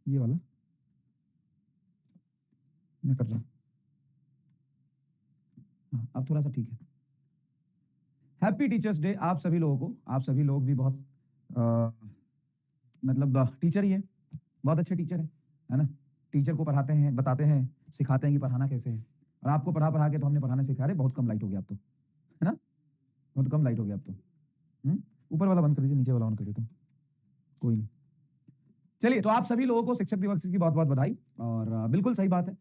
ये वाला मैं कर रहा हूँ। हाँ, अब थोड़ा सा ठीक है। हैप्पी टीचर्स डे आप सभी लोगों को। आप सभी लोग भी बहुत मतलब टीचर ही है, बहुत अच्छे टीचर है ना। टीचर को पढ़ाते हैं, बताते हैं, सिखाते हैं कि पढ़ाना कैसे है। और आपको पढ़ा पढ़ा के तो हमने पढ़ाना सिखा रहे, बहुत कम लाइट हो गया अब तो, है ना। बहुत कम लाइट हो गया अब तो। ऊपर वाला बंद कर दीजिए, नीचे वाला ऑन कर देता हूँ, कोई नहीं। चलिए, तो आप सभी लोगों को शिक्षक दिवस की बहुत बहुत बधाई। और बिल्कुल सही बात है,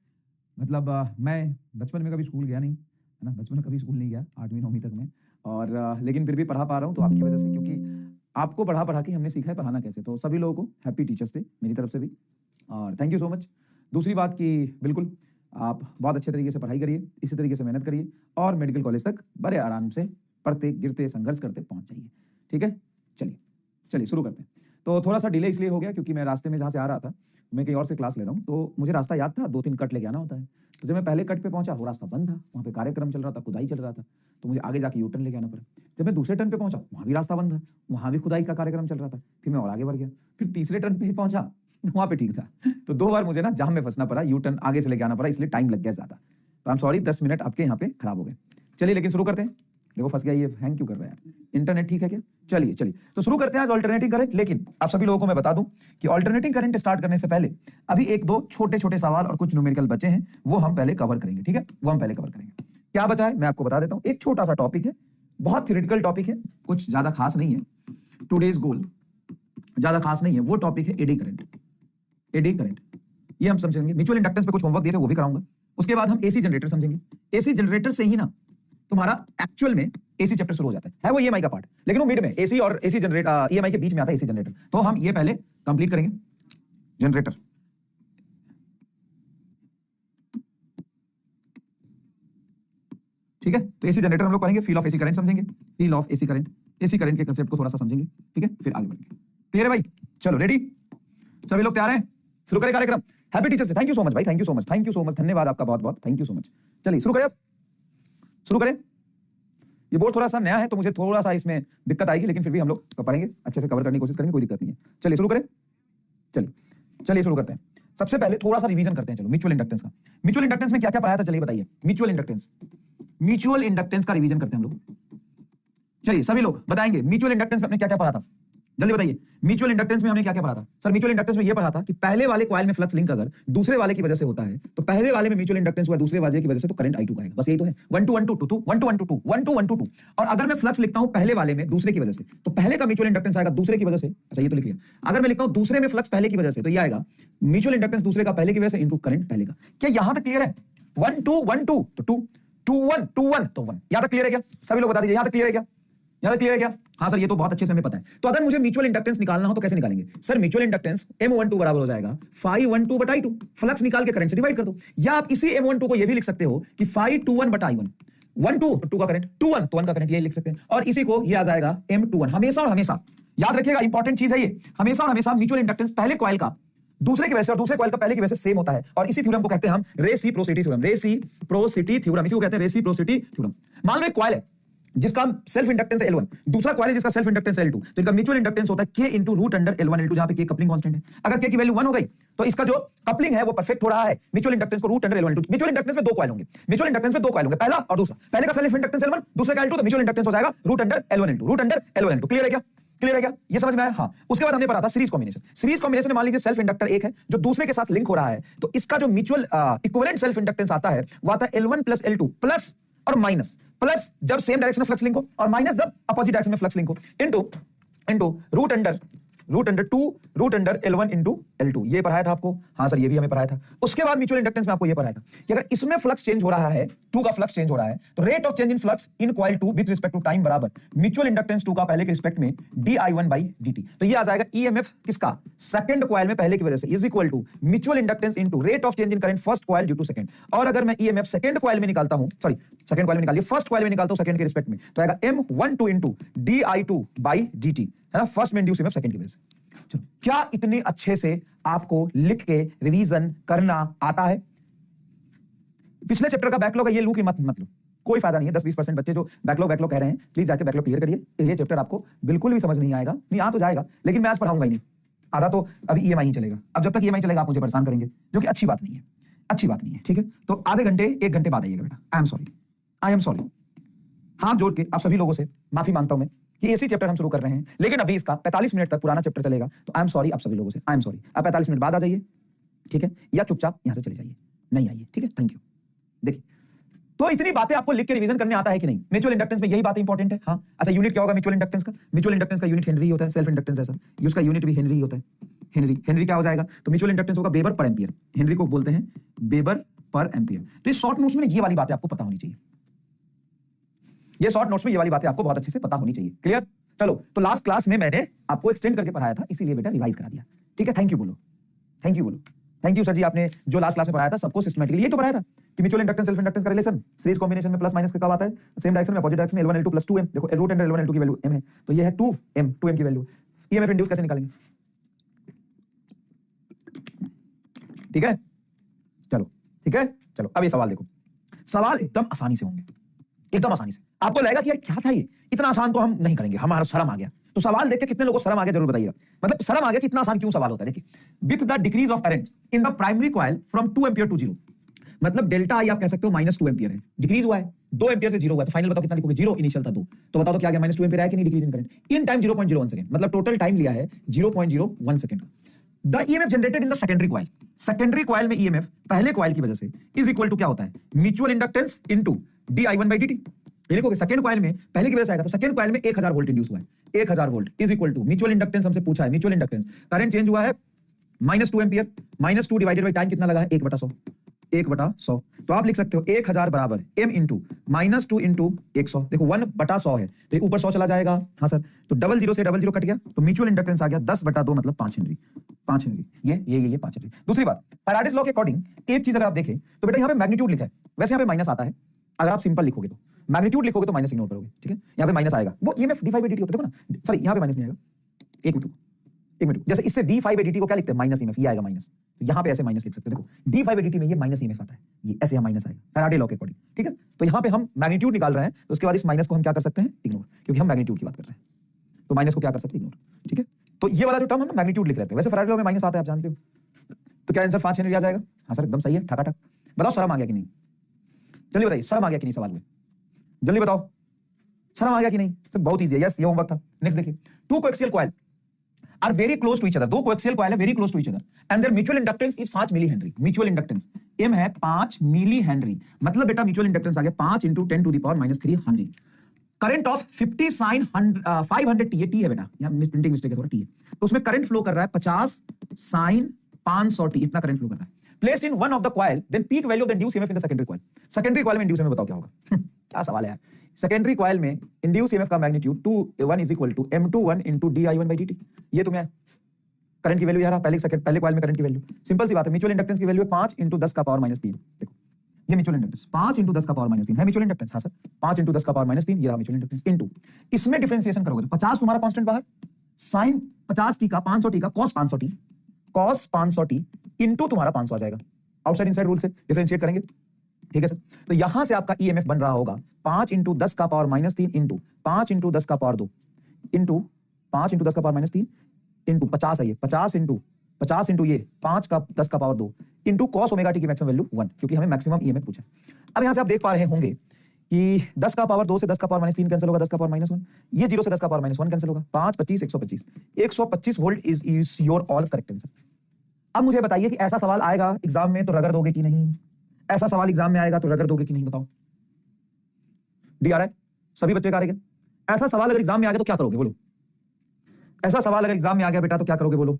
मतलब मैं बचपन में कभी स्कूल गया नहीं, है ना। बचपन में कभी स्कूल नहीं गया 8वीं 9वीं तक में। और लेकिन फिर भी पढ़ा पा रहा हूँ तो आपकी वजह से, क्योंकि आपको पढ़ा पढ़ा के हमने सीखा है पढ़ाना कैसे। तो सभी लोगों को हैप्पी टीचर्स डे मेरी तरफ से भी, और थैंक यू सो मच। दूसरी बात कि बिल्कुल आप बहुत अच्छे तरीके से पढ़ाई करिए, इसी तरीके से मेहनत करिए और मेडिकल कॉलेज तक बड़े आराम से पढ़ते गिरते संघर्ष करते पहुंच जाइए, ठीक है। चलिए चलिए शुरू करते हैं। तो थोड़ा सा डिले इसलिए हो गया क्योंकि मैं रास्ते में जहाँ से आ रहा था, मैं कहीं और से क्लास ले रहा हूँ, तो मुझे रास्ता याद था, 2-3 कट लेके आना होता है। तो जब मैं पहले कट पे पहुंचा वो रास्ता बंद था, वहाँ पे कार्यक्रम चल रहा था, खुदाई चल रहा था, तो मुझे आगे जाके यू टर्न लेके आना पड़ा। जब मैं दूसरे टर्न पे पहुंचा वहाँ भी रास्ता बंद था, वहाँ भी खुदाई का कार्यक्रम चल रहा था, फिर मैं और आगे बढ़ गया। फिर तीसरे टर्न पे पहुंचा वहाँ पे ठीक था। तो 2 बार मुझे ना जाम में फंसना पड़ा, यू टर्न आगे से लेके आना पड़ा, इसलिए टाइम लग गया ज्यादा। तो आई एम सॉरी, 10 मिनट आपके यहाँ पे खराब हो गए। चलिए लेकिन शुरू करते हैं। देखो फंस गया, ये हैंग क्यों कर रहा है यार, इंटरनेट ठीक है क्या। चलिए चलिए तो शुरू करते हैं आज अल्टरनेटिंग करंट। लेकिन आप सभी लोगों को मैं बता दूं कि अल्टरनेटिंग करंट स्टार्ट करने से पहले अभी 1-2 छोटे छोटे सवाल और कुछ न्यूमेरिकल बचे हैं, वो हम पहले कवर करेंगे, ठीक है। वो हम पहले कवर करेंगे। क्या बचा है मैं आपको बता देता हूं। एक छोटा सा टॉपिक है, बहुत थ्योरेटिकल टॉपिक है, कुछ ज्यादा खास नहीं है। टुडेज गोल ज्यादा खास नहीं है, वो टॉपिक है एडी करंट। एडी करंट ये हम समझेंगे। म्यूचुअल इंडक्टेंस पे कुछ होमवर्क दिए थे, वो भी कराऊंगा। उसके बाद हम एसी जनरेटर समझेंगे। एसी जनरेटर से ही ना तुम्हारा एक्चुअल में एसी चैप्टर शुरू हो जाता है वो ईएमआई का पार्ट, लेकिन वो मिड में एसी और एसी जनरेटर ईएमआई के बीच में आता है एसी जनरेटर। तो हम ये पहले कंप्लीट करेंगे जनरेटर। ठीक है, तो एसी जनरेटर हम लोग पढ़ेंगे, फील ऑफ एसी करंट समझेंगे, feel of AC current, AC current के कांसेप्ट को थोड़ा सा समझेंगे, ठीक है, फिर आगे बढ़ेंगे। क्लियर है भाई। चलो रेडी, सभी लोग तैयार हैं, शुरू करें कार्यक्रम। Happy teachers day. Thank you so much भाई, thank you so much, thank you so much, धन्यवाद आपका बहुत बहुत, थैंक यू सो मच। चलिए शुरू करें, अब शुरू करें। ये बोर्ड थोड़ा सा नया है तो मुझे थोड़ा सा इसमें दिक्कत आएगी, लेकिन फिर भी हम लोग पढ़ेंगे, अच्छे से कवर करने की कोशिश करेंगे, कोई दिक्कत नहीं है। चलिए शुरू करें, चलिए चलिए शुरू करते हैं। सबसे पहले थोड़ा सा रिवीजन करते हैं, चलो म्यूचुअल इंडक्टेंस का। म्यूचुअल इंडक्टेंस में क्या क्या पढ़ाया था चलिए बताइए। म्यूचुअल इंडक्टेंस का रिवीजन करते हैं हम लोग। चलिए सभी लोग बताएंगे म्यूचुअल इंडक्टेंस में हमने क्या क्या पढ़ा था, जल्दी बताइए। म्यूचुअल इंडक्टेंस में हमने क्या क्या पढ़ा था सर। म्यूचुअल इंडक्टेंस में ये पढ़ा था कि पहले वाले कॉइल में फ्लक्स लिंक अगर दूसरे वाले की वजह से होता है तो पहले वाले में म्यूचुअल इंडक्टेंस हुआ, दूसरे वाले की वजह से तो करंट I2 आएगा। बस यही तो है, 1 to 1 to 2 1 to 1 to 2 1 to 1 to 2। और अगर मैं फ्लक्स लिखता हूं पहले वाले में दूसरे की वजह से, तो पहले का म्यूचुअल इंडक्टेंस आएगा दूसरे की वजह से। अच्छा ये तो लिख लिया। अगर मैं लिखता हूं दूसरे में फ्लक्स पहले की वजह से, तो ये आएगा म्यूचुअल इंडक्टेंस दूसरे का पहले की वजह से इनटू करंट पहले का। क्या यहां तक क्लियर है। 1 2 1 2 तो 2 2 1 2 1 तो 1। यहां तक क्लियर है क्या, सभी लोग बता दीजिए यहां तक क्लियर है क्या, यहां तक क्लियर है क्या। हाँ सर ये तो बहुत अच्छे से हमें पता है। तो अगर मुझे म्यूचुअल इंडक्टेंस निकालना हो तो कैसे निकालेंगे सर। म्यूचुअल इंडक्टेंस M12 बराबर हो जाएगा phi12/I2। फ्लक्स निकाल के करंट से डिवाइड कर दो, या आप इसी M12 को ये भी लिख सकते हो कि phi21/I1। 1 2 2 का करंट, 2 1 तो 1 का करंट, ये लिख सकते हैं। और इसी को ये आ जाएगा M21। हमेशा और हमेशा याद रखिएगा, इंपॉर्टेंट चीज है ये, हमेशा और हमेशा म्यूचुअल इंडक्टेंस पहले कॉइल का दूसरे की वजह से और दूसरे कॉइल का पहले की वजह से सेम होता है। और इसी थ्योरम को कहते हैं हम रेसिप्रोसिटी थ्योरम। रेसिप्रोसिटी थ्योरम इसी को कहते हैं रेसिप्रोसिटी थ्योरम। मान लो एक कॉइल है जिसका सेल्फ इंडक्टेंस है L1, दूसरा कॉइल है जिसका सेल्फ इंडक्टेंस है L2, तो इनका म्यूचुअल इंडक्टेंस होता है K * √L1 L2, जहां पे K कपलिंग कांस्टेंट है। अगर K की वैल्यू 1 हो गई तो इसका जो कपलिंग है वो परफेक्ट हो रहा है। म्यूचुअल इंडक्टेंस को √L1 L2। म्यूचुअल इंडक्टेंस में 2 कॉइल होंगे, म्यूचुअल इंडक्टेंस में 2 कॉइल होंगे, पहला और दूसरा। पहले का सेल्फ इंडक्टेंस L1, दूसरे का L2, तो म्यूचुअल इंडक्टेंस हो जाएगा √L1 L2। क्लियर है क्या, क्लियर है क्या, ये समझ में आया। हाँ, उसके बाद हमने पढ़ा था सीरीज कॉम्बिनेशन। सीरीज कॉम्बिनेशन में मान लीजिए सेल्फ इंडक्टर एक है जो दूसरे के साथ लिंक हो रहा है, तो इसका जो म्यूचुअल इक्विवेलेंट सेल्फ इंडक्टेंस आता है वो आता है L1 + L2 प्लस और माइनस। प्लस जब सेम डायरेक्शन में फ्लक्स लिंक हो, और माइनस जब अपोजिट डायरेक्शन में फ्लक्स लिंक हो, इनटू √L1 * L2। ये पढ़ाया था आपको। हाँ सर ये भी हमें पढ़ाया था। उसके बाद म्यूचुअल इंडक्टेंस में आपको ये पढ़ाया था कि अगर इसमें फ्लक्स चेंज हो रहा है, 2 का फ्लक्स चेंज हो रहा है, तो rate of change in flux in coil 2 with respect to time बराबर म्यूचुअल इंडक्टेंस 2 का पहले के रिस्पेक्ट में dI1/dt। तो ये आ जाएगा EMF किसका, सेकंड कॉइल में पहले की वजह से, is equal to mutual inductance into rate of change in current first coil due to second. और अगर मैं EMF सेकंड कॉइल में निकालता हूं, सॉरी सेकंड कॉइल में निकालिए, फर्स्ट कॉइल में निकालता हूं सेकंड के रिस्पेक्ट में, तो आएगा M12 इनटू dI2/dt, है ना, फर्स्ट में इंड्यूस EMF सेकंड की वजह से। चलो, क्या इतने अच्छे से आपको लिख के रिवीजन करना आता है। पिछले चैप्टर का बैकलॉग है, ये लू कि मत लो, कोई फायदा नहीं है। 10-20% बच्चे जो बैकलॉग कह रहे हैं, प्लीज जाके बैकलॉग क्लियर करिए। ये चैप्टर आपको बिल्कुल भी समझ नहीं आएगा, नहीं आ तो जाएगा, लेकिन मैं आज पढ़ाऊंगा ही नहीं। आधा तो अभी ईएमआई ही चलेगा। अब जब तक ईएमआई चलेगा आप मुझे परेशान करेंगे, जो कि अच्छी बात नहीं है, अच्छी बात नहीं है, ठीक है। तो आधे घंटे 1 घंटे बाद आइएगा बेटा। I am sorry, I am sorry. हाथ जोड़ के आप सभी लोगों से माफी मांगता हूं मैं कि एसी चैप्टर हम शुरू कर रहे हैं, लेकिन अभी इसका 45 मिनट तक पुराना चैप्टर चलेगा। तो आई एम सॉरी आप सभी लोगों से, आई एम सॉरी। आप 45 मिनट बाद आ जाइए, ठीक है, या चुपचाप यहां से चले जाइए, नहीं आइए, ठीक है। Thank you. देखिए, तो इतनी बातें आपको लिख के रिवीजन करने आता है कि नहीं? म्यूचुअल इंडक्टेंस में यही बात इंपॉर्टेंट है। हाँ, अच्छा, यूनिट क्या होगा म्यूचुअल इंडक्टेंस का? म्यूचुअल इंडक्टेंस का यूनिट हेनरी होता है, सेल्फ इंडक्टेंस ऐसा, उसका यूनिट भी हेनरी होता है। हेनरी, हेनरी क्या हो जाएगा? तो म्यूचुअल इंडक्टेंस होगा वेबर पर एम्पियर। हेनरी को बोलते हैं वेबर पर एम्पियर। तो इस शॉर्ट नोट्स में ये वाली बातें आपको पता होनी चाहिए, ये शॉर्ट नोट्स में ये वाली बातें आपको बहुत अच्छे से पता होनी चाहिए। क्लियर? चलो, तो लास्ट क्लास में मैंने आपको एक्सटेंड करके पढ़ाया था, इसीलिए बेटा रिवाइज करा दिया, ठीक है। थैंक यू बोलो, थैंक यू बोलो। थैंक यू सर जी, आपने जो लास्ट क्लास में पढ़ाया था सबको सिस्टमैटिकली ये तो पढ़ाया था कि म्यूचुअल इंडक्टेंस सेल्फ इंडक्टेंस का रिलेशन सीरीज कॉम्बिनेशन में प्लस माइनस का कब आता है? सेम डायरेक्शन में, अपोजिट डायरेक्शन में, L1 L2 प्लस 2m। देखो रूट अंडर L1 L2 की वैल्यू m है, तो ये है 2m की वैल्यू। ईएमएफ इंड्यूस कैसे निकालेंगे? ठीक है, चलो, ठीक है, चलो। अब ये सवाल देखो, सवाल एकदम आसानी से होंगे, एकदम आसानी से। आपको लगेगा कि यार क्या था ये, इतना आसान तो हम नहीं करेंगे, हमारा शर्म आ गया। तो सवाल देख के कितने लोगों को शर्म आ गया जरूर बताइएगा। मतलब शर्म आ गया कि इतना आसान क्यों सवाल होता है। देखिए, with the decrease of current in the primary coil from 2 ampere to 0, मतलब डेल्टा आई आप कह सकते हो -2 एम्पियर है, डिक्रीज हुआ है 2 एम्पियर से 0 हुआ है। तो फाइनल बताओ कितना लिखोगे? 0, इनिशियल था 2, तो बताओ तो क्या आ गया? -2 एम्पियर आया कि नहीं decrease in current in time 0.01 second, मतलब टोटल टाइम लिया है 0.01 second. The EMF generated in the secondary coil, secondary coil में ईएमएफ पहले कॉइल की वजह से इज इक्वल टू क्या होता है? Mutual inductance into di1/dt। ये लिखोगे सेकंड कॉइल में पहले की वजह से आएगा, तो सेकंड कॉइल में 1000 वोल्ट इंड्यूस हुआ है, 1000 volt is equal to mutual inductance हमसे पूछा है, म्यूचुअल इंडक्टेंस करंट चेंज हुआ है -2 एम्पियर, -2 डिवाइडेड बाय टाइम कितना लगा है? 1/100, 1/100। तो आप लिख सकते हो 1000 बराबर m इंटू -2 इंटू 100। देखो 1/100 है, तो ऊपर 100 चला जाएगा। हाँ सर, तो 00 से 00 कट गया, तो म्यूचुअल इंडक्टेंस आ गया 10/2 मतलब 5 हेनरी, 5 हेनरी। ये 5 हेनरी। दूसरी बात, फैराडेज लॉ के अकॉर्डिंग एक चीज अगर आप देखें तो बेटा यहाँ पे मैग्नीट्यूड लिखा है, वैसे यहाँ पे माइनस आता है। अगर आप सिंपल लिखोगे तो मैग्नीट्यूड लिखोगे तो माइनस इग्नोर करोगे, ठीक है। यहाँ पे माइनस आएगा, वो ईएमएफ d5/dt होता है, देखो ना, सॉरी यहाँ पे माइनस नहीं आएगा। एक मिनट, जैसे इससे d5/dt को क्या लिखते हैं? माइनस ईएमएफ, ये आएगा माइनस, तो यहाँ पे ऐसे माइनस लिख सकते हैं। देखो d5/dt में ये माइनस ईएमएफ आता है, ये ऐसे यहाँ माइनस आएगा फैराडे लॉ के अकॉर्डिंग, ठीक है। तो यहाँ पे हम मैग्नीट्यूड निकाल रहे हैं, तो उसके बाद इस माइनस को हम क्या कर सकते हैं? इग्नोर, क्योंकि हम मैग्नीट्यूड की बात कर रहे हैं, तो माइनस को क्या कर सकते हैं? इग्नोर, ठीक है। तो ये वाला जो टर्म हम मैग्नीट्यूड लिख रहे थे, वैसे फैराडे लॉ में माइनस आता है, आप जानते हो। तो क्या आंसर 5 हेनरी आ जाएगा? हाँ सर, एकदम सही है, ठकाठक। बताओ शर्म आ गया कि नहीं? जल्दी बताइए, शर्म आ गया कि नहीं सवाल में? जल्दी बताओ, शर्म आ गया कि नहीं? सर बहुत इजी है, यस, ये होमवर्क था। नेक्स्ट देखिए, two coaxial coil are very close to each other, दो कोएक्सियल कॉइल है very close to each other and their mutual inductance is 5 milli henry. Mutual inductance m है 5 milli henry, मतलब बेटा mutual inductance आ गया 5 × 10⁻³ Henry. Current of 50 sin 500 t, t है बेटा, यहाँ printing mistake है थोड़ा, t है। तो उसमें करंट फ्लो कर रहा है 50 sin 500 t, इतना करंट फ्लो कर रहा है। Placed in one of the coil, then peak value of the induced EMF in the secondary coil. Secondary coil में इंड्यूस्ड ईएमएफ बताओ क्या होगा? क्या सवाल है यार। सेकेंडरी कॉइल में इंड्यूस्ड ईएमएफ का magnitude 1 is equal to m21 × di1/dt। ये तुम्हें करंट की वैल्यू यार, पहले कॉइल में करंट की वैल्यू सिंपल सी बात है, म्यूचुअल इंडक्टेंस की वैल्यू है 5 × 10⁻³ देखो ये म्यूचुअल इंडक्टेंस 5 × 10⁻³ है म्यूचुअल इंडक्टेंस। हाँ सर, 5 × 10⁻³ ये रहा म्यूचुअल इंडक्टेंस इनटू, इसमें डिफरेंशिएशन करोगे तो 50 तुम्हारा कांस्टेंट बाहर, sin 50t का 500t का cos 500t इनटू तुम्हारा 500 आ जाएगा। आउटसाइड इनसाइड रूल से डिफरेंशिएट करेंगे, ठीक है सर। तो यहां से आपका ईएमएफ बन रहा होगा 5 × 10⁻³ इनटू 5 × 10⁻² इनटू 5 × 10⁻³ इनटू 50 है ये 50 × ये 5 का 10⁻² इनटू cos ω t की मैक्सिमम वैल्यू 1, क्योंकि हमें मैक्सिमम ईएमएफ पूछा। अब यहां से आप देख पा रहे होंगे कि 10⁻² से 10⁻³ कैंसिल होगा, 10⁻⁻1 ये 0 से 10⁻⁻1 कैंसिल होगा, 5 25 125 125 volt is your all correct answer. अब मुझे बताइए कि ऐसा सवाल आएगा एग्जाम में तो रगड़ दोगे कि नहीं? ऐसा सवाल एग्जाम में आएगा तो रगड़ दोगे कि नहीं? बताओ, डी आ रहा है, सभी बच्चे करेंगे। ऐसा सवाल अगर एग्जाम में आ गया तो क्या करोगे बोलो? ऐसा सवाल अगर एग्जाम में आ गया बेटा तो क्या करोगे बोलो?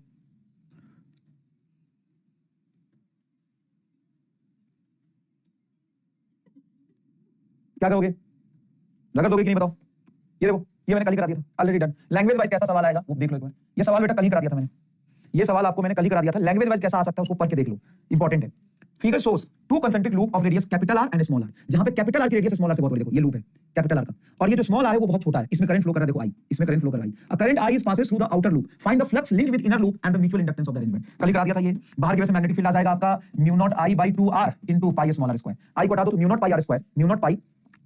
क्या करोगे? रगड़ दोगे कि नहीं? बताओ। ये देखो, ये मैंने कल ही करा दिया था, ऑलरेडी डन। लैंग्वेज वाइज कैसा सवाल आएगा वो देख लो एक बार। ये सवाल बेटा कल ही करा दिया था मैंने, ये सवाल आपको मैंने कल ही करा दिया था। लैंग्वेज वाइज कैसा आ सकता है उसको पढ़ के देख लो, इंपॉर्टेंट है। Figure shows two concentric loop of radius capital R and small r, जहां पे कैपिटल आर की रेडियस स्मॉल आर से बहुत बड़ी, देखो ये लूप है कैपिटल आर का, और ये जो स्मॉल आर है वो बहुत छोटा है, इसमें करंट फ्लो कर रहा है, देखो आई, इसमें करंट फ्लो कर रहा है। A current I is passes through the outer loop, find the flux linked with inner loop and the mutual inductance of the arrangement. कल ही करा दिया था ये। बाहर की वजह से मैग्नेटिक फील्ड आ जाएगा आपका μ0I/2r into pi small r square. I को हटा दो तो μ0πr²,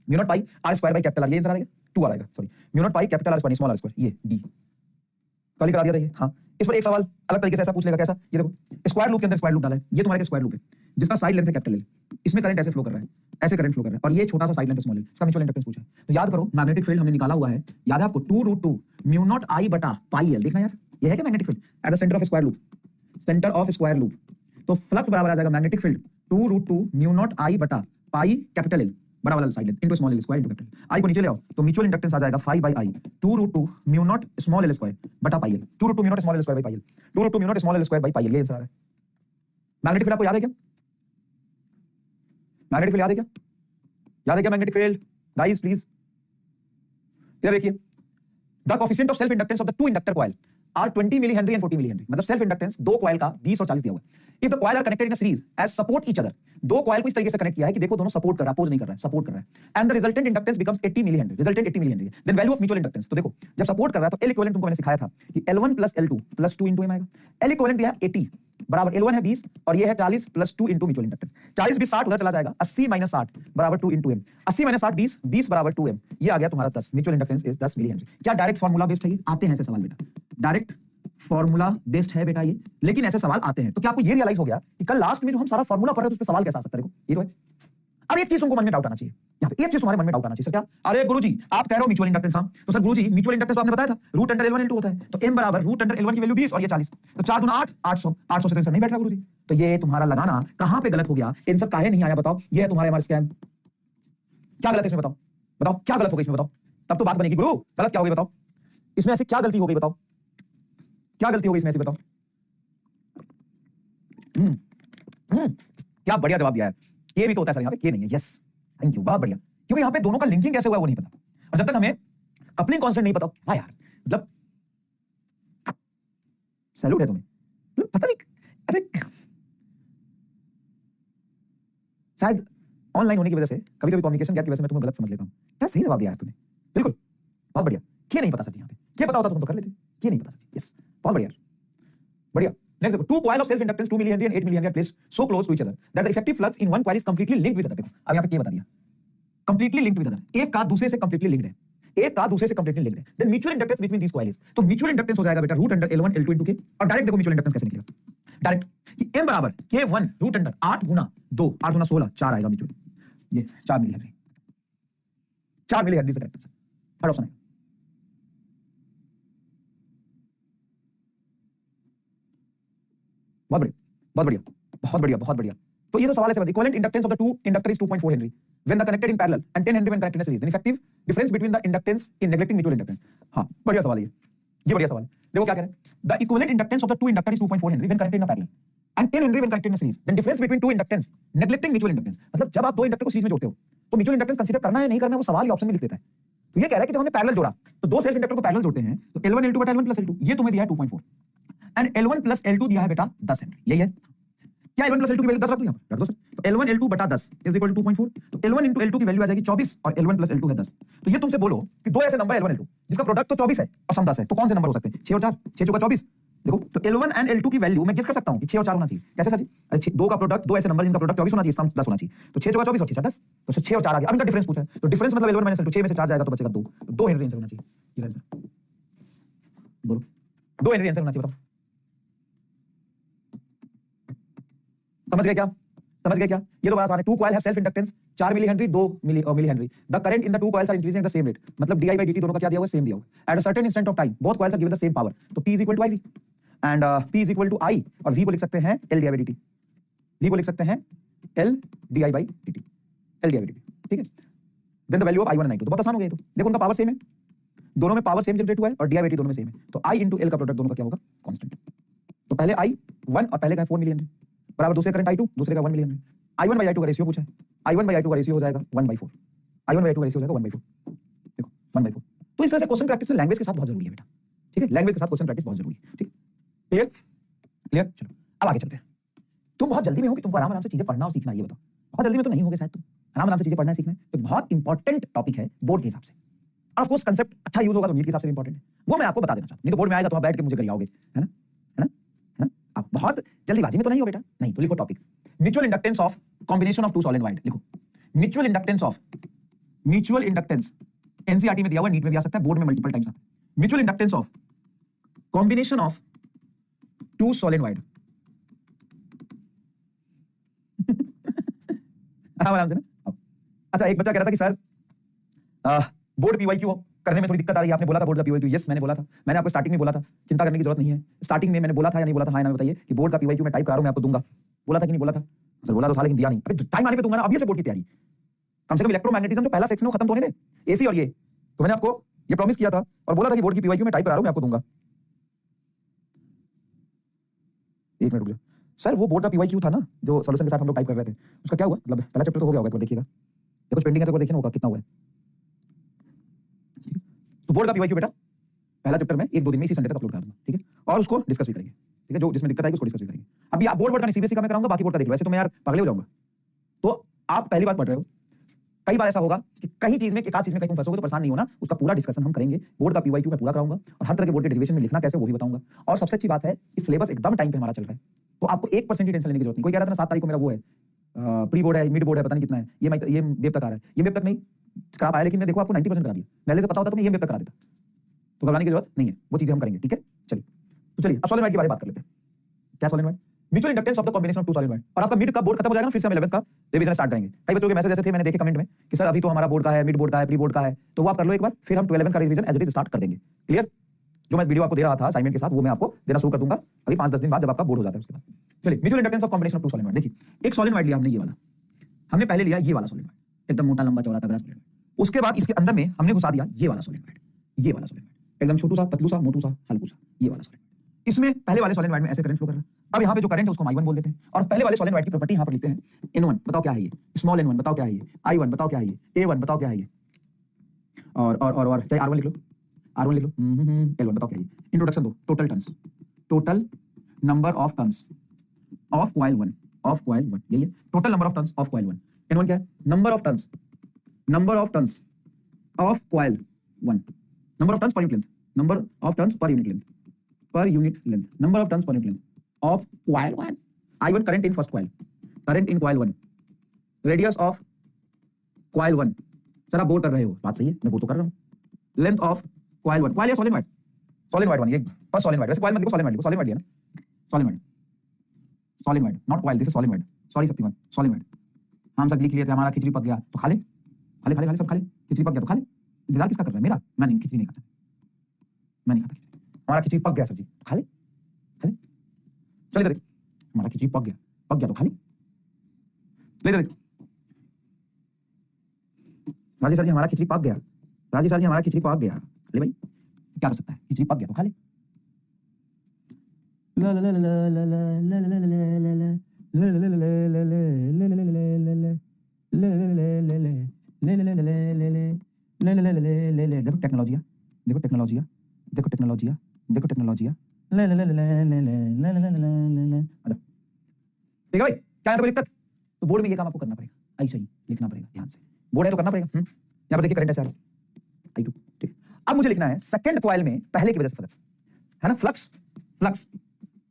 μ0πr² by capital R, ये आंसर आ जाएगा 2 आ जाएगा, sorry μ0π capital R square small r square, ये डी कल ही करा दिया था ये। हाँ, इस पर एक सवाल अलग तरीके से ऐसा पूछ लेगा, कैसा? ये देखो स्क्वायर लूप के अंदर स्क्वायर लूप डाला है, ये तुम्हारा स्क्वायर लूप है जिसका साइड लेंथ है कैपिटल एल, इसमें करंट ऐसे फ्लो कर रहा है, ऐसे करंट फ्लो कर रहा है, और ये छोटा सा साइड लेंथ स्मॉल एल, इसका म्यूचुअल इंडक्टेंस पूछा है। तो याद करो मैग्नेटिक फील्ड हमने निकाला हुआ है, याद है आपको 2√2 म्यू नॉट आई बटा पाई एल, देखना यार ये है क्या magnetic field at the centre of square loop, centre of square loop. तो फ्लक्स बराबर आ जाएगा magnetic field 2√2 mu not I बटा पाई कैपिटल एल बड़ा वाला side length into small l square into capital I को नीचे ले आओ, तो म्यूचुअल इंडक्टेंस आ जाएगा 5 by I 2√2 mu naught small l square बटा pi l, 2√2 mu naught small l square by pi l, 2√2 mu naught small l square by pi l, ये answer आ रहा है। मैग्नेटिक फील्ड आपको याद है क्या? मैग्नेटिक फील्ड याद है क्या? याद है क्या मैग्नेटिक फील्ड? गाइस प्लीज इधर देखिए, the coefficient of self inductance of the two inductor coil are 20 milli henry and 40 milli henry, मतलब सेल्फ इंडक्टेंस दो कॉइल का 20 और 40 दिया हुआ है। If the coil are connected in a series as support each other, दो coil को इस तरीके से कनेक्ट किया है कि देखो दोनों सपोर्ट कर रहा है, अपोज नहीं कर रहा है, सपोर्ट कर रहा है, and the resultant inductance becomes 80 milli henry, resultant 80 milli henry, then value of mutual inductance. तो देखो जब सपोर्ट कर रहा है तो L इक्विवेलेंट तुमको मैंने सिखाया था कि L1 plus L2 plus 2 into M आएगा। L इक्विवेलेंट दिया 80 बराबर L1 है 20 और ये है 40 प्लस 2 इंटू म्यूचुअल इंडक्टेंस, 40 20 60 उधर चला जाएगा, 80 माइनस 60 बराबर 2 इंटू M, 80 माइनस 60 20, 20 बराबर 2M, ये आ गया तुम्हारा 10, mutual inductance is 10 milli henry. क्या डायरेक्ट फार्मूला बेस्ड है ये? आते हैं ऐसे सवाल बेटा, डायरेक्ट फॉर्मूला बेस्ड है बेटा ये, लेकिन ऐसे सवाल आते हैं। तो क्या आपको ये रियलाइज हो गया कि कल लास्ट में जो हम सारा फॉर्मूला पढ़ रहे थे उस पे सवाल कैसा आ सकता है? देखो ये तो है। अब एक चीज तुमको मन में डाउट आना चाहिए, यहाँ पे एक चीज तुम्हारे मन में डाउट आना चाहिए, सर क्या? अरे गुरुजी आप कह रहे हो म्यूचुअल इंडक्टेंस, हाँ तो सर गुरुजी म्यूचुअल इंडक्टेंस तो आपने बताया था रूट अंडर L1 L2 होता है, तो M बराबर रूट अंडर L1 की वैल्यू 20 और ये 40, तो 4 दूना 8 800, 800 से तो आंसर नहीं बैठ रहा गुरुजी। तो ये तुम्हारा लगाना कहां पे गलत हो गया? इन सब काहे नहीं आया बताओ? ये है तुम्हारे हमारे स्कैम, क्या गलत है इसमें बताओ? बताओ क्या गलत हो गया इसमें बताओ, तब तो बात बनेगी। गुरु गलत क्या हो गई बताओ, इसमें ऐसी क्या गलती हो गई बताओ, क्या गलती हो गई इसमें ऐसी बताओ? क्या बढ़िया जवाब दिया है, ये भी तो होता है सर यहाँ पे, ये नहीं है। यस थैंक यू, बहुत बढ़िया, क्योंकि यहाँ पे दोनों का लिंकिंग कैसे हुआ है वो नहीं पता, और जब तक हमें कपलिंग कांस्टेंट नहीं पता, हाँ यार मतलब सैल्यूट है तुम्हें, पता नहीं अरे शायद ऑनलाइन होने की वजह से कभी कभी कम्युनिकेशन गैप की वजह से मैं तुम्हें गलत समझ लेता हूँ। क्या सही जवाब दिया यार तुमने, बिल्कुल बहुत बढ़िया। ये नहीं पता सर यहाँ पे, ये पता होता तुम तो कर लेते, ये नहीं पता सर। यस बहुत बढ़िया बढ़िया। नेक्स्ट देखो, two coil of self inductance 2 milli henry and 8 milli henry are placed so close to each other that the effective flux in one coil is completely linked with other. देखो अब यहाँ पे क्या बता दिया, कंप्लीटली लिंक्ड विद अदर, एक का दूसरे से कंप्लीटली लिंक्ड है, एक का दूसरे से कंप्लीटली लिंक्ड है, then mutual inductance between these coils, तो म्यूचुअल इंडक्टेंस हो जाएगा बेटा रूट अंडर L1 L2 के, और डायरेक्ट देखो म्यूचुअल इंडक्टेंस कैसे निकलेगा डायरेक्ट कि M बराबर K1 रूट अंडर 8 गुना 2, 8 गुना 16 4 आएगा म्यूचुअल, ये 4 मिली हेनरी, 4 मिली हेनरी से करेक्ट आंसर, थर्ड ऑप्शन है। बहुत बढ़िया बहुत बढ़िया बहुत बढ़िया बहुत बढ़िया। तो ये सब सवाल ऐसे बताइए, equivalent inductance of the two inductor is 2.4 henry when the connected in parallel and 10 henry when connected in series, then effective difference between the inductance in neglecting mutual inductance. हां बढ़िया सवाल है ये बढ़िया सवाल है। देखो क्या कह रहे हैं, the equivalent inductance of the two inductor is 2.4 henry when connected in parallel and 10 henry when connected in series, then difference between two inductance neglecting mutual inductance. मतलब जब आप दो इंडक्टर को सीरीज में जोड़ते हो तो म्यूचुअल इंडक्टेंस कंसीडर करना है नहीं करना है वो सवाल ही ऑप्शन में लिख देता है। तो ये कह रहा है कि जब हमने पैरेलल जोड़ा तो दो सेल्फ इंडक्टर को पैरेलल जोड़ते हैं तो L1 L2 बटा L1 प्लस L2, ये तुम्हें दिया है 2.4 एंड L1 प्लस L2 दिया है बेटा 10 हेनरी, यही है क्या? L1 प्लस L2 की वैल्यू 10 रख दो यहाँ पर, रख दो सर। तो L1 L2 बटा 10 इज इक्वल टू 2.4, तो L1 इंटू L2 की वैल्यू आ जाएगी 24 और L1 प्लस L2 है 10। तो ये तुमसे बोलो कि दो ऐसे नंबर L1 L2 जिसका प्रोडक्ट तो 24 है और सम 10 है, तो कौन से नंबर हो सकते हैं? 6 और 4, 6 चौका 24। देखो तो L1 एंड L2 की वैल्यू मैं गेस कर सकता हूं कि 6 और 4 होना चाहिए। कैसे सर जी? अरे दो का प्रोडक्ट, दो ऐसे नंबर जिनका प्रोडक्ट 24 होना चाहिए, सम 10 होना चाहिए, तो 6 चौका 24 और 6 10, तो 6 और 4 आ गया। अब इनका डिफरेंस पूछा है, तो डिफरेंस मतलब L1 माइनस L2, 6 में से 4 जाएगा तो बचेगा 2, तो 2 हेनरी आंसर होना चाहिए। ये आंसर बोलो, 2 हेनरी आंसर होना चाहिए, बताओ समझ गए क्या? समझ गए क्या? ये तो बड़ा आसान है। Two coil have self inductance 4 milli henry 2 milli henry, the current in the two coils are increasing at the same rate, मतलब di by dt दोनों का क्या दिया हुआ है? सेम दिया हुआ है। At a certain instant of time both coils are given the same power, तो p is equal to iv and p is equal to i, और v को लिख सकते हैं l di by dt, v को लिख सकते हैं l di by dt, l di by dt, ठीक है। Then the value of i1 and i2, तो बहुत आसान हो गया ये तो। देखो उनका पावर सेम है, दोनों में पावर सेम जनरेट हुआ है और di by dt दोनों में सेम है, तो i into l का प्रोडक्ट दोनों का क्या होगा? कांस्टेंट। तो पहले i 1 और पहले का 4 मिली हेनरी बराबर दूसरे करंट i2, दूसरे का 1 milli henry. i1 by i2 का रेशियो पूछा है, i1 by i2 का रेशियो हो जाएगा 1/4, i1 by i2 का रेशियो हो जाएगा 1/4, देखो 1/4। तो इस तरह से क्वेश्चन प्रैक्टिस में लैंग्वेज के साथ बहुत जरूरी है बेटा, ठीक है, लैंग्वेज के साथ क्वेश्चन प्रैक्टिस बहुत जरूरी है, ठीक क्लियर क्लियर। चलो अब आगे चलते हैं। तुम बहुत जल्दी में हो कि तुमको आराम आराम से चीजें पढ़ना और सीखना, ये बताओ। बहुत जल्दी में तो नहीं होगे शायद, तुम आराम आराम से चीजें पढ़ना सीखना है, तो बहुत इंपॉर्टेंट टॉपिक है बोर्ड के हिसाब से, और ऑफ कोर्स कंसेप्ट अच्छा यूज होगा तो नीट के हिसाब से इंपॉर्टेंट है, वो मैं आपको बता देना चाहता हूं। नहीं तो बोर्ड में आएगा तो आप बैठ के मुझे गरियाओगे, है ना, है ना, है ना। आप बहुत जल्दीबाजी में तो नहीं हो बेटा, नहीं तो लिखो topic mutual inductance of combination of two solid wire, लिखो म्यूचुअल इंडक्टेंस एनसीईआरटी में दिया हुआ, नीट में भी आ सकता है, बोर्ड में मल्टीपल टाइम्स आता है। Mutual inductance of combination of two solenoid आराम से ना। अच्छा, एक बच्चा कह रहा था कि सर बोर्ड पीवाईक्यू करने में थोड़ी दिक्कत आ रही है, आपने बोला था बोर्ड का पीवाईक्यू। यस, मैंने बोला था, मैंने आपको स्टार्टिंग में बोला था, चिंता करने की जरूरत नहीं है। स्टार्टिंग में मैंने बोला था या नहीं बोला था, हाँ ना बताइए, कि बोर्ड का पीवाईक्यू मैं टाइप करा रहा हूं, मैं आपको दूंगा। बोला था कि नहीं बोला था? सर बोला तो था, लेकिन दिया नहीं। अरे टाइम आने पे दूंगा ना, अभी से बोर्ड की तैयारी। कम से कम इलेक्ट्रोमैग्नेटिज्म जो पहला सेक्शन हो खत्म तो होने दे, एसी और ये। तो मैंने आपको ये प्रॉमिस किया था और बोला था कि बोर्ड की पीवाईक्यू मैं टाइप करा रहा हूं, मैं आपको दूंगा। एक मिनट रुक जाओ सर, वो बोर्ड का पीवाईक्यू था ना जो सॉल्यूशन के साथ हम लोग टाइप कर रहे थे, उसका क्या हुआ? मतलब पहला चैप्टर तो हो गया होगा, एक बार देखिएगा, या कुछ पेंडिंग है तो देखिए ना होगा कितना हुआ है। तो बोर्ड का पीवाईक्यू बेटा पहला चैप्टर में 1-2 दिन में इसी संडे तक अपलोड कर दूंगा, ठीक है? और उसको डिस्कस भी करेंगे, ठीक है? जो जिसमें दिक्कत आएगी उसको डिस्कस भी करेंगे। अभी आप बोर्ड का नहीं, सीबीएसई का मैं कराऊंगा, बाकी बोर्ड का देख लो। वैसे तो मैं यार पागल हो जाऊंगा। तो आप पहली बार पढ़ रहे हो, कई बार ऐसा होगा कि कहीं चीज में, एक आध चीज में कहीं फंसोगे तो परेशान नहीं होना, उसका पूरा डिस्कशन हम करेंगे। बोर्ड का पीवाईक्यू मैं पूरा कराऊंगा और हर तरह के बोर्ड के डेरिवेशन में लिखना कैसे वो भी बताऊंगा। और सबसे अच्छी बात है, इस सिलेबस एकदम टाइम पे हमारा चल रहा है, तो आपको 1% की टेंशन लेने की जरूरत नहीं। कोई कह रहा था ना 7 तारीख को मेरा वो है, प्री बोर्ड है, मिड बोर्ड है, पता नहीं कितना है, ये वेब तक आ रहा है, ये वेब तक नहीं करा पाया, लेकिन मैं देखो आपको 90% करा दिया। पहले से पता होता तो मैं ये वेब तक करा देता, तो घबराने की जरूरत नहीं है, वो चीजें हम करेंगे, ठीक है? चलिए, तो चलिए अब सोलेनॉइड के बारे में बात कर लेते हैं। क्या solenoid? Mutual inductance of the combination of two solenoid. और आपका मिड का बोर्ड खत्म हो जाएगा ना, फिर से हम 11th का रिवीजन स्टार्ट करेंगे। कई बच्चों के मैसेज ऐसे थे, मैंने देखे कमेंट में कि सर अभी तो हमारा बोर्ड का है, मिड बोर्ड का है, प्री बोर्ड का है, तो वो आप कर लो एक बार, फिर हम 12th का revision as it is start कर देंगे। क्लियर? जो मैं वीडियो आपको दे रहा था असाइनमेंट के साथ, वो मैं आपको देना शुरू कर दूंगा अभी 5-10 दिन बाद, जब आपका बोर्ड हो जाता है उसके बाद। चलिए, mutual inductance of combination of two solenoid. देखिए, एक सोलेनॉइड लिया हमने, ये वाला हमने पहले लिया, ये वाला सोलेनॉइड एकदम मोटा लंबा चौड़ा तगड़ा सोलेनॉइड। उसके बाद इसके अंदर में हमने घुसा दिया ये वाला सोलेनॉइड, ये वाला सोलेनॉइड एकदम छोटू सा, पतलू सा, मोटू सा, हल्कू सा, ये वाला सोलेनॉइड। इसमें पहले वाले सोलेनॉइड में ऐसे करंट फ्लो कर रहा है। अब यहाँ पे जो करंट है उसको I1 बोल देते हैं, और पहले वाले सोलेनॉइड की प्रॉपर्टी यहाँ पर लिखते हैं N1, बताओ क्या है ये? स्मॉल n1 बताओ क्या है ये? I1 बताओ क्या है ये? A1 बताओ क्या है ये? और चाहे R1 लिख लो, R1 लिख लो, L1 बताओ क्या है ये? इंट्रोडक्शन दो, total turns, total number of turns of coil 1, of coil 1, यही है total number of turns of coil 1। N1 क्या है? Number of turns of coil 1, number of turns per unit length, number of turns per unit length, number of turns per unit length of coil 1। I1 current in first coil, current in coil 1, radius of coil 1। Sir आप bore कर रहे हो, बात सही है, मैं bore तो कर रहा हूँ। लेंथ ऑफ coil 1, coil या सोलेनॉइड? सोलेनॉइड 1, ये फर्स्ट सोलेनॉइड। वैसे coil मत लिखो, सोलेनॉइड लिखो, सोलेनॉइड है ना, solenoid not coil, this is solenoid. Sorry Shaktimaan, solenoid. हम सब लिख लिए थे, हमारा खिचड़ी पक गया तो खा ले, खा ले सब खा ले, खिचड़ी पक गया तो खा ले। इंतजार किसका कर रहा है? मेरा? मैं नहीं, खिचड़ी नहीं खाता, मैं नहीं खाता खिचड़ी। हमारा खिचड़ी पक गया सब्जी, खा ले, खा ले। चलिए देख, हमारा खिचड़ी पक गया तो खा ले। ले देख, राजी सर जी हमारा खिचड़ी पक गया, राजी सर जी हमारा खिचड़ी पक गया। ले भाई, क्या कर सकता है? खिचड़ी पक गया तो खा ले। ला ला ला ला ला ला ला ला ला ला ला। देखो टेक्नोलॉजिया, देखो टेक्नोलॉजिया, देखो टेक्नोलॉजिया, देखो टेक्नोलॉजिया। ले ले ले ले ले ले ले ले ले ले। अच्छा ठीक है भाई, क्या है तो कोई दिक्कत? तो बोर्ड में ये काम आपको करना पड़ेगा, ऐसे ही लिखना पड़ेगा ध्यान से, बोर्ड है तो करना पड़ेगा। यहाँ पर देखिए करंट ऐसे आ रहा है I2, ठीक। अब मुझे लिखना है सेकंड कॉइल में पहले की वजह से फ्लक्स है ना, flux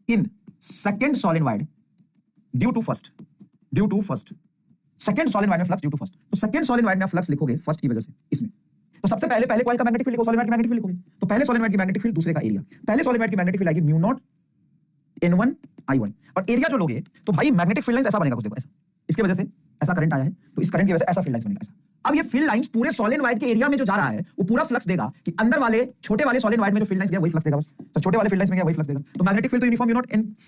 in second solenoid due to first, second solenoid में फ्लक्स ड्यू टू फर्स्ट। तो सेकंड सोलेनॉइड में फ्लक्स लिखोगे फर्स्ट की वजह से इसमें, तो सबसे पहले कॉइल का मैग्नेटिक फील्ड लिखो, सोलेनॉइड की मैग्नेटिक फील्ड लिखोगे, तो पहले सोलेनॉइड की मैग्नेटिक फील्ड, दूसरे का एरिया। पहले सोलेनॉइड की मैग्नेटिक फील्ड आएगी म्यू नॉट N1 I1, और एरिया जो लोगे तो भाई मैग्नेटिक फील्ड लाइंस ऐसा बनेगा कुछ, देखो ऐसा, इसकी वजह से ऐसा करंट आया है, तो इस करंट की वजह से ऐसा फील्ड लाइंस बनेगा ऐसा। अब ये फील्ड लाइंस पूरे सोलेनॉइड के एरिया में जो जा रहा है वो पूरा फ्लक्स देगा कि अंदर वाले छोटे वाले सोलेनॉइड में जो फील्ड लाइंस गया वही फ्लक्स देगा, बस सब छोटे वाले फील्ड लाइंस में गया वही फ्लक्स देगा। तो मैग्नेटिक फील्ड तो uniform mu naught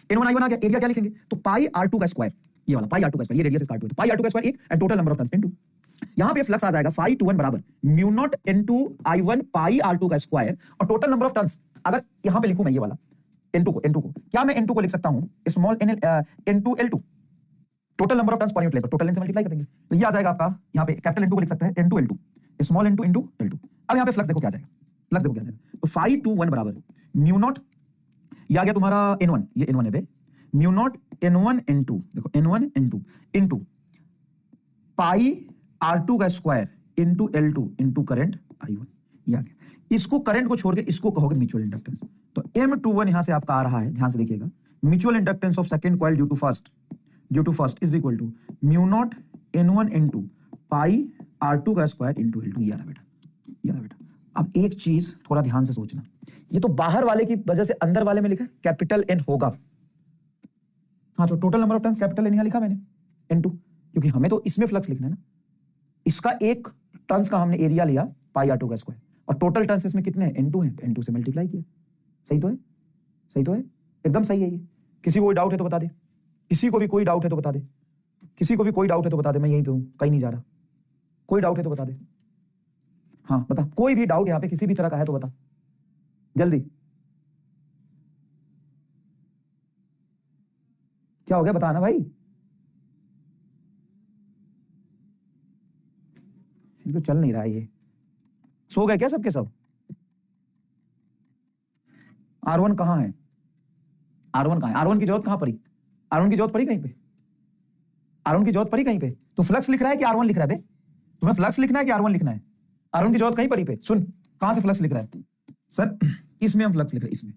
N1 I1 आ गया, एरिया क्या लिखेंगे? तो पाई R2 का स्क्वायर, ये वाला पाई R2 का स्क्वायर, ये रेडियस इसका R2 है, पाई R2 का square 1 and total number of turns N2। यहां पे फ्लक्स आ जाएगा phi 2 1 बराबर म्यू नॉट N2 I1 पाई R2 का स्क्वायर, और टोटल नंबर ऑफ टर्न्स अगर यहां पे लिखूं मैं ये वाला N2 को क्या मैं N2 को लिख सकता हूं small N2 L2, total number of turns per unit length, total length से मल्टीप्लाई करेंगे तो ये आ जाएगा आपका, यहां पे कैपिटल N2 को लिख सकते हैं N2 L2, small N2 into L2। अब यहां पे फ्लक्स देखो क्या जाएगा, फ्लक्स देखो क्या जाएगा, तो phi 2 1 बराबर म्यू नॉट, ये आ गया तुम्हारा N1, ये N1 है बे, म्यू नॉट N1 N2, देखो N1 N2 इनटू पाई R2 का square into L2 into current I1, ये आ गया। इसको करंट को छोड़ के इसको कहोगे म्यूचुअल इंडक्टेंस, तो M21 यहां से आपका आ रहा है, ध्यान से देखिएगा, mutual inductance of second coil due to first is equal to mu naught N1 N2 pi R2 का स्क्वायर इनटू L2, ये आ रहा बेटा, ये आ रहा बेटा। अब एक चीज थोड़ा ध्यान से सोचना, ये तो बाहर वाले की वजह से अंदर वाले में लिखा है कैपिटल N होगा, हाँ, तो total number of turns capital N यहाँ लिखा मैंने N2, क्योंकि हमें तो इसमें फ्लक्स लिखना है ना। इसका एक टर्न्स का हमने एरिया लिया पाई R2 का स्क्वायर, और टोटल टर्न्स इसमें कितने हैं, N2 हैं, N2 से मल्टीप्लाई किया। सही तो है, सही तो है, एकदम सही है ये। किसी को कोई डाउट है तो बता दे, किसी को भी कोई डाउट है तो बता दे, किसी को भी कोई डाउट है तो बता दे, मैं यहीं पे हूं, कहीं नहीं जा रहा। कोई डाउट है तो बता दे, हाँ बता, कोई भी डाउट यहाँ पे किसी भी तरह का है तो बता जल्दी। क्या हो गया बता ना भाई, ये तो चल नहीं रहा है ये। सो गए क्या सबके सब? R1 कहां है? R1 कहां है? R1 की जरूरत कहां पड़ी? R1 की जरूरत पड़ी कहीं पे? R1 की जरूरत पड़ी कहीं पे? तो फ्लक्स लिख रहा है कि R1 लिख रहा है बे? तुम्हें फ्लक्स लिखना है कि R1 लिखना है? R1 की जरूरत कहीं पड़ी पे? सुन, कहां से फ्लक्स लिख रहा है सर? इसमें हम फ्लक्स लिख रहे हैं, इसमें।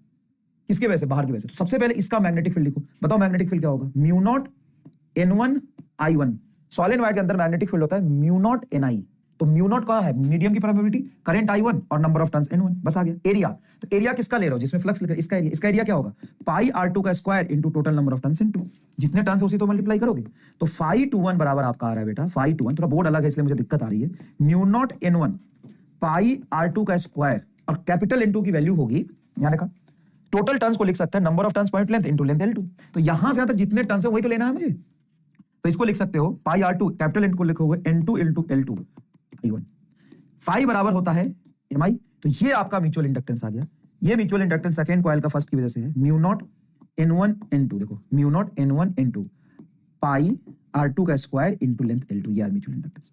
किसके वजह से? बाहर की वजह से। तो सबसे पहले इसका मैग्नेटिक फील्ड लिखो। बताओ मैग्नेटिक फील्ड क्या होगा? Mu naught N1 I1। Solenoid के अंदर मैग्नेटिक फील्ड होता है म्यू नॉट Ni। तो म्यू नॉट का है मीडियम की परमेबिलिटी, करंट I1 और नंबर ऑफ टर्न्स N1। बस आ गया। एरिया, तो एरिया किसका ले रहा हो जिसमें फ्लक्स लिख रहा है? इसका एरिया। इसका एरिया क्या होगा? पाई R2 का square into total number of turns N2। जितने टर्न्स है उसी तो मल्टीप्लाई करोगे। तो फाई 21 बराबर आपका आ रहा है बेटा, फाई 21, थोड़ा बोर्ड अलग है इसलिए मुझे दिक्कत आ रही है। म्यू नॉट N1 पाई R2 का स्क्वायर, और कैपिटल N2 की वैल्यू होगी, यहां देखा, टोटल टर्न्स को लिख सकते हैं number of turns point length into length L2। तो यहां से यहां तक जितने टर्न्स है वही तो लेना है मुझे। तो इसको लिख सकते हो पाई R2, कैपिटल N को लिखोगे N2 into L2 I1। Phi बराबर होता है Mi। तो ये आपका म्यूचुअल इंडक्टेंस आ गया। ये म्यूचुअल इंडक्टेंस सेकंड कॉइल का फर्स्ट की वजह से है, म्यू नॉट N1 N2। देखो mu naught N1 N2 pi R2 का स्क्वायर इनटू लेंथ L2, ये म्यूचुअल इंडक्टेंस।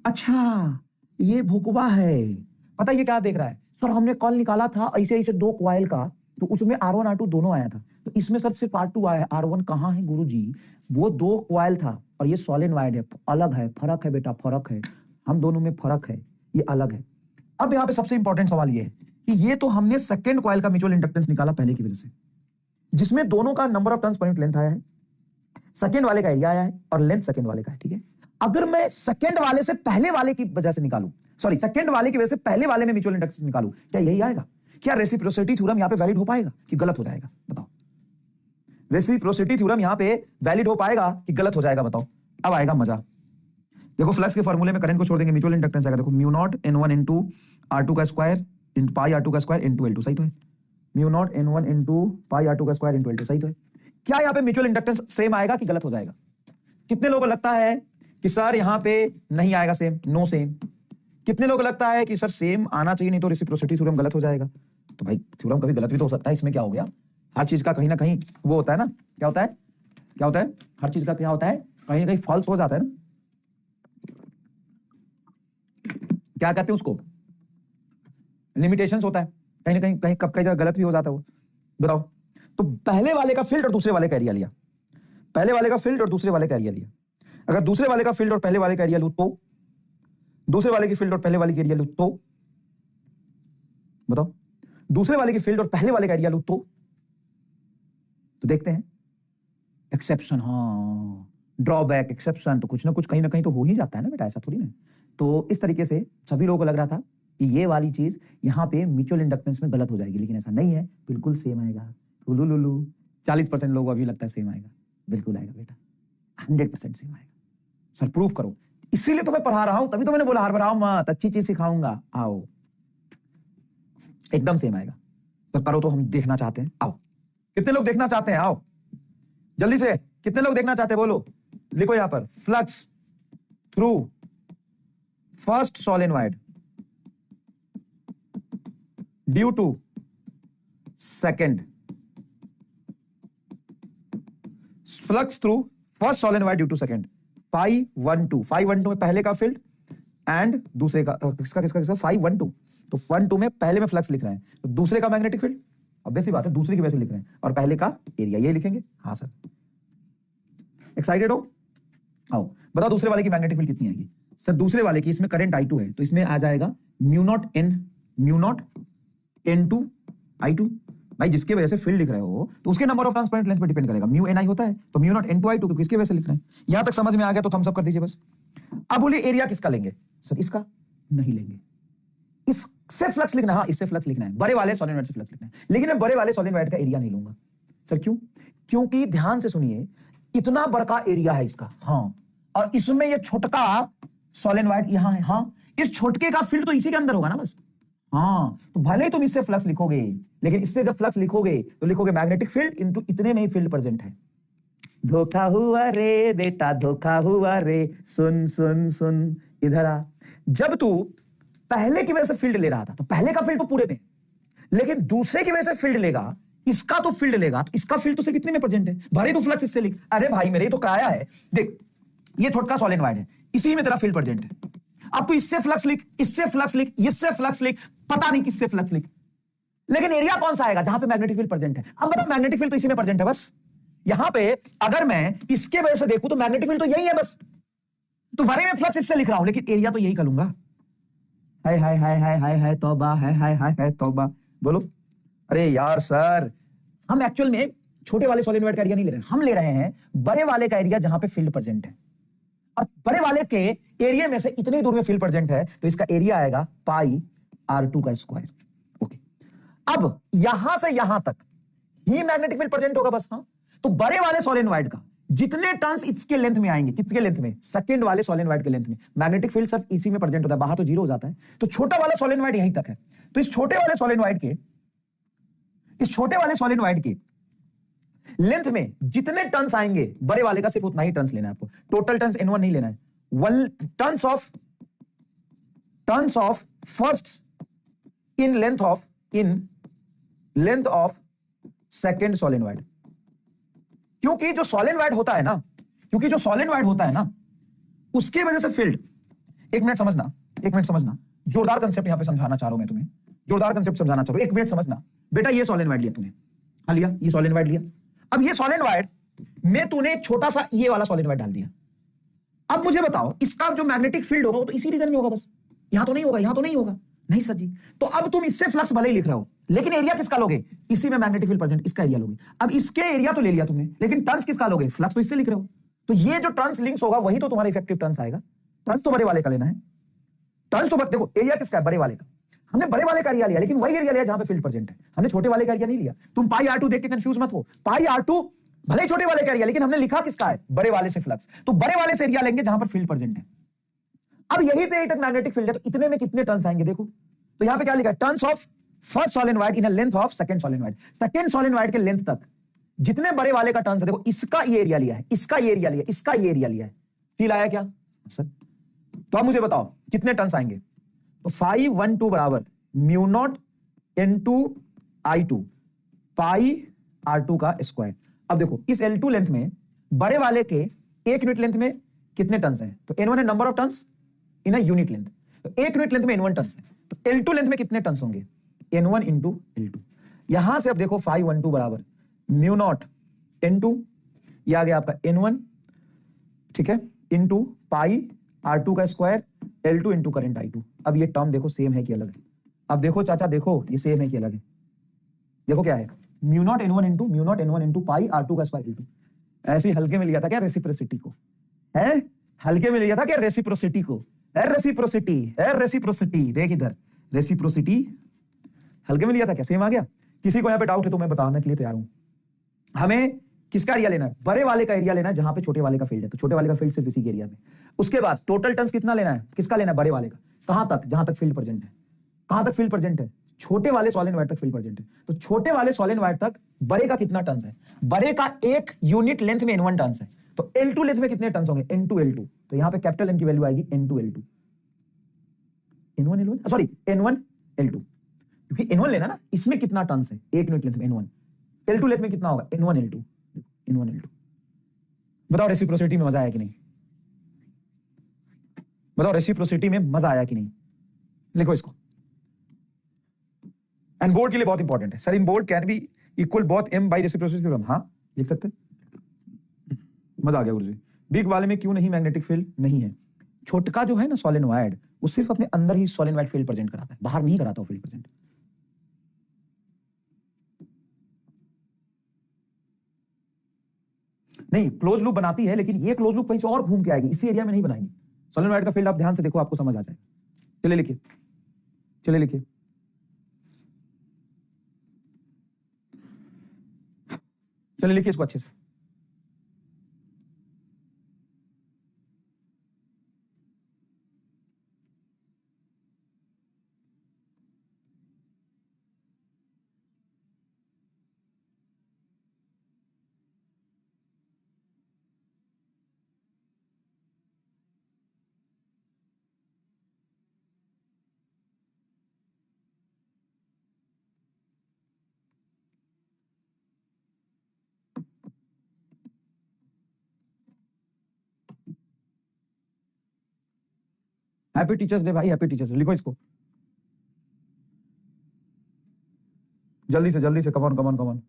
अच्छा, ये भुकवा है। पता है ये क्या देख रहा है? सर हमने कल निकाला था ऐसे ऐसे दो कॉइल का, तो उसमें R1 R2 दोनों आया था, तो इसमें सर सिर्फ R2 आया है, R1 कहां है गुरुजी? वो दो कॉइल था और ये सॉलिनॉइड है, अलग है, फर्क है बेटा, फर्क है, हम दोनों में फर्क है, ये अलग है। अब यहाँ पे सबसे इंपॉर्टेंट सवाल ये है कि ये तो हमने सेकंड कॉइल का म्यूचुअल इंडक्टेंस निकाला पहले की वजह से, जिसमें दोनों का number of turns per unit length आया है, सेकंड वाले का एरिया आया है और लेंथ सेकंड वाले का है, ठीक है। अगर मैं सेकंड वाले से पहले वाले की वजह से निकालूं, सॉरी सेकंड वाले की वजह से पहले वाले में म्यूचुअल इंडक्टेंस निकालूं, क्या यही आएगा? क्या रेसिप्रोसिटी थ्योरम यहां पे वैलिड हो पाएगा कि गलत हो जाएगा? बताओ, रेसिप्रोसिटी थ्योरम यहां पे वैलिड हो पाएगा कि गलत हो जाएगा? बताओ, अब आएगा मजा। देखो फ्लक्स के फॉर्मूले में करंट को छोड़ देंगे, म्यूचुअल इंडक्टेंस आएगा। देखो mu naught N1 N2 R2 का स्क्वायर इंटू पाई R2 का स्क्वायर इंटू L2, सही तो है। Mu naught N1 N2 pi R2 का स्क्वायर इंटू L2, सही तो है। क्या यहाँ पे म्यूचुअल इंडक्टेंस सेम आएगा कि गलत हो जाएगा? कितने लोगों को लगता है कि सर यहाँ पे नहीं आएगा सेम? No same. कितने लोगों को लगता है कि सर सेम आना चाहिए, नहीं तो रेसिप्रोसिटी थ्योरम गलत हो जाएगा? तो भाई थ्योरम कभी गलत भी तो हो सकता है, इसमें क्या हो गया? हर चीज का कहीं ना कहीं वो होता है ना, क्या होता है, क्या होता है, हर चीज का क्या होता है, कहीं ना कहीं फॉल्स हो जाता है ना, क्या कहते हैं उसको, लिमिटेशंस होता है, कहीं ना कहीं कहीं कब कई जगह गलत भी हो जाता है वो। बताओ, तो पहले वाले का फील्ड और दूसरे वाले का एरिया लिया, पहले वाले का फील्ड और दूसरे वाले का एरिया लिया। अगर दूसरे वाले का फील्ड और पहले वाले का एरिया लूं तो, दूसरे वाले की फील्ड और पहले वाले का एरिया लूं तो, बताओ, दूसरे वाले की फील्ड और पहले वाले का एरिया लूं तो देखते हैं एक्सेप्शन, हाँ ड्रॉबैक, एक्सेप्शन, तो कुछ ना कुछ कहीं ना कहीं तो हो ही जाता है ना बेटा, ऐसा थोड़ी ना। तो इस तरीके से सभी लोगों को लग रहा था कि ये वाली चीज यहाँ पे म्यूचुअल इंडक्टेंस में गलत हो जाएगी, लेकिन ऐसा नहीं है, बिल्कुल सेम आएगा। लुलु 40% लोगों को अभी लगता है सेम आएगा, बिल्कुल आएगा बेटा, 100% सेम आएगा। सर प्रूफ करो, इसीलिए तो मैं पढ़ा रहा हूं, तभी तो मैंने बोला हड़बड़ाओ मत, अच्छी चीज सिखाऊंगा, आओ एकदम सेम आएगा। सर करो तो हम देखना चाहते हैं, आओ। कितने लोग देखना चाहते हैं? आओ जल्दी से, कितने लोग देखना चाहते हैं बोलो, लिखो यहां पर, flux through first solenoid due to second, flux through first solenoid due to second, phi 1 2 में पहले का फील्ड एंड दूसरे का, किसका किसका किसका, फाई 1 2, तो 1 2 में पहले में फ्लक्स लिख रहे हैं, तो दूसरे का मैग्नेटिक फील्ड, ऑब्वियस सी बात है दूसरे की वजह से लिख रहे हैं, और पहले का एरिया, ये लिखेंगे। हाँ सर, एक्साइटेड हो? आओ बताओ दूसरे वाले की मैग्नेटिक फील्ड कितनी आएगी? सर दूसरे वाले की, इसमें करंट I2 है, तो इसमें आ जाएगा म्यू नॉट N2 I2। भाई जिसके वजह से फील्ड लिख रहे हो तो उसके नंबर ऑफ ट्रांसपेरेंट लेंथ पे डिपेंड करेगा, म्यू Ni होता है, तो म्यू नॉट N2 I2 तो किसके वजह से लिखना है? यहां तक समझ में आ गया तो थम्स अप कर दीजिए बस। अब बोलिए एरिया किसका लेंगे? सर इसका नहीं लेंगे, इससे फ्लक्स लिखना है, हाँ इससे फ्लक्स लिखना है, बड़े वाले सोलेनॉइड से फ्लक्स लिखना है, लेकिन मैं बड़े वाले सोलेनॉइड का एरिया नहीं लूंगा। सर क्यों? क्योंकि ध्यान से सुनिए, इतना बड़का एरिया है इसका, हाँ, और इसमें ये छोटका सोलेनॉइड यहां है, हाँ, इस छोटके का फील्ड तो इसी के अंदर होगा ना बस, हाँ, तो भले ही तुम इससे फ्लक्स लिखोगे, लेकिन इससे जब फ्लक्स लिखोगे तो लिखोगे मैग्नेटिक फील्ड इनटू इतने में ही फील्ड प्रेजेंट है। धोखा हुआ रे बेटा, धोखा हुआ रे, सुन सुन सुन इधर आ। जब तू पहले की वजह से फील्ड ले रहा था तो पहले का फील्ड तो पूरे में, लेकिन दूसरे की वजह से फील्ड लेगा, इसका तो फील्ड लेगा, तो इसका फील्ड तो सिर्फ इतने में प्रेजेंट है, भले तू फ्लक्स इससे लिख। अरे भाई मेरे, तो कराया है, देख ये छोटका सोलेनॉइड है, इसी में तेरा फील्ड प्रेजेंट है। अब तू इससे फ्लक्स लिख, इससे फ्लक्स लिख, इससे फ्लक्स लिख, पता नहीं किससे फ्लक्स लिख, लेकिन एरिया कौन सा आएगा जहां पे मैग्नेटिक फील्ड प्रेजेंट है। अब मतलब मैग्नेटिक फील्ड तो इसी में प्रेजेंट है बस, यहां पे अगर मैं इसके वजह से देखूं तो मैग्नेटिक फील्ड तो यही है बस, तो भले मैं फ्लक्स इससे लिख रहा हूं लेकिन एरिया तो यही करूंगा। हाय हाय हाय हाय हाय हाय तौबा, हाय हाय हाय हाय तौबा, बोलो। अरे यार सर, हम एक्चुअल में छोटे वाले सोलेनॉइड का एरिया नहीं ले रहे हैं, हम ले रहे हैं बड़े वाले का एरिया जहां पे फील्ड प्रेजेंट है, और बड़े वाले के एरिया में से इतनी दूर में फील्ड प्रेजेंट है, तो इसका एरिया आएगा पाई r2 का स्क्वायर। ओके, अब यहां से यहां तक ही मैग्नेटिक फील्ड प्रेजेंट होगा बस, हाँ, तो बड़े वाले सोलेनॉइड का जितने टर्न्स इसके लेंथ में आएंगे, किसके लेंथ में, सेकंड वाले सोलेनॉइड के लेंथ में, मैग्नेटिक फील्ड सिर्फ इसी में प्रेजेंट होता है, बाहर तो जीरो हो जाता है, तो छोटा वाला सोलेनॉइड यहीं तक है। तो इस छोटे वाले सोलेनॉइड के लेंथ में जितने टर्न्स आएंगे, बड़े वाले का सिर्फ उतना ही टर्न्स लेना है आपको, टोटल टर्न्स N1 नहीं लेना है, turns of first in length of second solenoid. क्योंकि जो सोलेनॉइड होता है ना, उसके वजह से फील्ड, एक मिनट समझना, जोरदार कंसेप्ट यहां पे समझाना चाह रहा हूं मैं तुम्हें, एक मिनट समझना बेटा। ये सोलेनॉइड लिया तूने, हाँ लिया, ये सोलेनॉइड लिया, अब ये सोलेनॉइड में तूने एक छोटा सा ये वाला सोलेनॉइड डाल दिया। अब मुझे बताओ, इसका जो मैग्नेटिक फील्ड होगा वो तो इसी रीजन में होगा बस, यहां तो नहीं होगा, नहीं सर जी। तो अब तुम इससे फ्लक्स भले ही लिख रहे हो, लेकिन एरिया किसका लोगे, इसी में मैग्नेटिक फील्ड प्रेजेंट, इसका एरिया लोगे। अब इसके एरिया तो ले लिया तुमने, लेकिन टर्न्स किसका लोगे, फ्लक्स तो इससे लिख रहे हो, तो ये जो टर्न्स लिंक्स होगा वही तो तुम्हारा इफेक्टिव टर्न्स आएगा। टर्न्स तो बड़े वाले का लेना है, टर्न्स तो देखो, एरिया किसका है, बड़े वाले का। हमने बड़े वाले का एरिया लिया, लेकिन वही एरिया लिया जहां पे फील्ड प्रेजेंट है, हमने छोटे वाले का एरिया नहीं लिया। तुम पाई r2 देख के कंफ्यूज मत हो, पाई r2 भले ही छोटे वाले का एरिया, लेकिन हमने लिखा किसका है, बड़े वाले से फ्लक्स, तो बड़े वाले से एरिया लेंगे जहां पर फील्ड प्रेजेंट है। अब यही से यही तक मैग्नेटिक फील्ड है, तो इतने में कितने टर्न्स आएंगे देखो, तो यहां पे क्या लिखा है, turns of first solenoid in a length of second solenoid, second solenoid के लेंथ तक जितने बड़े वाले का टर्न्स है, देखो इसका ये एरिया लिया है, इसका ये एरिया लिया, इसका ये एरिया लिया है, फील आया क्या सर? तो अब मुझे बताओ कितने टर्न्स आएंगे, तो 512 बराबर म्यू नॉट N2 I2 पाई R2 का स्क्वायर। अब देखो इस L2 लेंथ में बड़े वाले के एक यूनिट लेंथ में कितने टर्न्स हैं, तो N1 है number of turns in a unit length, तो एक यूनिट लेंथ में N1 टर्न्स है, तो L2 लेंथ में कितने टर्न्स होंगे, N1 इंटू L2। यहां से अब देखो 512 बराबर म्यू नॉट N2, ये आ गया आपका N1, ठीक है, इंटू पाई R2 का square, L2 into current I2। अब ये टर्म देखो सेम है कि अलग है, अब देखो चाचा देखो ये सेम है कि अलग है, देखो क्या है, mu naught N1 into pi R2 का स्क्वायर L2। ऐसे हल्के में लिया था क्या रेसिप्रोसिटी को, है हल्के में लिया था क्या रेसिप्रोसिटी को, रेसिप्रोसिटी देख इधर, रेसिप्रोसिटी हल्के में लिया था क्या, सेम आ गया। किसी को यहां पे डाउट है तो मैं बताने के लिए तैयार हूं। हमें किसका एरिया लेना है, बड़े वाले का एरिया लेना है जहां पे छोटे वाले का फील्ड है, तो छोटे वाले का फील्ड सिर्फ इसी के एरिया में। उसके बाद टोटल टर्न्स कितना लेना है, किसका लेना है, बड़े वाले का, कहां तक, जहां तक फील्ड प्रेजेंट है, कहां तक फील्ड प्रेजेंट है, छोटे वाले सोलेनॉइड तक फील्ड प्रेजेंट है, तो छोटे वाले सोलेनॉइड तक बड़े का कितना टर्न्स है, बड़े का एक यूनिट लेंथ में N1 टर्न्स है, तो L2 लेंथ में कितने टर्न्स होंगे, N2 L2, तो यहां पे कैपिटल N की वैल्यू आएगी N2 L2, N1 L2, क्योंकि N1 लेना ना, इसमें कितना टर्न्स है, एक यूनिट लेंथ में N1, L2 लेंथ में कितना होगा, N1 L2। बताओ रेसिप्रोसिटी में मजा आया कि नहीं, बताओ रेसिप्रोसिटी में मजा आया कि नहीं, लिखो इसको। एंड बोर्ड के लिए बहुत इंपॉर्टेंट है, sir in board can be equal both m by reciprocity theorem, हाँ लिख सकते, मजा आ गया गुरुजी। बिग वाले में क्यों नहीं मैग्नेटिक फील्ड नहीं है, छोटका जो है ना सोलेनॉइड, वो सिर्फ अपने अंदर ही सोलेनॉइड फील्ड प्रेजेंट कराता है, बाहर नहीं कराता वो फील्ड प्रेजेंट। नहीं क्लोज लूप बनाती है, लेकिन ये क्लोज लूप कहीं से और घूम के आएगी, इसी एरिया में नहीं बनाएगी। सोलेनॉइड का फील्ड आप ध्यान से देखो, आपको समझ आ जाएगा। चलिए लिखिए, चलिए लिखिए, चलिए लिखिए इसको अच्छे से। हैप्पी टीचर्स डे भाई, हैप्पी टीचर्स डे, लिखो इसको जल्दी से, come on come on come on.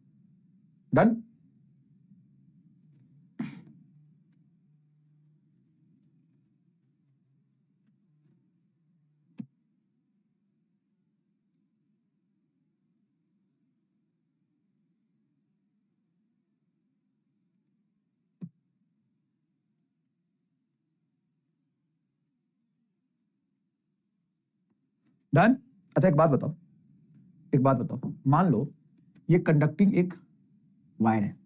Done. Done. अच्छा एक बात बताओ, मान लो ये कंडक्टिंग एक वायर है,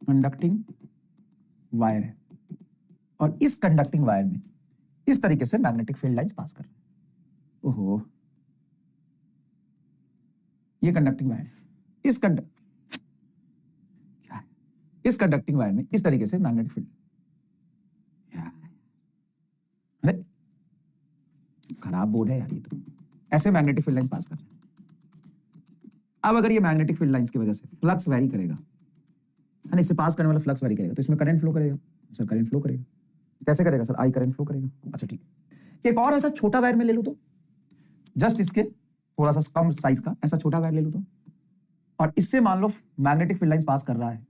कंडक्टिंग वायर है, और इस कंडक्टिंग वायर में इस तरीके से मैग्नेटिक फील्ड लाइंस पास कर रहे हैं। ओहो, ये कंडक्टिंग वायर है, इस कंडक्टिंग वायर में इस तरीके से मैग्नेटिक फील्ड, अरे खराब बोर्ड है यार ये तो, ऐसे मैग्नेटिक फील्ड लाइंस पास कर रहे हैं। अब अगर ये मैग्नेटिक फील्ड लाइंस की वजह से फ्लक्स वेरी करेगा, है ना, इससे पास करने वाला फ्लक्स वेरी करेगा, तो इसमें करंट फ्लो करेगा। सर करंट फ्लो करेगा, कैसे करेगा सर? आई करंट फ्लो करेगा। अच्छा ठीक है, एक और ऐसा छोटा वायर में ले लूं तो, जस्ट इसके थोड़ा सा कम साइज का ऐसा छोटा वायर ले लूं तो, और इससे मान लो मैग्नेटिक फील्ड लाइंस पास कर रहा है,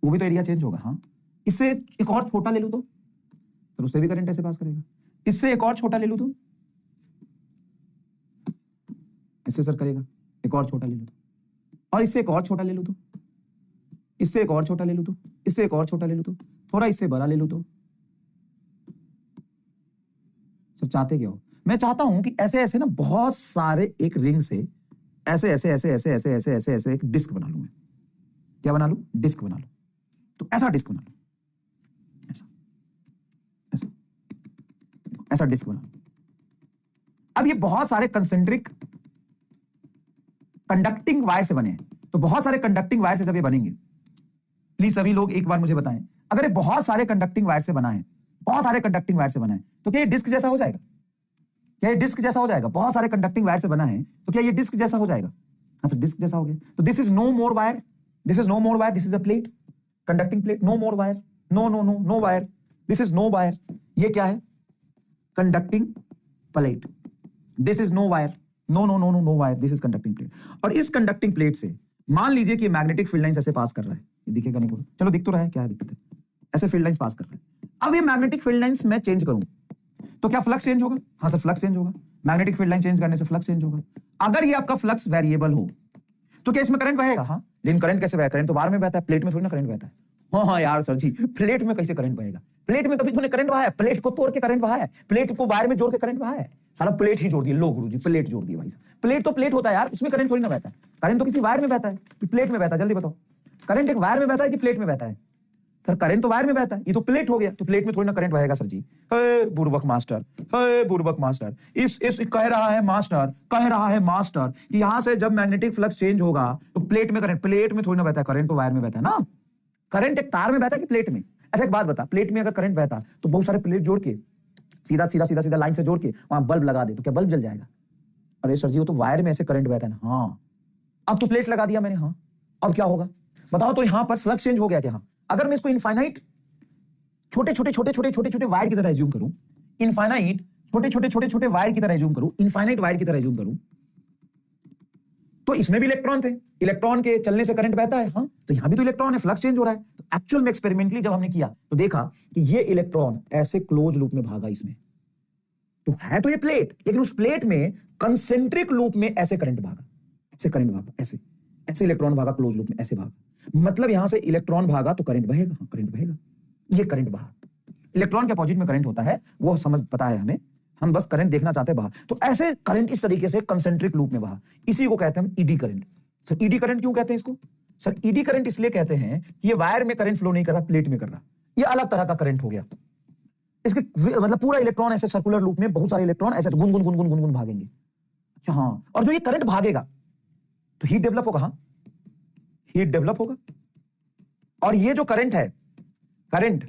वो भी तो एरिया चेंज होगा। हाँ, इससे एक और छोटा ले लूं तो, फिर उससे भी करंट ऐसे पास करेगा। इससे एक और छोटा ले लूं तो, इससे सर करेगा। एक और छोटा ले लूं तो, और इससे एक और छोटा ले लूं तो, इससे एक और छोटा ले लूं तो, इससे एक और छोटा ले लूं तो, थोड़ा इससे बड़ा ले लूं तो। सर चाहते क्या हो? मैं चाहता हूं कि ऐसे ऐसे ना बहुत सारे एक रिंग से ऐसे ऐसे ऐसे ऐसे ऐसे ऐसे ऐसे ऐसे एक डिस्क बना लूं मैं। क्या बना लूं? डिस्क बना लूं। तो ऐसा डिस्क बना लूं, ऐसा ऐसा ऐसा डिस्क बना लूं। अब ये बहुत सारे कंसेंट्रिक कंडक्टिंग वायर से बने हैं, तो बहुत सारे कंडक्टिंग वायर से जब ये बनेंगे, प्लीज सभी लोग एक बार मुझे बताएं, अगर ये बहुत सारे कंडक्टिंग वायर से बना है, बहुत सारे कंडक्टिंग वायर से बना है, तो क्या ये डिस्क जैसा हो जाएगा? क्या ये डिस्क जैसा हो जाएगा? बहुत सारे कंडक्टिंग वायर से बना है, तो क्या ये डिस्क जैसा हो जाएगा? हाँ सर, डिस्क जैसा हो गया। तो this is no more wire, this is no more wire, this is a plate, conducting plate. No more wire, no no no no wire, this is no wire. ये क्या है? Conducting plate. This is no wire, no no no no no wire, this is conducting plate. और इस conducting plate से मान लीजिए कि magnetic field lines ऐसे पास कर रहा है, ये दिखेगा नहीं पूरा, चलो दिख तो रहा है, क्या दिक्कत है? ऐसे फील्ड लाइंस पास कर रहा है। अब ये मैग्नेटिक फील्ड लाइंस मैं चेंज करूं तो क्या फ्लक्स चेंज होगा? हाँ सर, फ्लक्स चेंज होगा। मैग्नेटिक फील्ड लाइन चेंज करने से फ्लक्स चेंज होगा। अगर ये आपका फ्लक्स वेरिएबल हो तो क्या इसमें करंट बहेगा? हाँ, लेकिन करंट कैसे बहेगा? करंट तो बाहर में बहता है, प्लेट में थोड़ी ना करंट बहता है। हाँ यार सर जी, प्लेट में कैसे करंट बहेगा? प्लेट में कभी तूने करंट बहाया? प्लेट को तोड़ के करंट बहाया? प्लेट को वायर में जोड़ के करंट बहाया? सारा प्लेट ही जोड़ दी। लो गुरुजी, प्लेट जोड़ दी भाई साहब। प्लेट तो प्लेट होता है यार, उसमें करंट थोड़ी ना बहता है। करंट तो किसी वायर में बहता है कि प्लेट में बहता है? जल्दी बताओ, करंट एक वायर में बहता है कि प्लेट में बहता है? सर करंट तो वायर में बहता है, ये तो प्लेट हो गया, तो प्लेट में थोड़ी ना करंट बहेगा सर जी। हे बुर्बक मास्टर, हे बुर्बक मास्टर, इस कह रहा है मास्टर कि यहां से जब मैग्नेटिक फ्लक्स चेंज होगा तो प्लेट में करंट, प्लेट में थोड़ी ना बहता है, करंट तो वायर में बहता है ना। करंट एक तार में बहता है कि प्लेट में? अच्छा एक बात बता, प्लेट में अगर करंट बहता तो बहुत सारे प्लेट जोड़ के सीधा सीधा सीधा सीधा लाइन से जोड़ के वहां बल्ब लगा दे, तो क्या बल्ब जल जाएगा? अरे सर जी, वो तो वायर में ऐसे करंट बहता है ना। हाँ, अब तो प्लेट लगा दिया मैंने, हाँ, अब क्या होगा बताओ? तो यहां पर फ्लक्स चेंज हो गया क्या? हाँ, अगर मैं इसको इनफाइनाइट छोटे छोटे छोटे छोटे छोटे छोटे वायर की तरह एज्यूम करूं, इनफाइनाइट छोटे छोटे छोटे छोटे वायर की तरह एज्यूम करूं, इनफाइनाइट वायर की तरह एज्यूम करूं, तो इसमें भी इलेक्ट्रॉन थे, इलेक्ट्रॉन के चलने से करंट बहता है। हाँ, तो यहां भी तो इलेक्ट्रॉन है, फ्लक्स चेंज हो रहा है। तो एक्चुअल में एक्सपेरिमेंटली जब हमने किया तो देखा कि ये इलेक्ट्रॉन ऐसे क्लोज लूप में भागा, इसमें तो है तो ये प्लेट, लेकिन उस प्लेट में कंसेंट्रिक लूप में ऐसे करंट भागा, ऐसे करंट भागा, ऐसे ऐसे इलेक्ट्रॉन भागा क्लोज लूप में, ऐसे भागा। मतलब यहां से इलेक्ट्रॉन भागा तो करंट बहेगा। हाँ, करंट बहेगा, ये करंट बहा। इलेक्ट्रॉन के अपोजिट में करंट होता है, वो समझ पता है हमें, हम बस करंट देखना चाहते हैं बहा। तो ऐसे करंट इस तरीके से कंसेंट्रिक लूप में बहा, इसी को कहते हैं हम eddy current. Sir eddy current क्यों कहते हैं इसको? सर ईडी करंट इसलिए कहते हैं कि ये वायर में करंट फ्लो नहीं कर रहा, प्लेट में कर रहा, ये अलग तरह का करंट हो गया। इसके मतलब पूरा इलेक्ट्रॉन ऐसे सर्कुलर लूप में बहुत सारे इलेक्ट्रॉन ऐसे गुन गुन गुन गुन गुन गुन भागेंगे। अच्छा हाँ, और जो ये करंट भागेगा तो हीट डेवलप होगा, हाँ हीट डेवलप होगा, और ये जो करंट है, current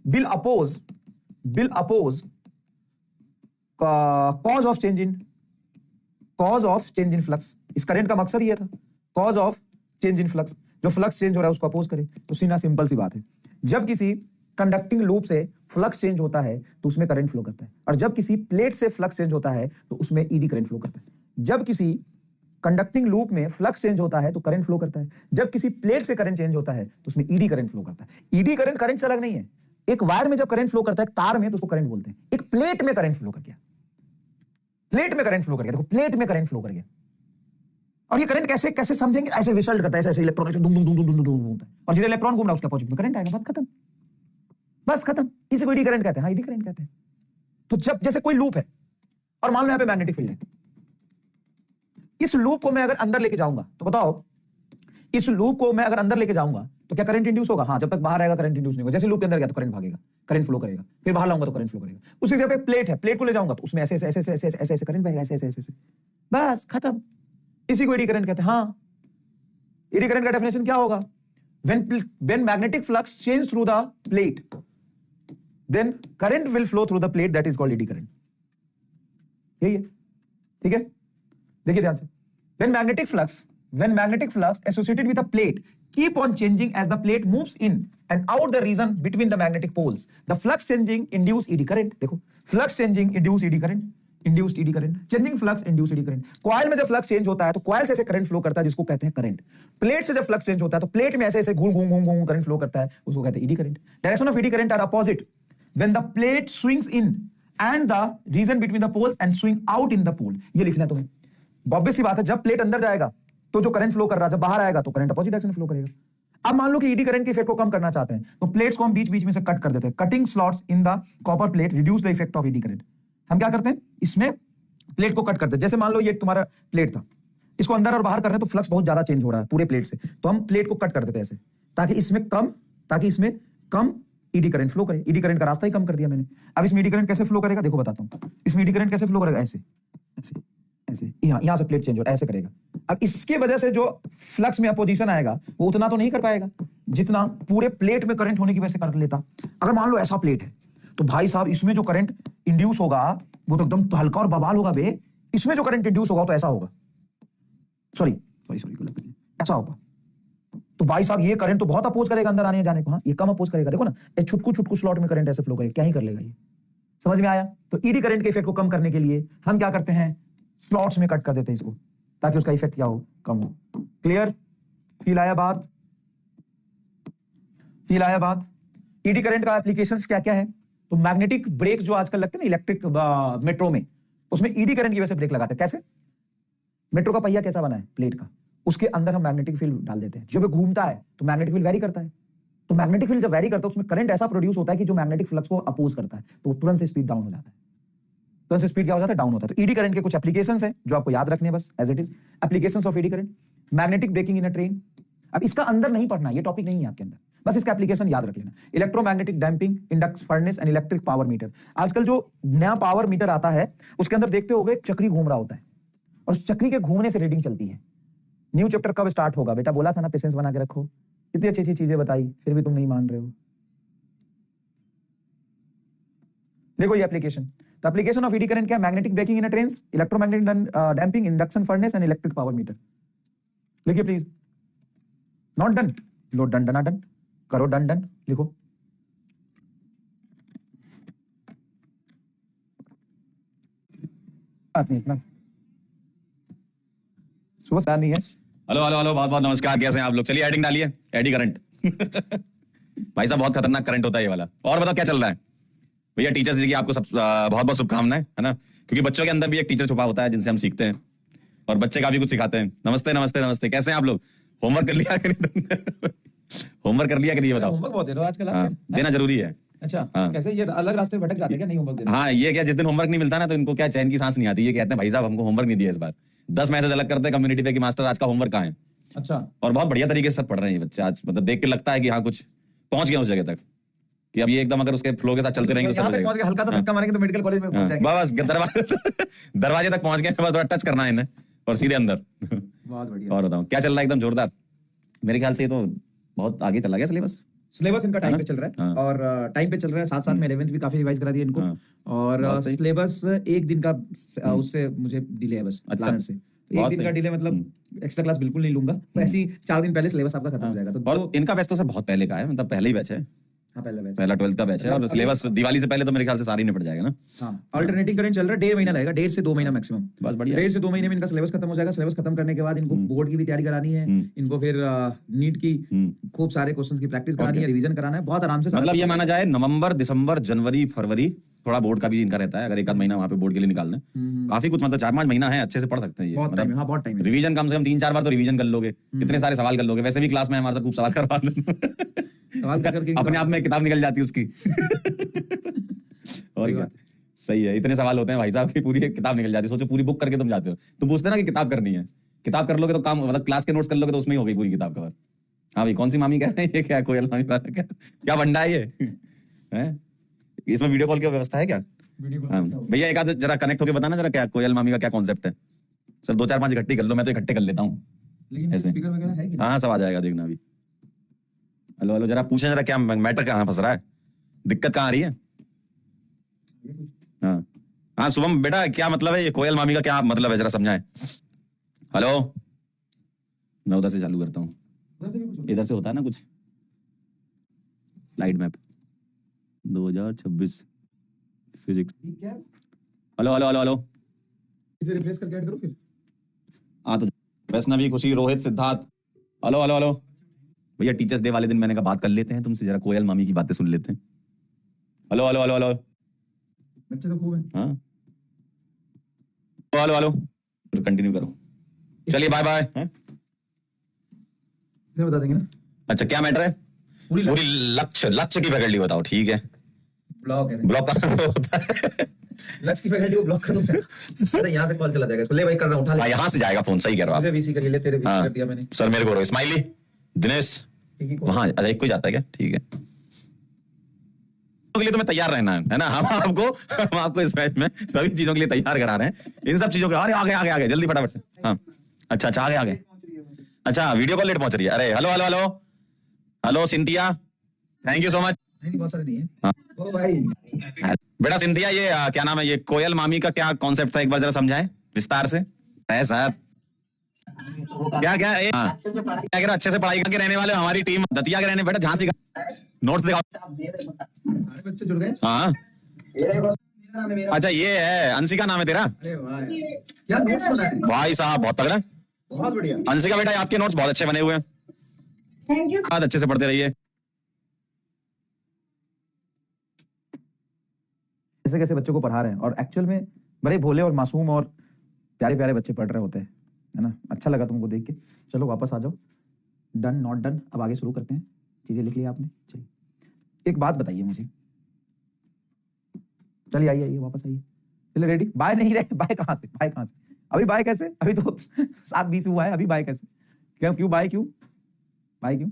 will oppose cause of change in flux. इस करंट का मकसद ये था, cause of change in flux, जो फ्लक्स चेंज हो रहा है उसको अपोज करे। तो सीधा सिंपल सी बात है, जब किसी कंडक्टिंग लूप से फ्लक्स चेंज होता है तो उसमें करंट फ्लो करता है, और जब किसी प्लेट से फ्लक्स चेंज होता है तो उसमें ईडी करंट फ्लो करता है। जब किसी कंडक्टिंग लूप में फ्लक्स चेंज होता है तो करंट फ्लो करता है, जब किसी प्लेट से करंट चेंज होता है तो उसमें ईडी करंट फ्लो करता है। ईडी करंट से अलग नहीं है। एक वायर में जब करंट फ्लो करता है, तार में, तो उसको करंट बोलते हैं। एक प्लेट में करंट फ्लो कर गया, प्लेट में करंट फ्लो कर गया, देखो प्लेट में करंट फ्लो कर गया। और ये करंट कैसे कैसे समझेंगे, ऐसे रिजल्ट करता है, ऐसे इलेक्ट्रॉन ऐसे दुम दुम दुम दुम दुम दुम होता है, और जिधर इलेक्ट्रॉन घूम रहा है उसके अपोजिट में करंट आएगा, बात खत्म, बस खत्म। इसी को ईडी करंट कहते हैं। हाँ ईडी करंट कहते हैं। तो जब जैसे कोई लूप है और मान लो यहां पे मैग्नेटिक फील्ड है, इस लूप को मैं अगर अंदर लेके जाऊंगा तो बताओ, इस लूप को मैं अगर अंदर लेके जाऊंगा तो क्या करंट इंड्यूस होगा? हाँ, जब तक बाहर आएगा करंट इंड्यूस नहीं होगा। जैसे लूप के अंदर गया तो करंट भागेगा, करंट फ्लो करेगा, फिर बाहर लाऊंगा तो करंट फ्लो करेगा। उसी जगह पे प्लेट है, प्लेट को ले जाऊंगा तो उसमें ऐसे ऐसे ऐसे ऐसे ऐसे ऐसे करंट बहेगा, ऐसे ऐसे ऐसे, बस खत्म। इसी को एडी करंट कहते हैं। हाँ, एडी करंट का डेफिनेशन क्या होगा? when magnetic flux change through the plate, then current will flow through the plate, that is called eddy current. यही है, ठीक है? देखिए ध्यान से, when magnetic flux associated with a plate keep on changing as the plate moves in and out the region between the magnetic poles, the flux changing induce eddy current. देखो, flux changing induce eddy current, induced eddy current, changing flux induce eddy current. Coil में जब flux change होता है तो coil से ऐसे current flow करता है जिसको कहते हैं करंट। प्लेट से जब फ्लक्स चेंज होता है तो प्लेट में ऐसे ऐसे घूम घूम घूम घूम करंट फ्लो करता है, उसको कहते हैं eddy current. Direction of eddy current are opposite when the plate swings in and the region between the poles and swing out in the pole. ये लिखना है तुम्हें। ऑब्वियस सी बात है, जब प्लेट अंदर जाएगा तो जो करंट फ्लो कर रहा है, जब बाहर आएगा तो करंट अपोजिट डायरेक्शन फ्लो करेगा। अब मान लो कि ईडी करंट के इफेक्ट को कम करना चाहते हैं तो प्लेट्स को हम बीच बीच में से कट कर देते हैं। Cutting slots in the copper plate reduce the effect of eddy current. हम क्या करते हैं, इसमें प्लेट को कट करते हैं। जैसे मान लो ये तुम्हारा प्लेट था, इसको अंदर और बाहर कर रहे हैं तो फ्लक्स बहुत ज्यादा चेंज हो रहा है पूरे प्लेट से, तो हम प्लेट को कट कर देते हैं ऐसे, ताकि इसमें कम ईडी करंट फ्लो करे। ईडी करंट का रास्ता ही कम कर दिया मैंने। अब इसमें ईडी करंट कैसे फ्लो करेगा, देखो बताता हूं। इसमें ईडी करंट कैसे फ्लो करेगा, ऐसे ऐसे ऐसे, यहां से प्लेट चेंज हो रहा है, ऐसे करेगा। अब इसके वजह से जो फ्लक्स में अपोजिशन आएगा वो उतना तो नहीं कर पाएगा जितना पूरे प्लेट में करंट होने की वजह से कर लेता। अगर मान लो ऐसा प्लेट है तो भाई साहब इसमें जो करंट इंड्यूस होगा वो तो एकदम हल्का और बवाल होगा बे। इसमें जो करंट इंड्यूस होगा तो ऐसा होगा, सॉरी ऐसा होगा। तो भाई साहब ये करंट तो बहुत अपोज करेगा अंदर आने जाने को। हाँ, ये कम अपोज करेगा। देखो ना, ये छुटकू स्लॉट में करंट ऐसे फ्लो करेगा, क्या ही कर लेगा ये। समझ में आया? तो ईडी करंट के इफेक्ट को कम करने के लिए हम क्या करते हैं, स्लॉट्स में कट कर देते हैं इसको, ताकि उसका इफेक्ट क्या हो, कम हो। क्लियर? फील आया बात? ईडी करंट का एप्लीकेशंस क्या क्या है? तो मैग्नेटिक ब्रेक जो आजकल लगते हैं ना इलेक्ट्रिक मेट्रो में, उसमें ईडी करंट की वजह से ब्रेक लगाते हैं। कैसे? मेट्रो का पहिया कैसा बना है, प्लेट का, उसके अंदर हम मैग्नेटिक फील्ड डाल देते हैं। जब वो घूमता है तो मैग्नेटिक फील्ड वेरी करता है, तो मैग्नेटिक फील्ड जब वेरी करता है उसमें करंट ऐसा प्रोड्यूस होता है कि जो मैग्नेटिक फ्लक्स को अपोज करता है, तो तुरंत से स्पीड डाउन हो जाता है। तुरंत से स्पीड क्या हो जाता है, डाउन होता है। तो ईडी करंट के कुछ एप्लीकेशंस हैं जो आपको याद रखने हैं बस as it is. Applications of eddy current, magnetic braking in a train. अब इसका अंदर नहीं पढ़ना, ये टॉपिक नहीं है आपके अंदर, बस इसका एप्लीकेशन याद रख लेना। Electromagnetic damping, induction furnace and electric power metre. आजकल जो नया पावर मीटर आता है उसके अंदर देखते होगे एक चक्री घूम रहा होता है और उस चक्री के घूमने से रीडिंग चलती है। न्यू चैप्टर कब स्टार्ट होगा बेटा, बोला था ना पेशेंस बना के रखो। कितनी अच्छी अच्छी चीजें बताई, फिर भी तुम नहीं मान रहे हो। देखो ये application, the application of eddy current क्या, magnetic braking in a trains, electromagnetic damping, induction furnace and electric power meter. लिखिए प्लीज। नॉट डन, लो डन डना डन करो, डन डन लिखो। बात नहीं इतना सुबह नहीं है। हेलो हेलो हेलो, बहुत बहुत नमस्कार, कैसे हैं आप लोग? चलिए हेडिंग डालिए, एडी करंट। भाई साहब बहुत खतरनाक करंट होता है ये वाला। और बताओ क्या चल रहा है भैया? टीचर्स डे की आपको सब बहुत बहुत शुभकामनाएं, है ना? क्योंकि बच्चों के अंदर भी एक टीचर छुपा होता है जिनसे हम सीखते हैं और बच्चे का भी कुछ सिखाते हैं। नमस्ते नमस्ते नमस्ते, कैसे हैं आप लोग? होमवर्क कर लिया कि नहीं? होमवर्क कर लिया कि नहीं बताओ? होमवर्क बहुत दे रहे हो आजकल। हाँ, देना जरूरी है। अच्छा, हाँ। कैसे ये अलग रास्ते भटक जाते हैं क्या, नहीं होमवर्क देते? हाँ, ये क्या जिस दिन होमवर्क नहीं मिलता ना तो इनको क्या चैन की सांस नहीं आती। ये कहते हैं भाई साहब हमको होमवर्क नहीं दिया इस बार। 10 मैसेज अलग करते हैं कम्युनिटी पे कि मास्टर आज का होमवर्क कहाँ है। अच्छा और बहुत बढ़िया तरीके से पढ़ रहे हैं ये बच्चे आज, मतलब देख के लगता है कि हाँ कुछ पहुंच गए उस जगह तक, कि अब ये एकदम अगर उसके फ्लो के साथ चलते रहेंगे तो सब यहाँ हो तक पहुंच जाएगा। गए, हल्का सा धक्का मारेंगे तो मेडिकल कॉलेज में पहुंच हाँ, जाएंगे। बस दरवाजे तक पहुंच गए, बस थोड़ा टच करना है इन्हें और सीधे अंदर। बहुत बढ़िया। और बताओ क्या चल रहा है एकदम जोरदार? मेरे ख्याल से ये तो बहुत आगे चला गया सिलेबस। सिलेबस इनका टाइम पे चल रहा है हाँ। और टाइम पे चल रहा है, साथ साथ में 11th भी काफी रिवाइज करा दिया इनको। हाँ। और बहुत सही। सिलेबस एक दिन का उससे मुझे डिले है बस अच्छा। प्लानर से, तो एक बहुत दिन का सही। डिले, मतलब एक्स्ट्रा क्लास बिल्कुल नहीं लूंगा, तो ऐसे ही 4 दिन पहले सिलेबस आपका खत्म हो जाएगा। तो और इनका बैच तो सर बहुत पहले का है, मतलब पहले ही बैच है, हाँ पहला बैच, पहला 12th का बैच है, और मतलब सिलेबस दिवाली से पहले तो मेरे ख्याल से सारी निपट जाएगा ना। हाँ अल्टरनेटिंग करंट चल रहा है, 1.5 महीना लगेगा, 1.5 से 2 महीना मैक्सिमम। बस बढ़िया। 1.5 से 2 महीने में इनका सिलेबस खत्म हो जाएगा। सिलेबस खत्म करने के बाद इनको बोर्ड की भी तैयारी करानी है, इनको फिर नीट की खूब सारे क्वेश्चंस की प्रैक्टिस करानी है, रिवीजन कराना है, बहुत आराम से। मतलब ये माना जाए नवंबर, दिसंबर, जनवरी, फरवरी, थोड़ा बोर्ड का भी इनका रहता है, अगर एक आध महीना वहाँ पे बोर्ड के लिए निकाल दें, काफी कुछ, मतलब 4-5 महीना है, अच्छे से पढ़ सकते हैं ये। बहुत टाइम है, हाँ बहुत टाइम है। रिवीजन कम से कम 3-4 बार तो रिवीजन कर लोगे, इतने सारे सवाल कर लोगे, वैसे भी क्लास में हमारे साथ खूब सवाल करवा सवाल कर करके अपने आप में एक किताब निकल जाती है उसकी। और क्या, सही है, इतने सवाल होते हैं भाई साहब की पूरी एक किताब निकल जाती है। सोचो पूरी बुक करके तुम जाते हो, तुम पूछते ना कि किताब करनी है, किताब कर लोगे तो काम, मतलब क्लास के नोट्स कर लोगे तो उसमें ही हो गई पूरी किताब कवर। हाँ भाई, कौन सी मामी कह रहे हैं, ये क्या कोयल मामी वाला क्या बंडा है ये हैं? इसमें वीडियो कॉल की व्यवस्था है क्या? हाँ भैया, एक आध जरा कनेक्ट होके बताना जरा, क्या कोयल मामी का क्या कॉन्सेप्ट है सर? 2-4-5 इकट्ठी कर लो, मैं तो इकट्ठे कर लेता हूँ लेकिन ऐसे। स्पीकर वगैरह है कि हाँ सब आ जाएगा, देखना अभी। हेलो हेलो, जरा पूछें जरा क्या मैटर कहाँ फंस रहा है, दिक्कत कहाँ आ रही है? हाँ हाँ शुभम बेटा, क्या मतलब है ये कोयल मामी का, क्या मतलब है जरा समझाएं। हेलो, मैं उधर से चालू करता हूँ, उधर से भी कुछ इधर से होता है ना कुछ स्लाइड मैप 2026 फिजिक्स। ठीक है, हेलो हेलो हेलो हेलो, इसे रिप्लेस करके ऐड करो फिर। हाँ तो वैष्णवी, खुशी, Rohit, Siddharth. Hello hello hello भैया, टीचर्स डे वाले दिन मैंने कहा बात कर लेते हैं तुमसे, जरा कोयल मामी की बातें सुन लेते हैं। हेलो हेलो हेलो हेलो, बच्चे तो खूब है। हाँ हेलो हेलो, तो कंटिन्यू करो, चलिए बाय बाय। इसे बता देंगे ना, अच्छा क्या मैटर है? पूरी पूरी लक्ष्य की फैकल्टी बताओ, ठीक है। ब्लॉक है, ब्लॉक कहाँ होता है? लक्ष्य की फैकल्टी को ब्लॉक कर दो। अरे यहाँ पे कॉल चला जाएगा, इसको ले भाई, कर रहा हूँ, उठा ले। हाँ यहाँ से जाएगा फोन, सही कह रहे हो मुझे आप। वीसी कर ले, तेरे वीसी हाँ कर दिया मैंने। सर मेरे को स्माइली, दिनेश ठीक है, वहां, अच्छा एक कोई जाता है क्या? ठीक है, के लिए तुम्हें तैयार रहना है ना, हम आपको इस मैच में सभी चीजों के लिए तैयार करा रहे हैं, इन सब चीजों के। अरे आगे आगे आगे जल्दी फटाफट से। हाँ अच्छा अच्छा, आगे आगे। अच्छा वीडियो कॉल लेट पहुंच रही है। अरे hello hello hello hello Cynthia, thank you so much. नहीं बहुत सारे नहीं है। हाँ। ओ भाई, बेटा सिंथिया, ये क्या नाम है, ये कोयल मामी का क्या कॉन्सेप्ट था, एक बार जरा समझाएं विस्तार से। है सर, क्या क्या हाँ, क्या कह रहे, अच्छे से पढ़ाई करके रहने वाले हो, हमारी टीम दतिया के रहने, बेटा झांसी का नोट्स दिखाओ। सारे बच्चे जुड़ गए। हाँ अच्छा, ये है अंशिका नाम है तेरा? अरे भाई, क्या नोट्स बनाए हैं? भाई साहब बहुत तगड़ा। बहुत बढ़िया। अंशिका बेटा, आपके नोट्स बहुत अच्छे बने हुए हैं, थैंक यू। बहुत अच्छे से पढ़ते रहिए। कैसे कैसे बच्चों को पढ़ा रहे हैं, और एक्चुअल में बड़े भोले और मासूम और प्यारे प्यारे बच्चे पढ़ रहे होते हैं, है ना। अच्छा लगा तुमको देख के। चलो वापस आ जाओ, डन नॉट डन, अब आगे शुरू करते हैं। चीजें लिख लिया आपने, चलिए एक बात बताइए मुझे। चलिए आइए आइए, वापस आइए। चलिए रेडी, बाय नहीं रहे, बाय कहाँ से, बाय कहाँ से? अभी बाय कैसे? अभी तो 7:20 हुआ है, अभी बाय कैसे? क्यों क्यों बाय, क्यों बाय, क्यों?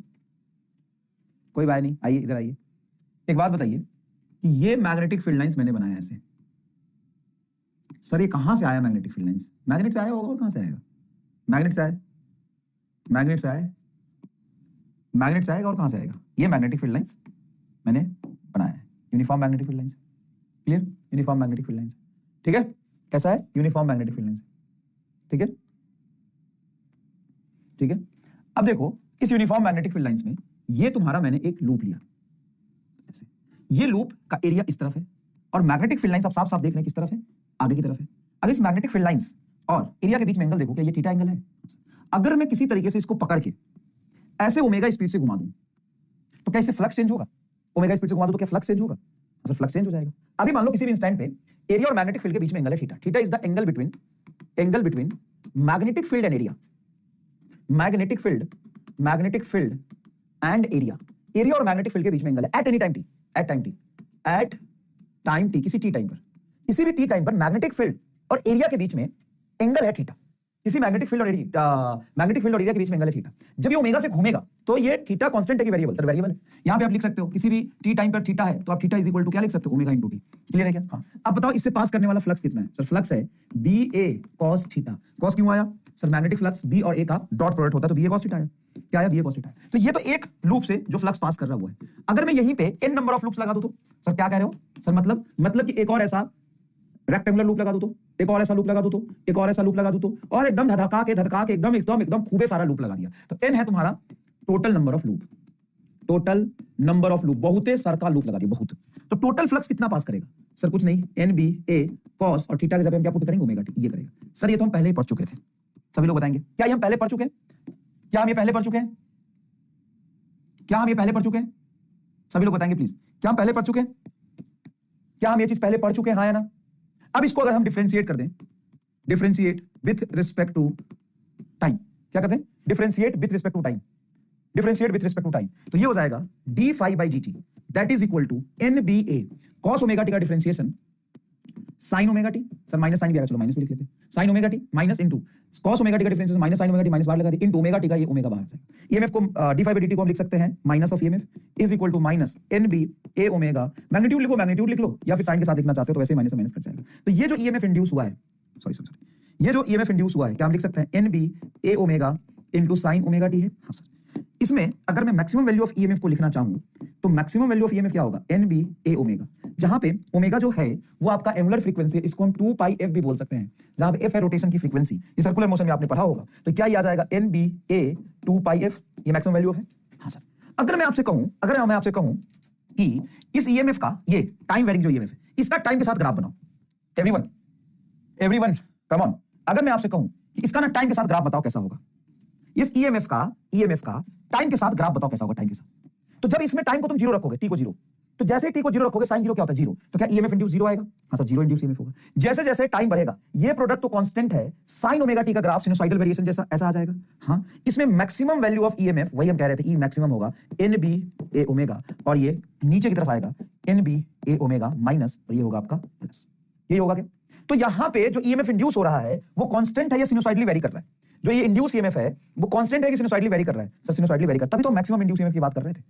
कोई बाय नहीं, आइए इधर आइए। एक बात बताइए कि ये मैग्नेटिक फील्ड लाइंस मैंने बनाया ऐसे। सर ये कहां से आया मैग्नेटिक फील्ड लाइंस? मैग्नेट से आया होगा, और कहां से आएगा? मैग्नेट से आया, मैग्नेट से आया, मैग्नेट से आएगा, और कहां से आएगा? ये मैग्नेटिक फील्ड लाइंस मैंने बनाया है, uniform magnetic field lines. Clear? Uniform magnetic field lines, ठीक है। कैसा है? यूनिफॉर्म मैग्नेटिक फील्ड लाइंस, ठीक है, ठीक है। अब देखो, इस यूनिफॉर्म मैग्नेटिक फील्ड लाइंस में ये तुम्हारा मैंने एक लूप लिया ऐसे। ये लूप का एरिया इस तरफ है, और मैग्नेटिक फील्ड लाइंस आप साफ साफ देख रहे हैं किस तरफ है, आगे की तरफ है। अब इस मैग्नेटिक फील्ड लाइंस और एरिया के बीच में एंगल देखो, क्या ये थीटा एंगल है? अगर मैं किसी तरीके से इसको पकड़ के ऐसे ओमेगा स्पीड से घुमा दूं, तो क्या इससे फ्लक्स चेंज होगा? ओमेगा स्पीड से घुमा दूं तो क्या फ्लक्स चेंज होगा? सर फ्लक्स चेंज हो जाएगा। अभी मान लो किसी भी इंस्टेंट पे एरिया और मैग्नेटिक फील्ड के बीच में एंगल है theta. Theta is the angle between magnetic field and area, magnetic field and area. Area और मैग्नेटिक फील्ड के बीच में एंगल है at any time t, at time t, किसी टी टाइम पर, किसी भी टी टाइम पर मैग्नेटिक फील्ड और एरिया के बीच में एंगल है थीटा। किसी मैग्नेटिक फील्ड और एरिया के बीच में एंगल है थीटा। जब ये ओमेगा से घूमेगा तो ये थीटा कांस्टेंट है कि वेरिएबल? सर वेरिएबल है। यहां पे आप लिख सकते हो किसी भी टी टाइम पर थीटा है तो आप थीटा इज इक्वल टू क्या लिख सकते हो? Omega into T. क्लियर है क्या? हाँ। अब बताओ इससे पास करने वाला फ्लक्स कितना है? सर फ्लक्स है B A cos theta. Cos क्यों आया? सर मैग्नेटिक फ्लक्स बी और ए का डॉट प्रोडक्ट होता है तो बी ए कॉस थीटा आया। क्या आया? B A cos theta. तो ये तो एक लूप से जो फ्लक्स पास कर रहा हुआ है। अगर मैं यहीं पे n नंबर ऑफ लूप्स लगा दूं तो सर क्या कह रहे हो? सर मतलब कि एक और ऐसा रेक्टेंगुलर लूप लगा दूं तो, एक और ऐसा लूप लगा दूं तो, एक और ऐसा लूप लगा दूं तो, और एकदम धधका के एकदम खूबे सारा लूप लगा दिया तो n है तुम्हारा total number of loop. Total number of loop, बहुते सर का लूप लगा दिया बहुत। तो टोटल फ्लक्स कितना पास करेगा? सर कुछ नहीं, एन बी ए कॉस और थीटा के जगह हम क्या पुट करेंगे? Omega T. ये करेगा। सर ये तो हम पहले ही पढ़ चुके थे। सभी लोग बताएंगे क्या ये हम पहले पढ़ चुके हैं? क्या हम ये पहले पढ़ चुके हैं? क्या हम ये पहले पढ़ चुके हैं? सभी लोग बताएंगे प्लीज, क्या हम पहले पढ़ चुके हैं? क्या हम ये चीज पहले पढ़ चुके हैं? हाँ या ना? अब इसको अगर हम डिफरेंशिएट कर दें, differentiate with respect to time, क्या करते हैं? Differentiate with respect to time, differentiate with respect to time, तो ये हो जाएगा d phi by d t that is equal to N B A cos omega t का differentiation sine omega t. Sir minus sine भी आएगा, चलो minus भी लिख लेते हैं। Sine omega t minus into cos omega t का differentiation minus sine omega t minus बाहर लगा दी इनटू ओमेगा टी का ये ओमेगा बाहर आ जाएगा। ईएमएफ को d phi by d t को हम लिख सकते हैं minus of EMF is equal to minus N B A omega. Magnitude लिखो, मैग्नीट्यूड लिख लो, या फिर साइन के साथ लिखना चाहते हो तो वैसे माइनस से माइनस कट जाएगा। तो ये जो ईएमएफ इंड्यूस हुआ है, ये जो ईएमएफ इंड्यूस हुआ है क्या हम लिख सकते हैं? N B A omega into sine omega t है। हाँ सर। इसमें अगर मैं मैक्सिमम वैल्यू ऑफ ईएमएफ को लिखना चाहूं तो मैक्सिमम वैल्यू ऑफ ईएमएफ क्या होगा? एन बी ए ओमेगा, जहां पे ओमेगा जो है वो आपका एंगुलर फ्रीक्वेंसी है, इसको हम 2 पाई एफ भी बोल सकते हैं, जहां पे एफ है रोटेशन की फ्रीक्वेंसी। ये सर्कुलर मोशन में आपने पढ़ा होगा। तो क्या ये आ जाएगा? एन बी ए 2 पाई एफ, ये मैक्सिमम वैल्यू है। हाँ सर। अगर मैं आपसे कहूं कि इस ईएमएफ का, ये टाइम वेरिंग जो ईएमएफ है, इसका टाइम के साथ ग्राफ बनाओ। Everyone come on. अगर मैं आपसे कहूं कि इसका ना टाइम के साथ ग्राफ बताओ कैसा होगा? इस ईएमएफ का टाइम के साथ ग्राफ बताओ कैसा होगा? टाइम के साथ। तो जब इसमें टाइम को तुम जीरो रखोगे, टी को जीरो, तो जैसे टी को जीरो रखोगे साइन जीरो क्या होता है? जीरो। तो क्या ईएमएफ इंड्यूस जीरो आएगा? हाँ सर, जीरो इंड्यूस ईएमएफ होगा। जैसे जैसे टाइम बढ़ेगा, ये प्रोडक्ट तो कांस्टेंट है, साइन ओमेगा टी का ग्राफ सिनुसाइडल वेरिएशन जैसा ऐसा आ जाएगा। हाँ, इसमें मैक्सिमम वैल्यू ऑफ ईएमएफ, वही हम कह रहे थे, ई मैक्सिमम होगा एन बी ए ओमेगा, और ये नीचे की तरफ आएगा N B A omega minus, और ये होगा आपका प्लस। ये होगा क्या? तो यहां पे जो ईएमएफ इंड्यूस हो रहा है वो कांस्टेंट है या सिनुसाइडली वेरी कर रहा है? जो ये इंड्यूस ईएमएफ है वो कांस्टेंट है कि सिनुसाइडली वेरी कर रहा है? सर सिनुसाइडली वेरी कर, तभी तो मैक्सिमम इंड्यूस ईएमएफ की बात कर रहे थे।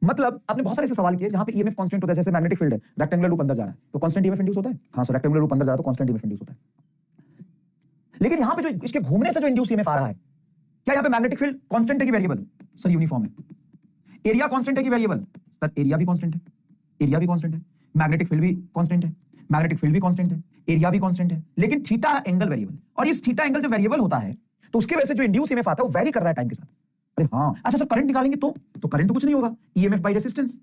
मतलब आपने बहुत सारे ऐसे सवाल किए जहां पे ईएमएफ कांस्टेंट होता है, जैसे मैग्नेटिक फील्ड है, रेक्टेंगुलर लूप अंदर जा रहा है तो कांस्टेंट ईएमएफ इंड्यूस होता है। हाँ सर, रेक्टेंगुलर लूप अंदर जा रहा है तो कांस्टेंट ईएमएफ इंड्यूस होता है। लेकिन यहां पे जो इसके घूमने से जो इंड्यूस ईएमएफ आ रहा है, क्या यहां पे मैग्नेटिक फील्ड कांस्टेंट है कि वेरिएबल? सर यूनिफॉर्म है। एरिया कांस्टेंट है कि वेरिएबल? सर एरिया भी कांस्टेंट है, एरिया भी कांस्टेंट है। मैग्नेटिक फील्ड भी कांस्टेंट है, मैग्नेटिक फील्ड भी कांस्टेंट है, एरिया भी कांस्टेंट है। लेकिन थीटा एंगल वेरिएबल, और इस थीटा एंगल जो वेरिएबल होता है तो उसके वजह से जो इंड्यूस ईएमएफ आता है वो वेरी कर रहा है टाइम के साथ। अरे हाँ, अच्छा सर करंट निकालेंगे तो करंट तो कुछ नहीं होगा, EMF by resistance,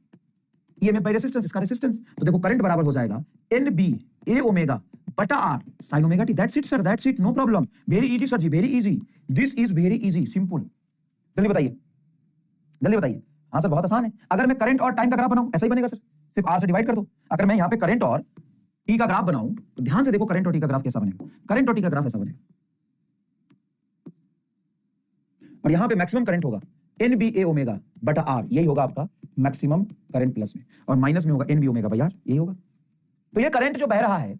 EMF by resistance, इसका रेजिस्टेंस। तो देखो करंट बराबर हो जाएगा एन बी ए ओमेगा बटा R sine omega t. That's it sir, that's it, no problem, very easy sir ji, very easy, this is very easy, simple. जल्दी बताइए, जल्दी बताइए। हाँ सर बहुत आसान है। अगर मैं करंट और टाइम का ग्राफ बनाऊं ऐसा ही बनेगा सर, सिर्फ आर से डिवाइड कर दो। अगर मैं यहाँ पे करंट और टी का ग्राफ बनाऊं तो ध्यान से देखो करंट और टी का ग्राफ कैसा बनेगा। करंट और टी का ग्राफ ऐसा बनेगा, और यहां पे मैक्सिमम करंट होगा एन बी ए ओमेगा बटा आर, यही होगा आपका मैक्सिमम करंट प्लस में, और माइनस में होगा N B omega by R, यही होगा। तो ये करंट जो बह रहा है,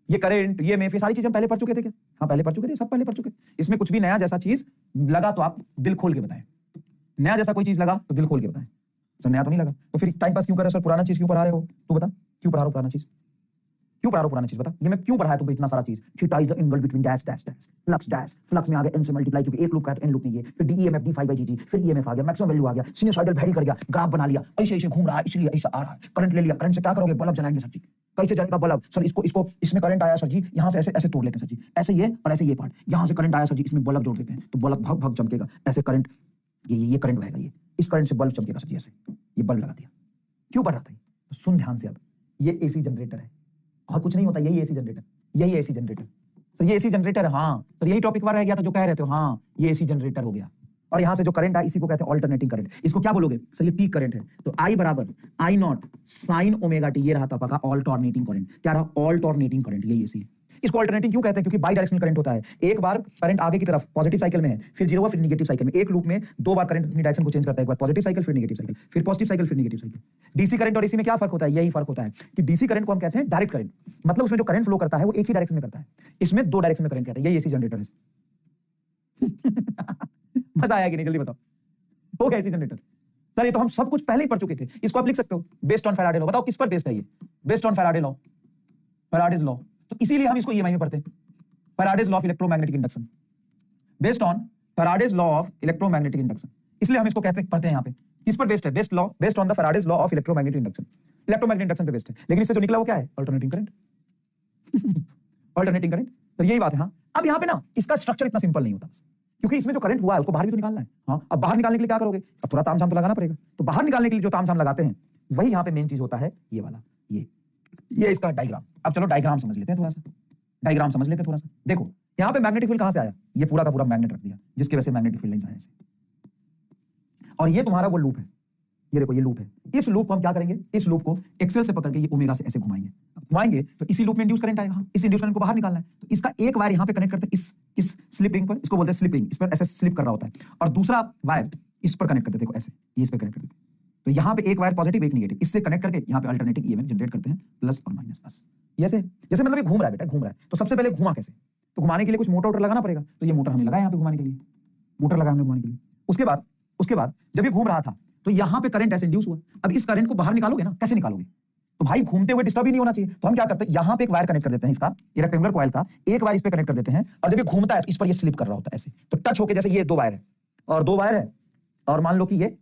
ये करंट, ये मेफ, ये सारी चीजें हम पहले पढ़ चुके थे क्या? हाँ पहले पढ़ चुके थे, सब पहले पढ़ चुके। इसमें कुछ भी नया जैसा चीज लगा तो आप दिल खोल के बताएं। नया जैसा कोई चीज लगा तो दिल खोल के बताएं। सर नया तो नहीं लगा तो फिर टाइम पास क्यों कर रहे हो सर? पुराना चीज क्यों पढ़ा रहे हो? तू बता, क्यों पढ़ा रहे हो पुराना चीज? क्यों पढ़ा रहा हूं पुराना चीज? बता, ये मैं क्यों पढ़ाया तुमको इतना सारा चीज? Theta is the angle between dash dash dash, flux dash, flux में आ गया n से मल्टीप्लाई, क्योंकि एक लूप का है तो n लूप नहीं है, फिर d EMF d phi by d, फिर ईएमएफ आ गया, मैक्सिमम वैल्यू आ गया, सिनुसाइडल वेरी कर गया, ग्राफ बना लिया, ऐसे ऐसे घूम रहा है इसलिए ऐसा आ रहा है। करंट ले लिया, करंट से क्या करोगे? बल्ब जलाएंगे सर जी। कैसे जलेगा बल्ब? सर इसको इसमें करंट आया सर जी, यहाँ से ऐसे ऐसे तोड़ लेते हैं सर जी, ऐसे ये और ऐसे ये पार्ट, यहाँ से करंट आया सर जी, इसमें बल्ब जोड़ देते हैं तो बल्ब भग भग चमकेगा, ऐसे करंट, ये करंट बहेगा, ये इस करंट से बल्ब चमकेगा सर जी, ऐसे ये बल्ब लगा दिया। क्यों पढ़ रहा था? तो सुन ध्यान से, अब ये एसी जनरेटर है और कुछ नहीं होता, यही एसी जनरेटर, यही एसी जनरेटर। सर ये एसी जनरेटर है, हाँ सर यही टॉपिक वाला रह गया था जो कह रहे थे, हाँ ये एसी जनरेटर हो गया। और यहां से जो करंट है इसी को कहते हैं ऑल्टरनेटिंग करंट। इसको क्या बोलोगे सर? ये पीक करंट है, तो आई बराबर I naught sine omega T, ये रहा था आपका ऑल्टरनेटिंग करंट। क्या रहा? ऑल्टरनेटिंग करंट, यही एसी है। इसको अल्टरनेटिंग क्यों कहते हैं? क्योंकि बाई डायरेक्शनल करंट होता है। एक बार करंट आगे की तरफ पॉजिटिव साइकिल में है, फिर जीरो फिर नेगेटिव साइकिल में, एक लूप में दो बार करंट अपनी डायरेक्शन को चेंज करता है, एक बार पॉजिटिव साइकिल फिर नेगेटिव साइकिल, फिर पॉजिटिव साइकिल फिर नेगेटिव साइकिल। डीसी करंट और एसी में क्या फर्क होता है? यही फर्क होता है कि डीसी करंट को हम कहते हैं डायरेक्ट करंट, मतलब उसमें जो करंट फ्लो करता है वो एक ही डायरेक्शन में करता है, इसमें दो डायरेक्शन में करंट कहते हैं, यही एसी जनरेटर है। मजा आया कि नहीं, जल्दी बताओ। हो गया एसी जनरेटर। सर ये तो हम सब कुछ पहले ही पढ़ चुके थे, इसको आप लिख सकते हो बेस्ड ऑन फैराडे लॉ। बताओ किस पर बेस्ड है ये? Based on Faraday law, Faraday's law. तो इसीलिए हम इसको ईएमआई में पढ़ते हैं, Faraday's law of electromagnetic induction, based on Faraday's law of electromagnetic induction. इसलिए हम इसको कहते पढ़ते हैं यहाँ पे। किस पर बेस्ड है? Based law, based on the Faraday's law of electromagnetic induction, electromagnetic induction पे बेस्ड है। लेकिन इससे जो निकला वो क्या है? Alternating current. अल्टरनेटिंग करंट, तो यही बात है। हाँ, अब यहाँ पे ना इसका स्ट्रक्चर इतना सिंपल नहीं होता बस, क्योंकि इसमें जो करंट हुआ है उसको बाहर भी तो निकालना है। हाँ, अब बाहर निकालने के लिए क्या करोगे? अब थोड़ा तामझाम तो लगाना पड़ेगा। तो बाहर निकालने के लिए जो तामझाम लगाते हैं वही यहाँ पे मेन चीज होता है, ये वाला, ये इसका डायग्राम। अब चलो डायग्राम समझ लेते हैं थोड़ा सा, डायग्राम समझ लेते हैं थोड़ा सा। देखो यहाँ पे मैग्नेटिक फील्ड कहां से आया? ये पूरा का पूरा मैग्नेट रख दिया, जिसकी वजह से मैग्नेटिक फील्ड लाइंस आए ऐसे। और ये तुम्हारा वो लूप है, ये देखो ये लूप है। इस लूप को हम क्या करेंगे? इस लूप को एक्सेल से पकड़ के ये ओमेगा से ऐसे घुमाएंगे। घुमाएंगे तो इसी लूप में इंड्यूस करंट आएगा। इस इंड्यूस करंट को बाहर निकालना है, तो इसका एक वायर यहाँ पे कनेक्ट करते हैं इस स्लिप रिंग पर, इसको बोलते हैं स्लिप रिंग, इस पर ऐसे स्लिप कर रहा होता है। और दूसरा वायर इस पर कनेक्ट करते हैं, देखो ऐसे, ये इस पर कनेक्ट करते हैं। तो यहाँ पे एक वायर पॉजिटिव एक नेगेटिव, इससे कनेक्ट करके यहाँ पे अल्टरनेटिंग ईएमएफ जनरेट करते हैं, प्लस और माइनस। बस जैसे जैसे मतलब ये घूम रहा है बेटा, घूम रहा है। तो सबसे पहले घुमा कैसे? तो घुमाने के लिए कुछ मोटर लगाना पड़ेगा। तो ये मोटर हमने लगाया यहाँ पे घुमाने के लिए, मोटर लगाया हमने घुमाने के लिए। उसके बाद जब ये घूम रहा था तो यहाँ पे करंट ऐसे इंड्यूस हुआ। अब इस करंट को बाहर निकालोगे ना, कैसे निकालोगे? तो भाई घूमते हुए डिस्टर्ब ही नहीं होना चाहिए। तो हम क्या करते हैं, यहाँ पे एक वायर कनेक्ट कर देते हैं, इसका रेक्टेंगुलर कॉइल का एक वायर इस पे कनेक्ट कर देते हैं। और जब ये घूमता है तो इस पर ये स्लिप कर रहा होता है ऐसे। तो टच होके, जैसे ये दो वायर है और दो वायर है, और मान लो कि ये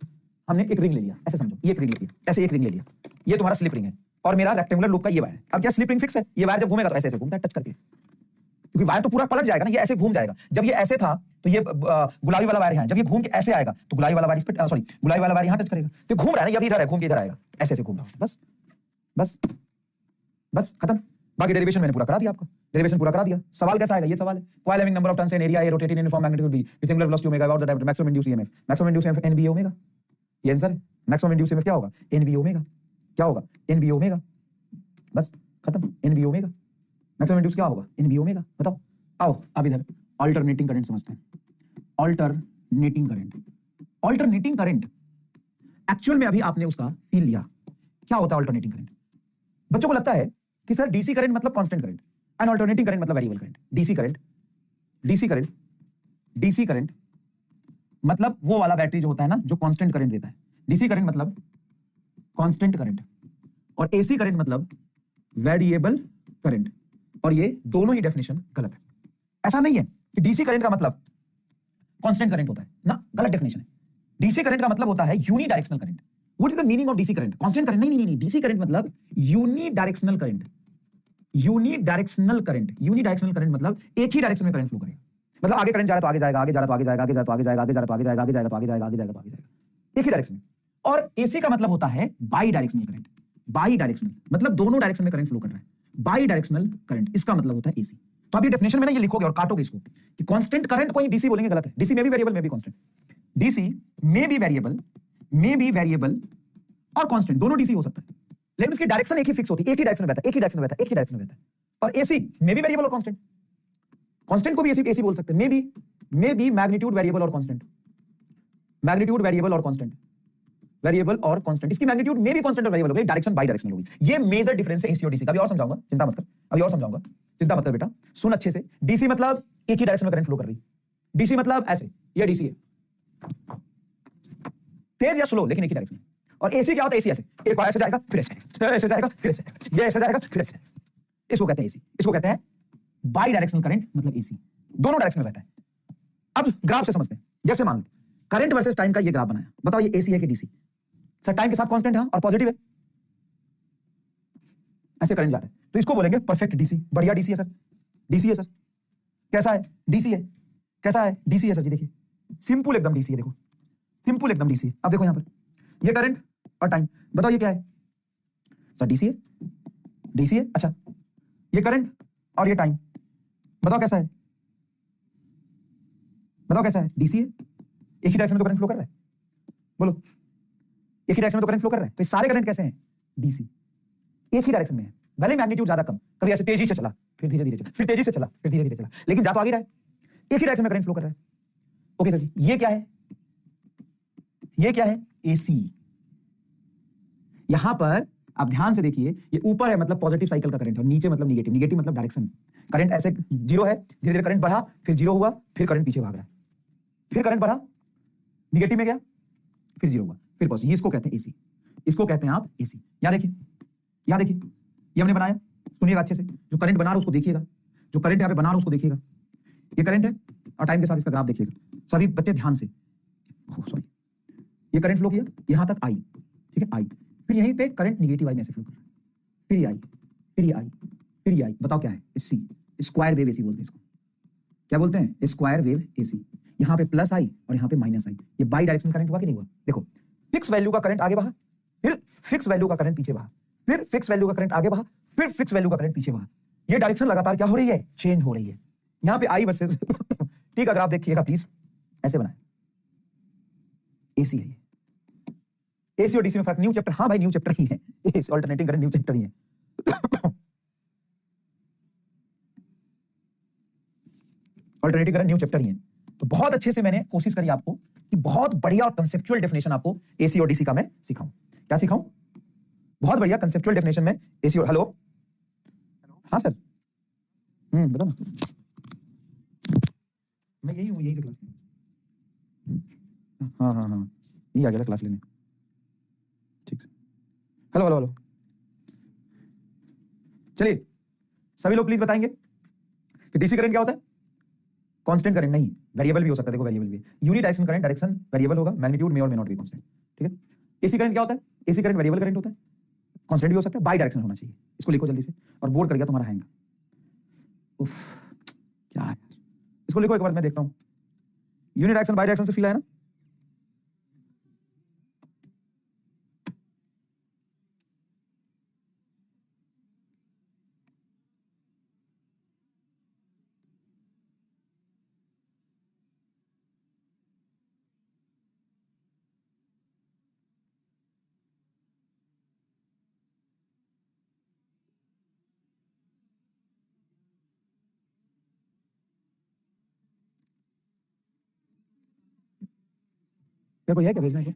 हमने एक रिंग ले लिया, ऐसे समझो, ये एक रिंग ले लिया, ऐसे एक रिंग ले लिया। ये तुम्हारा स्लिप रिंग है और मेरा रेक्टेंगुलर लूप का ये वायर है। अब क्या स्लिप रिंग फिक्स है? ये वायर जब घूमेगा तो ऐसे ऐसे घूमता है टच करके, क्योंकि वायर तो पूरा पलट जाएगा ना, ये ऐसे घूम जाएगा। जब ये ऐसे था तो ये गुलाबी वाला वायर यहाँ, जब ये घूम के ऐसे आएगा तो गुलाबी वाला वायर इस पे, सॉरी गुलाबी वाला वायर यहाँ टच करेगा। तो घूम रहा है ना, ये अभी इधर है, घूम के इधर आएगा, ऐसे ऐसे घूम रहा है। बस बस बस खत्म। बाकी डेरिवेशन मैंने पूरा करा दिया, आपका डेरिवेशन पूरा करा दिया। सवाल कैसा आएगा? ये सवाल है, coil having number of turns and area A rotating in uniform magnetic B with angular velocity omega about the diameter, maximum induce EMF, maximum induce EMF N B omega. ये आंसर है। मैक्सिमम इंड्यूस ईएमएफ क्या होगा? N B omega. क्या होगा? N B omega. बस खत्म, N B omega. Maximum induce क्या होगा? N B omega. बताओ, आओ अब इधर अल्टरनेटिंग करंट समझते हैं। Alternating current, alternating current actual में अभी आपने उसका फील लिया। क्या होता है अल्टरनेटिंग करंट? बच्चों को लगता है कि सर डीसी करंट मतलब constant current and alternating current मतलब वेरिएबल करंट। डीसी करंट मतलब वो वाला बैटरी जो होता है ना, जो कांस्टेंट करंट देता है। डीसी करंट मतलब कांस्टेंट करंट और एसी करंट मतलब वेरिएबल करंट। और ये दोनों ही डेफिनेशन गलत है। ऐसा नहीं है कि डीसी करंट का मतलब कांस्टेंट करंट होता है ना, गलत डेफिनेशन है। डीसी करंट का मतलब होता है unidirectional current. What is the meaning of DC current? Constant current नहीं, डीसी करंट मतलब यूनिडायरेक्शनल करंट। यूनिडायरेक्शनल करंट मतलब एक ही डायरेक्शन में करंट फ्लो करेगा। मतलब आगे करंट जा रहा है तो आगे जाएगा, आगे जा रहा है तो आगे जाएगा, आगे जा रहा है तो आगे जाएगा, आगे जा रहा है तो आगे जाएगा, आगे जाएगा तो आगे जाएगा, आगे जाएगा तो आगे जाएगा, एक ही डायरेक्शन में। और एसी का मतलब होता है by directional current. By directional मतलब दोनों डायरेक्शन में करंट फ्लो कर रहा है। बाई डायरेक्शनल करंट इसका मतलब होता है एसी। तो आप ये डेफिनेशन में ना ये लिखोगे और काटोगे इसको कि कांस्टेंट करंट को ही डीसी बोलेंगे, गलत है। डीसी में भी वेरिएबल में भी कांस्टेंट। डीसी में भी वेरिएबल और कांस्टेंट दोनों डीसी हो सकता है, लेकिन उसकी डायरेक्शन एक ही फिक्स होती है, एक ही डायरेक्शन में बहता है, एक ही डायरेक्शन में बहता है, एक ही डायरेक्शन में बहता है। और एसी में भी वेरिएबल और कांस्टेंट, कांस्टेंट को भी एसी बोल सकते हैं। में भी मैग्नीट्यूड वेरिएबल और कांस्टेंट, मैग्नीट्यूड वेरिएबल और कांस्टेंट, वेरिएबल और कांस्टेंट। इसकी मैग्नीट्यूड में भी कांस्टेंट और वेरिएबल होगी, डायरेक्शन बाई डायरेक्शनल होगी। ये मेजर डिफरेंस है एसी और डीसी का। अभी और समझाऊंगा, चिंता मत कर, अभी और समझाऊंगा, चिंता मत कर बेटा, सुन अच्छे से। डीसी मतलब एक ही डायरेक्शन में करंट फ्लो कर रही है। डीसी मतलब ऐसे, ये डीसी है, तेज या स्लो लेकिन एक ही डायरेक्शन में। और एसी क्या होता है? एसी ऐसे, एक बार ऐसे जाएगा फिर ऐसे जाएगा, ऐसे जाएगा फिर ऐसे जाएगा, ये ऐसे जाएगा फिर ऐसे। इसको कहते हैं एसी, इसको कहते हैं बाई डायरेक्शनल करंट मतलब एसी, दोनों डायरेक्शन में बहता है। अब ग्राफ से समझते हैं। जैसे मान लो करंट वर्सेस टाइम का ये ग्राफ बनाया, बताओ ये एसी है कि डीसी? सर टाइम के साथ कांस्टेंट है और पॉजिटिव है, ऐसे करंट जा रहा है, तो इसको बोलेंगे परफेक्ट डीसी। बढ़िया डीसी है सर, डीसी है सर। कैसा है? डीसी है। कैसा है? डीसी है सर जी। देखिए सिंपल एकदम डीसी है, देखो सिंपल एकदम डीसी है। अब देखो यहां पर ये करंट और टाइम, बताओ ये क्या है? सर डीसी है, डीसी है। अच्छा ये करंट और ये टाइम, बताओ कैसा है? बताओ कैसा है? डीसी है। एक ही डायरेक्शन में तो करंट फ्लो कर रहा है, बोलो एक ही डायरेक्शन में तो करंट फ्लो कर रहा है। तो सारे करंट कैसे हैं? डीसी, एक ही डायरेक्शन में है। भले मैग्नीट्यूड ज्यादा कम, कभी ऐसे तेजी से चला फिर धीरे धीरे चला, फिर तेजी से चला फिर धीरे धीरे चला, लेकिन जा तो आगे रहा है, एक ही डायरेक्शन में करंट फ्लो कर रहा है। ओके सर जी, ये क्या है? ये क्या है? एसी। यहां पर आप ध्यान से देखिए, ये ऊपर है मतलब पॉजिटिव साइकिल का करंट है और नीचे मतलब निगेटिव, निगेटिव मतलब डायरेक्शन। करंट ऐसे जीरो है, धीरे धीरे करंट बढ़ा, फिर जीरो हुआ, फिर करंट पीछे भाग रहा है। फिर करंट बढ़ा, निगेटिव में गया, फिर जीरो हुआ, फिर पॉजिटिव। इसको कहते हैं एसी, इसको कहते हैं आप एसी। यहां देखिए, यहां देखिए, ये हमने बनाया, सुनिएगा अच्छे से। जो करंट बना रहा उसको देखिएगा, जो करंट यहां पे बना रहा उसको देखिएगा। ये करंट है और टाइम के साथ इसका ग्राफ देखिएगा। सभी बच्चे ध्यान से, सॉरी, ये करंट फ्लो किया यहां तक आई, ठीक है, आई, फिर यहीं पे करंट निगेटिव आई में से फ्लो कर रहा है, फिर ये आई, फिर ये आई, फिर ये आई। बताओ क्या है? सी, स्क्वायर वेव एसी बोलते हैं इसको। क्या बोलते हैं? Square wave AC. यहां पे प्लस आई और यहां पे माइनस आई। ये बाई डायरेक्शनल करंट हुआ कि नहीं हुआ? देखो, फिक्स वैल्यू का करंट आगे बहा, फिर फिक्स वैल्यू का करंट पीछे बहा, फिर फिक्स वैल्यू का करंट आगे बहा, फिर फिक्स वैल्यू का करंट पीछे बहा। ये डायरेक्शन लगातार क्या हो रही है? चेंज हो रही है। यहां पे आई वर्सेस टी का ग्राफ देखिएगा प्लीज, ऐसे बनाए। एसी है ये। एसी और डीसी में फर्क, न्यू चैप्टर, हाँ भाई न्यू चैप्टर ही है, AC alternating current new chapter ही है। अल्टरनेटिव करंट न्यू चैप्टर ही है। तो बहुत अच्छे से मैंने कोशिश करी आपको कि बहुत बढ़िया और कंसेप्चुअल डेफिनेशन आपको एसी और डीसी का मैं सिखाऊं। क्या सिखाऊं? बहुत बढ़िया कंसेप्चुअल डेफिनेशन में एसी और, हेलो, हाँ सर, बताओ ना। मैं यही हूँ, यही से क्लास, हाँ हाँ हाँ, यही आ गया था क्लास लेने। ठीक, हेलो हेलो हेलो। चलिए सभी लोग प्लीज बताएंगे कि डीसी करंट क्या होता है? कांस्टेंट करंट नहीं, वेरिएबल भी हो सकता है। देखो वेरिएबल भी, uni direction current, direction variable होगा, मैग्नीट्यूड में और मे नॉट बी कांस्टेंट, ठीक है। एसी करंट क्या होता है? एसी करंट वेरिएबल करंट होता है, कांस्टेंट भी हो सकता है, बाई डायरेक्शन होना चाहिए। इसको लिखो जल्दी से, और बोर्ड कर गया तुम्हारा हैंग। उफ, क्या है? इसको लिखो एक बार, मैं देखता हूं। यूनि डायरेक्शन बाई डायरेक्शन से फील आया ना? क्या कोई है क्या भेजना है?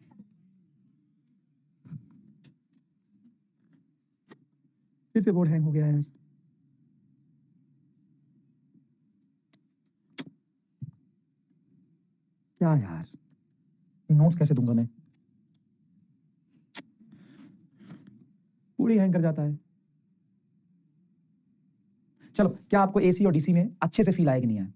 फिर से बोर्ड हैंग हो गया है यार। क्या यार, नोट्स कैसे दूंगा मैं? पूरी हैंग कर जाता है। चलो, क्या आपको एसी और डीसी में अच्छे से फील आया कि नहीं आया?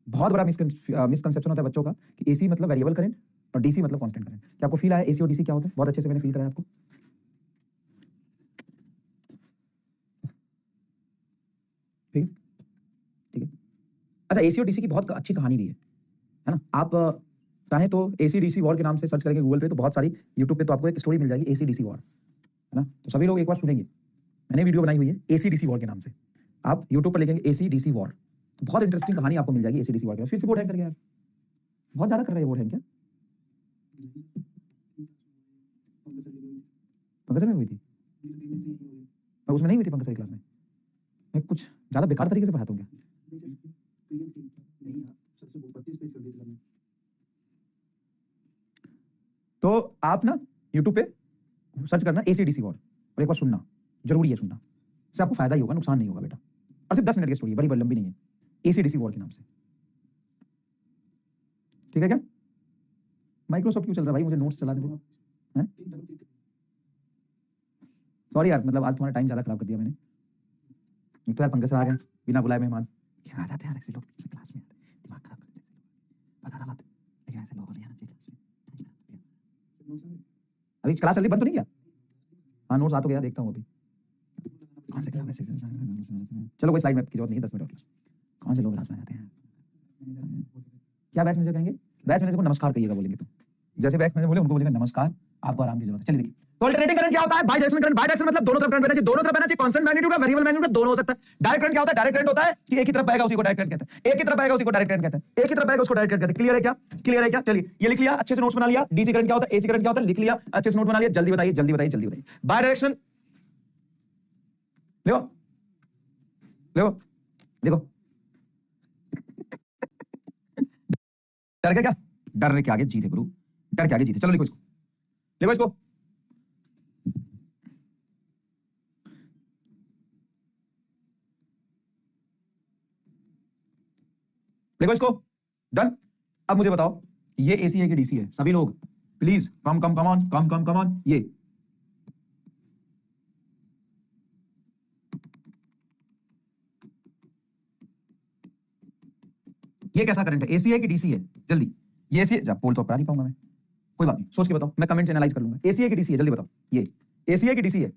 बहुत बड़ा मिसकंसेप्शन होता है बच्चों का कि एसी मतलब वेरिएबल करंट और डीसी मतलब कांस्टेंट करंट। क्या आपको फील आया एसी और डीसी क्या होता है? बहुत अच्छे से मैंने फील कराया आपको। ठीक है, ठीक है। अच्छा, एसी और डीसी की बहुत अच्छी कहानी भी है ना? आप चाहें तो एसी डीसी वॉर के नाम से सर्च करेंगे गूगल पे, तो बहुत सारी, यूट्यूब पे तो आपको एक स्टोरी मिल जाएगी एसी डीसी वॉर, है ना? तो सभी लोग एक बार सुनेंगे, मैंने वीडियो बनाई हुई है एसी डीसी वॉर के नाम से। आप यूट्यूब पर लिखेंगे एसी डीसी वॉर, तो बहुत इंटरेस्टिंग कहानी आपको मिल जाएगी एसी डीसी वॉर के। फिर से बोर्ड हैंग कर गया यार, बहुत ज्यादा कर रहा है बोर्ड हैंग। क्या पंकज में हुई थी? मैं उसमें नहीं हुई थी पंकज सर की क्लास में। मैं कुछ ज्यादा बेकार तरीके से पढ़ाता हूँ क्या? तो आप ना यूट्यूब पे सर्च करना एसी डीसी वॉर और एक बार सुनना, जरूरी है सुनना, इससे आपको फायदा ही होगा, नुकसान नहीं होगा बेटा। और सिर्फ 10 मिनट की स्टोरी है, बड़ी बड़ी लंबी नहीं है, एसी डीसी वॉर के नाम से, ठीक है क्या? माइक्रोसॉफ्ट क्यों चल रहा है भाई? मुझे नोट्स चला दे। सॉरी यार, मतलब आज तुम्हारा टाइम ज्यादा खराब कर दिया मैंने। एक तो यार पंकज सर आ गए बिना बुलाए मेहमान। क्या आ जाते हैं यार ऐसे लोग क्लास में, दिमाग खराब कर देते हैं, पता ना बात, लेकिन ऐसे लोग रहना चाहिए क्लास में। अभी क्लास चल रही, बंद तो नहीं किया? हाँ नोट्स आ तो गया, देखता हूँ अभी। कौन से क्लास? चलो कोई स्लाइड में की जरूरत नहीं है, 10 मिनट और क्लास। कौन से लोग क्लास में आते हैं? क्या बैच मैनेजर कहेंगे? बैच मैनेजर को नमस्कार कहिएगा बोलेंगे तो, जैसे बैच मैनेजर बोले उनको बोलेंगे नमस्कार, आपको आराम की जरूरत है। चलिए देखिए, तो अल्टरनेटिंग करंट क्या होता है? By directional current. By directional मतलब दोनों तरफ करंट बहना चाहिए, दोनों तरफ बहना चाहिए, कांस्टेंट मैग्नीट्यूड का, वेरिएबल मैग्नीट्यूड का, दोनों हो सकता है। डायरेक्ट करंट क्या होता है? डायरेक्ट करंट होता है कि एक ही तरफ बहेगा उसी को डायरेक्ट करंट कहते हैं, एक ही तरफ बहेगा उसी को डायरेक्ट करंट कहते हैं, एक ही तरफ बहेगा उसको डायरेक्ट करंट कहते हैं। क्लियर है क्या? क्लियर है क्या? चलिए ये लिख लिया, अच्छे से नोट्स बना लिया। डीसी करंट क्या होता है, एसी करंट क्या होता है, लिख लिया, अच्छे से नोट बना लिया। जल्दी बताइए, जल्दी बताइए, जल्दी बताइए। बाई डायरेक्शन लो, देखो देखो, डर गए क्या? डरने के आगे जीत है गुरु, डर के आगे जीत है। चलो लिखो इसको, लिखो इसको। लिखो इसको, डन। अब मुझे बताओ ये एसी है कि डीसी है? सभी लोग please come come come on, come come come on. ये कैसा करंट है? एसी है कि डीसी है? जल्दी। ये एसी है? पोल तो करा नहीं पाऊंगा मैं, कोई बात नहीं, सोच के बताओ, मैं कमेंट एनालाइज कर लूंगा। एसी है कि डीसी है? जल्दी बताओ। ये एसी है कि डीसी है?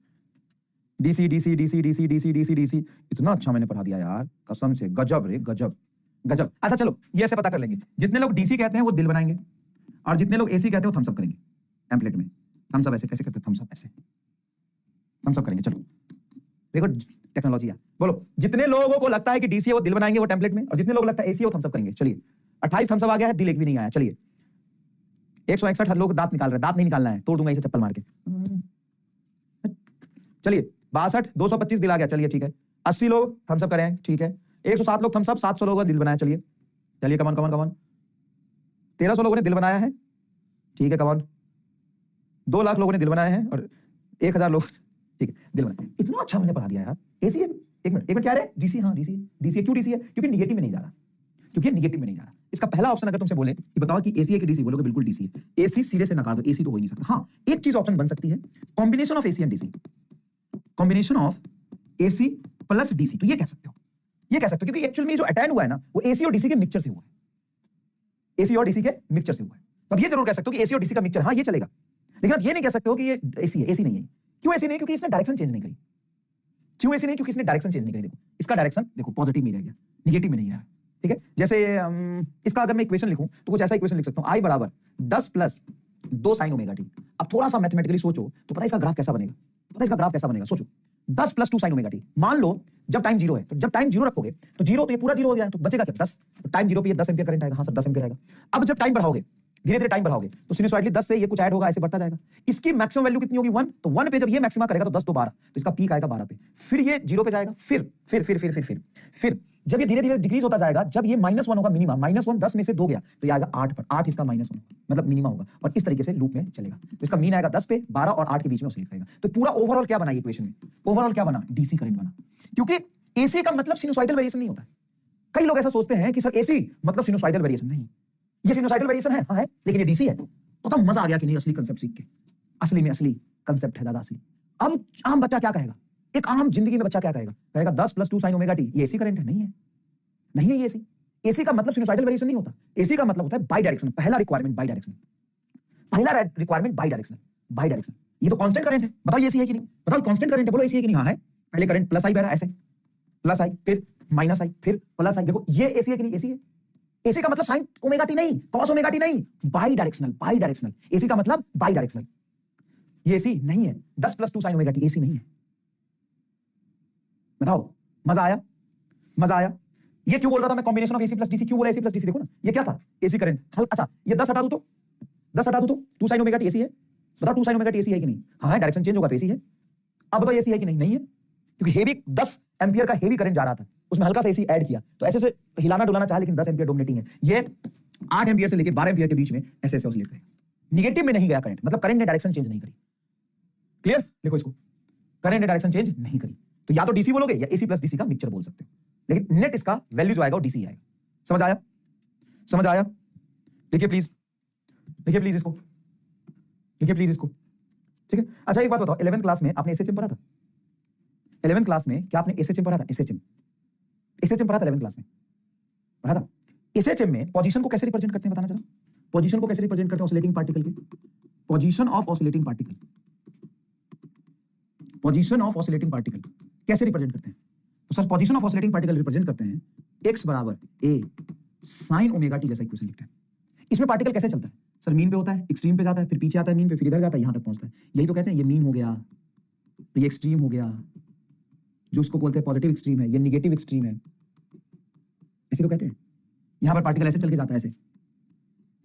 DC DC DC DC DC DC DC. इतना अच्छा मैंने पढ़ा दिया यार, कसम से, गजब रे गजब गजब। अच्छा चलो ये ऐसे पता कर लेंगे, जितने लोग डीसी कहते हैं वो दिल बनाएंगे, और जितने लोग एसी कहते हैं वो थम्स अप करेंगे टेम्पलेट में। थम्स अप ऐसे कैसे करते हैं? थम्स अप ऐसे, थम्स अप करेंगे। चलो देखो टेक्नोलॉजी है। बोलो जितने लोगों को लगता है कि डीसी है वो दिल बनाएंगे वो टेम्पलेट में, और जितने लोग लगता है एसी है वो थम्स अप करेंगे। चलिए 28 थम्स अप आ गया है, दिल एक भी नहीं आया। चलिए 161 हर लोग दांत निकाल रहे हैं, दांत नहीं निकालना है, तोड़ दूंगा इसे चप्पल मार के। चलिए 62 225 दिल आ गया। चलिए ठीक है। 80 लोग थम्स अप करें, ठीक है। 107 लोग थम्स अप, 700 लोगों ने दिल बनाया। चलिए चलिए कमन कमन कमन। 1300 लोगों ने दिल बनाया है, ठीक है कमन। 2 लाख लोगों ने दिल बनाया है, और 1000 लोग, ठीक है, दिल बनाया। इतना अच्छा मैंने पढ़ा दिया यार। एसी है, एक मिनट क्या है? डीसी, हाँ डीसी, डीसी क्यों डीसी है? क्योंकि निगेटिव में नहीं जा रहा, क्योंकि निगेटिव में नहीं जा रहा। इसका पहला ऑप्शन अगर तुमसे बोले कि बताओ कि एसी है कि डीसी, बोलोगे बिल्कुल डीसी है। एसी सिरे से नकार दो, एसी तो हो ही नहीं सकता। हाँ एक चीज ऑप्शन बन सकती है, combination of AC and DC, combination of AC plus DC. तो ये कह सकते हो, ये कह सकते हो, क्योंकि एक्चुअल में जो अटैच हुआ है ना वो एसी और डीसी के मिक्सचर से हुआ है, एसी और डीसी के मिक्सचर से हुआ है। तो अब ये जरूर कह सकते हो कि एसी और डीसी का मिक्सचर, हाँ ये चलेगा। लेकिन आप ये नहीं कह सकते हो कि ये एसी है, एसी नहीं है। क्यों एसी नहीं? क्योंकि इसने डायरेक्शन चेंज नहीं करी। क्यों ऐसे नहीं? क्योंकि इसने डायरेक्शन चेंज नहीं करी। देखो इसका डायरेक्शन देखो पॉजिटिव में रह गया, निगेटिव में नहीं रहा। ठीक है, जैसे इसका अगर मैं इक्वेशन लिखूं तो कुछ ऐसा इक्वेशन लिख सकता हूं, आई बराबर 10 प्लस 2 साइन ओमेगा टी। अब थोड़ा सा मैथमेटिकली सोचो तो पता है इसका ग्राफ कैसा बनेगा, पता है इसका ग्राफ कैसा बनेगा? सोचो 10 प्लस 2 साइन ओमेगा टी। मान लो जब टाइम 0 है, तो जब टाइम 0 रखोगे तो 0 तो ये पूरा 0 हो गया, तो बचेगा क्या? 10। तो टाइम 0 पे ये 10 एम्पीयर करंट आएगा। हाँ सर 10 एम्पीयर आएगा। अब जब टाइम बढ़ाओगे, धीरे धीरे टाइम बढ़ाओगे, तो सिनुसॉइडली 10 से ये कुछ ऐड होगा, ऐसे बढ़ता जाएगा। इसकी मैक्सिमम वैल्यू कितनी होगी? 1। तो 1 पे जब ये मैक्सिमा करेगा तो 10 तो 12, तो इसका पीक आएगा 12 पे। फिर ये 0 पे जाएगा, फिर जब ये धीरे धीरे डिक्रीज होता जाएगा, जब ये -1 होगा मिनिमम, -1 10 में से 2 गया तो ये आएगा 8 पर, 8 इसका -1 मतलब मिनिमम होगा, और इस तरीके से लूप में चलेगा। तो इसका मीन आएगा 10 पे, 12 और 8 के बीच में ऑसिलेट करेगा। तो पूरा ओवरऑल क्या बना इक्वेशन में? ओवरऑल क्या बना? डीसी करंट बना। क्योंकि एसी का मतलब सिनुसॉइडल वेरिएशन नहीं होता। कई लोग ऐसा सोचते हैं कि सर एसी मतलब सिनुसॉइडल वेरिएशन। नहीं, ये सिनुसॉइडल वेरिएशन है, हाँ है, लेकिन ये डीसी है। तो तब मजा आ गया कि नहीं, असली कांसेप्ट सीख के। असली में असली कांसेप्ट है दादा, असली। अब आम बच्चा क्या कहेगा? एक आम जिंदगी में बच्चा क्या कहेगा? कहेगा 10 प्लस 2 साइन ओमेगा टी, ये एसी करंट है। नहीं है, नहीं है ये एसी। एसी का मतलब सिनुसॉइडल वेरिएशन नहीं होता। एसी का मतलब होता है बाई डायरेक्शनल। पहला रिक्वायरमेंट बाई डायरेक्शनल, पहला requirement by directional, by directional. ये तो कांस्टेंट करंट है, बताओ ये एसी है कि नहीं? बताओ कांस्टेंट करंट है, बोलो एसी है कि नहीं? हाँ है। पहले करंट प्लस आई बह रहा है, ऐसे प्लस आई, फिर माइनस आई, फिर प्लस आई। देखो ये एसी है कि नहीं? एसी है। एसी का मतलब साइन ओमेगा टी नहीं, कॉस ओमेगा टी नहीं, by directional, by directional. AC का मतलब बाई डायरेक्शनल। ये एसी नहीं है। 10 plus 2 sign omega T AC नहीं है। बताओ, मजा आया? मजा आया? ये क्यों बोल रहा था मैं combination of AC plus DC? क्यों बोला एसी प्लस डीसी? देखो ना ये क्या था, एसी करंट। अच्छा ये 10 हटा दो तो 10 हटा दो तो 2 साइन ओमेगा टी एसी है। बताओ 2 साइन ओमेगा टी एसी है कि नहीं? हाँ है, डायरेक्शन चेंज होगा तो एसी है। अब बताओ एसी है कि नहीं? नहीं है, क्योंकि हेवी 10 एम्पियर का हेवी करंट जा रहा था, उसमें हल्का सा एसी ऐड किया, तो ऐसे से हिलाना डुलाना चाहा, लेकिन 10 एम्पियर डोमिनेटिंग है। ये 8 एम्पियर से लेकर 12 एम्पियर के बीच में ऐसे ऐसे ऑसिलेट करेगा। निगेटिव में नहीं गया करंट, मतलब करंट ने डायरेक्शन चेंज नहीं करी। क्लियर? लिखो इसको, करंट ने डायरेक्शन चेंज नहीं करी। तो या तो डीसी बोलोगे या एसी प्लस डीसी का मिक्सचर बोल सकते हो, लेकिन नेट इसका वैल्यू जो आएगा वो डीसी आएगा। समझ आया? समझ आया? लिखिए प्लीज, लिखिए प्लीज इसको, लिखिए प्लीज इसको। ठीक है। अच्छा एक बात बताओ, 11th क्लास में आपने एसएचएम पढ़ा था? 11th क्लास में क्या आपने एसएचएम पढ़ा था? एसएचएम, एसएचएम पढ़ा था 11th क्लास में? पढ़ा था। एसएचएम में पोजीशन को कैसे रिप्रेजेंट करते हैं बताना जरा। पोजीशन को कैसे रिप्रेजेंट करते हैं ऑसिलेटिंग पार्टिकल की? Position of oscillating particle, position of oscillating particle कैसे रिप्रेजेंट करते हैं? तो sir position of oscillating particle represent करते हैं x बराबर a sin ओमेगा टी जैसा इक्वेशन लिखते हैं। इसमें पार्टिकल कैसे चलता है? सर मीन पे होता है, एक्सट्रीम पे जाता है, फिर पीछे आता है मीन पे, फिर इधर जाता है, यहां तक पहुंचता है। यही तो कहते हैं ये मीन हो गया, ये एक्सट्रीम हो गया, जो उसको बोलते हैं पॉजिटिव एक्सट्रीम है, ये निगेटिव एक्सट्रीम है, ऐसे तो कहते हैं। यहां पर पार्टिकल ऐसे चल के जाता है, ऐसे,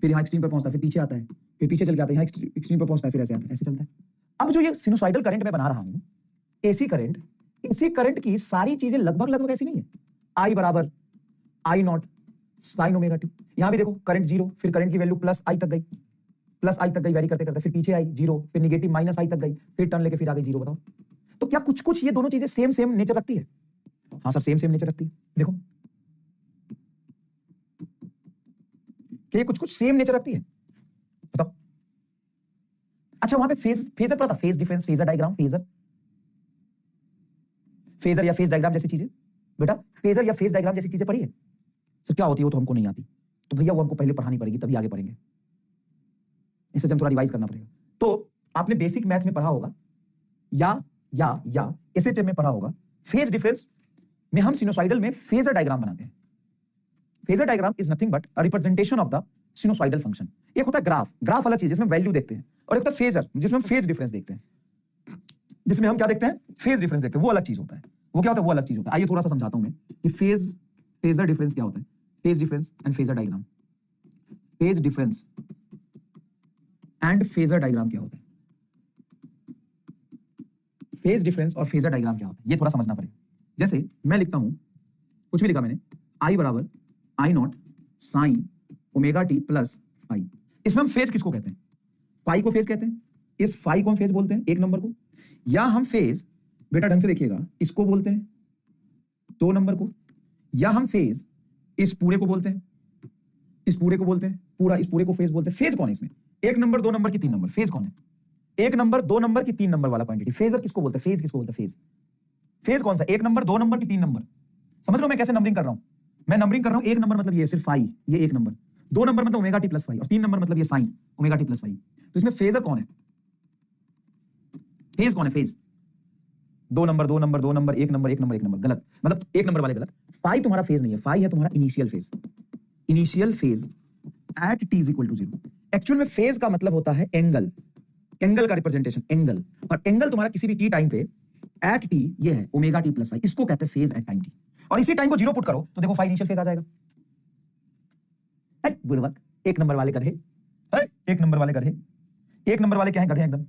फिर यहां एक्सट्रीम पर पहुंचता है, फिर पीछे आता है, फिर पीछे चल के आता है, यहां एक्सट्रीम पर पहुंचता है, फिर ऐसे आता है, ऐसे चलता है। अब जो ये सिनुसॉइडल करंट मैं बना रहा हूं, एसी करंट, एसी करंट की सारी चीजें लगभग लगभग ऐसी नहीं है। आई बराबर I naught sine omega T. यहां भी देखो करंट 0, फिर करंट की वैल्यू प्लस आई तक गई, प्लस आई तक गई, वैरी करते करते, फिर पीछे आई 0, फिर निगेटिव माइनस आई तक गई, फिर टर्न लेके फिर आ गई 0। बताओ तो क्या कुछ कुछ ये दोनों चीजें सेम सेम नेचर रखती है? हाँ सर सेम सेम नेचर रखती है। देखो क्या ये कुछ कुछ सेम नेचर रखती है? बताओ। अच्छा वहां पे फेजर पता था, phase difference, phasor diagram, phasor या फेज डायग्राम जैसी चीजें बेटा, फेजर या फेज डायग्राम जैसी चीजें पढ़ी है? सर क्या होती है वो तो हमको नहीं आती, तो भैया वो हमको पहले पढ़ानी पड़ेगी तभी आगे पढ़ेंगे, इससे हम थोड़ा रिवाइज करना पड़ेगा। तो आपने बेसिक मैथ में पढ़ा होगा या एसएचएम में पढ़ा होगा, फेज डिफरेंस में हम सिनोसाइडल में फेजर डायग्राम बनाते हैं। Phasor diagram is nothing but a representation of the sinusoidal function. एक होता है ग्राफ अलग चीज जिसमें वैल्यू देखते हैं, और एक होता है फेजर जिसमें हम फेज डिफरेंस देखते हैं, जिसमें हम क्या देखते हैं, फेज डिफरेंस देखते हैं, वो अलग चीज होता है। वो क्या होता है, वो अलग चीज होता है। आइए थोड़ा सा समझाता हूं मैं कि फेजर डिफरेंस क्या होता है, phase difference and phasor diagram, phase difference and phasor diagram क्या होता है, फेज डिफरेंस और फेजर डायग्राम क्या होता है, ये थोड़ा समझना पड़ेगा। जैसे मैं लिखता हूं, कुछ भी लिखा मैंने, I बराबर I naught sine omega t plus phi. इसमें हम फेज किसको कहते हैं, फाई को फेज कहते हैं, इस फाई को हम फेज बोलते हैं, एक नंबर को, या हम फेज बेटा ढंग से देखिएगा इसको बोलते हैं, दो नंबर को, या हम फेज इस पूरे को बोलते हैं, इस पूरे को बोलते हैं, पूरा इस पूरे को फेज बोलते हैं। फेज कौन है इसमें, एक नंबर, दो नंबर की तीन नंबर, फेज कौन है, एक नंबर, दो नंबर की तीन नंबर वाला क्वांटिटी, फेजर किसको बोलते हैं, फेज किसको बोलते हैं, फेज कौन सा, एक नंबर, दो नंबर की तीन नंबर। समझ लो मैं कैसे नंबरिंग कर रहा हूं, मैं नंबरिंग कर रहा हूं, एक नंबर मतलब ये सिर्फ फाई, ये एक नंबर, दो नंबर मतलब ओमेगा टी प्लस फाई, और तीन नंबर मतलब ये sine omega t plus phi. तो इसमें फेजर कौन है, फेज कौन है, फेज दो नंबर, दो नंबर, दो नंबर, एक नंबर, एक नंबर, एक नंबर, गलत, मतलब एक नंबर वाले गलत। फाई तुम्हारा फेज नहीं है, फाई है तुम्हारा initial phase, initial phase at t is equal to 0। Actual में फेज का मतलब होता है एंगल, एंगल का रिप्रेजेंटेशन, एंगल, और एंगल तुम्हारा किसी भी टी टाइम पे एट टी ये है ओमेगा टी प्लस फाई, इसको कहते हैं फेज एट टाइम टी। और इसी टाइम को 0 पुट करो तो देखो फाई इनिशियल फेज आ जाएगा। बुड़बक, एक नंबर वाले गधे, एक नंबर वाले गधे, एक नंबर वाले क्या है, गधे एकदम,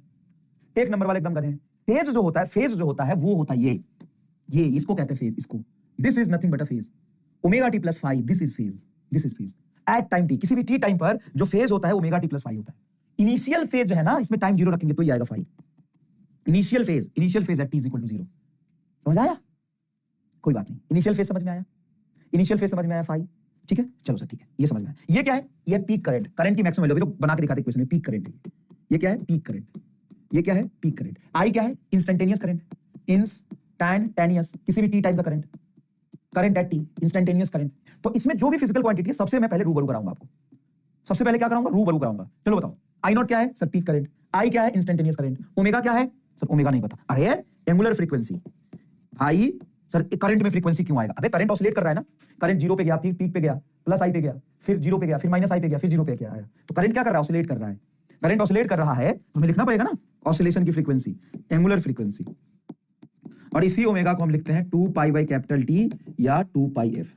एक नंबर वाले एकदम गधे हैं। फेज जो होता है, फेज जो होता है वो होता है ये इसको कहते हैं फेज, इसको, this is nothing but a phase, omega t plus phi, this is phase, this is phase at time t. किसी भी टी टाइम पर जो फेज होता है ओमेगा टी प्लस फाई होता है। इनिशियल फेज है ना, इसमें टाइम 0 रखेंगे तो ही आएगा phi. Initial phase at t is equal to 0। समझ आया, कोई बात नहीं, इनिशियल फेज समझ में आया, इनिशियल फेज समझ में आया फाई, ठीक है, चलो सर ठीक है, ये समझ में आया। ये क्या है, ये पीक करंट, करंट की मैक्सिमम वैल्यू, तो बना के दिखाते क्वेश्चन में, पीक करंट, ये क्या है, पीक करंट, ये क्या है, पीक करंट। आई क्या है, इंस्टेंटेनियस करंट, इंस्टेंटेनियस, किसी भी टी टाइम का current, current at T, instantaneous current. तो इसमें जो भी फिजिकल क्वांटिटी है सबसे मैं पहले रूबरू कराऊंगा आपको, सबसे पहले क्या कराऊंगा, रूबरू कराऊंगा। चलो बताओ, आई नॉट क्या है सर, पीक करंट, आई क्या है, इंस्टेंटेनियस करंट, ओमेगा क्या है सर, ओमेगा नहीं पता, अरे एंगुलर फ्रीक्वेंसी। भाई सर करंट में फ्रीक्वेंसी क्यों आएगा, अबे करंट ऑसिलेट कर रहा है ना, करंट 0 पे गया, फिर पीक पे गया, प्लस आई पे गया, फिर 0 पे गया, फिर माइनस आई पे गया, फिर 0 पे क्या आया, तो करंट क्या कर रहा है, ऑसिलेट कर रहा है। करंट ऑसिलेट कर रहा है तो हमें लिखना पड़ेगा ना ऑसिलेशन की फ्रीक्वेंसी, एंगुलर फ्रीक्वेंसी, और इसी ओमेगा को हम लिखते हैं 2 पाई बाई कैपिटल टी या 2 पाई एफ।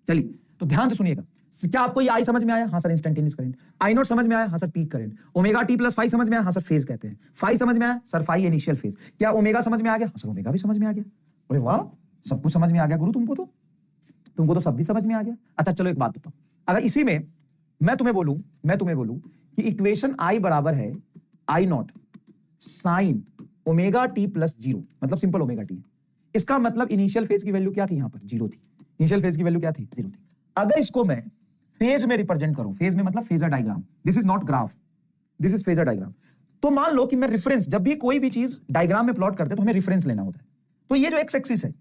चलिए तो ध्यान से सुनिएगा, क्या आपको ये आई समझ में आया, हाँ sir instantaneous current, I not समझ में आया, हाँ sir peak current, omega t plus phi समझ में आया, हाँ सर फेज कहते हैं, फाई समझ में आया सर, फाई इनिशियल फेज, क्या ओमेगा समझ में आ गया, हाँ सर ओमेगा भी समझ में आ गया, अरे वाह सब कुछ समझ में आ गया गुरु, तुमको तो सब भी समझ में आ गया। अच्छा चलो एक बात बताओ, अगर इसी में मैं तुम्हें बोलूं कि इक्वेशन आई बराबर है I naught sine omega t plus 0, मतलब सिंपल ओमेगा टी, इसका मतलब इनिशियल फेज की वैल्यू क्या थी, यहां पर 0 थी, इनिशियल फेज की वैल्यू क्या थी, 0 थी। अगर इसको मैं फेज में रिप्रेजेंट करूं, फेज में मतलब phasor diagram, this is not graph, this is phasor diagram, तो मान लो कि मैं रेफरेंस, जब भी कोई भी चीज डायग्राम में प्लॉट करते हैं तो हमें रेफरेंस लेना होता है। तो ये जो एक्स एक्सिस है,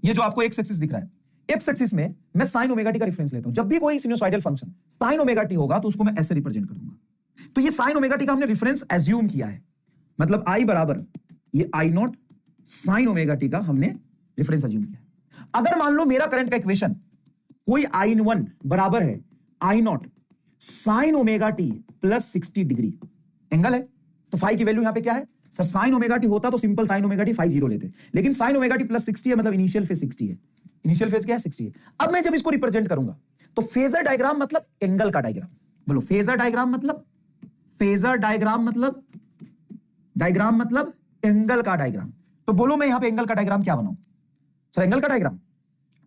ये जो आपको एक्स एक्सिस दिख रहा है, एक्स एक्सिस में मैं साइन ओमेगा टी का रेफरेंस लेता हूं। जब भी कोई sinusoidal function sine omega T होगा तो उसको मैं ऐसे रिप्रेजेंट कर दूंगा। तो ये साइन ओमेगा टी का हमने रेफरेंस एज्यूम किया है, मतलब आई बराबर ये आई नॉट साइन ओमेगा टी का हमने रेफरेंस एज्यूम किया है। अगर मान लो मेरा करंट का इक्वेशन कोई आई 1 बराबर है I naught sine omega t plus 60 degree, angle है, तो फाई की वैल्यू यहां पे क्या है सर, साइन ओमेगा टी होता तो simple sine omega t phi 0 लेते, लेकिन साइन ओमेगा टी प्लस 60 है, मतलब इनिशियल फेज 60 है, इनिशियल फेज क्या है 60 है। अब मैं जब इसको रिप्रेजेंट करूंगा तो फेजर डायग्राम मतलब एंगल का डायग्राम, बोलो फेजर डायग्राम मतलब, फेजर डायग्राम मतलब, डायग्राम मतलब एंगल का डायग्राम। तो बोलो मैं यहां पे एंगल का डायग्राम क्या बनाऊं सर, एंगल का diagram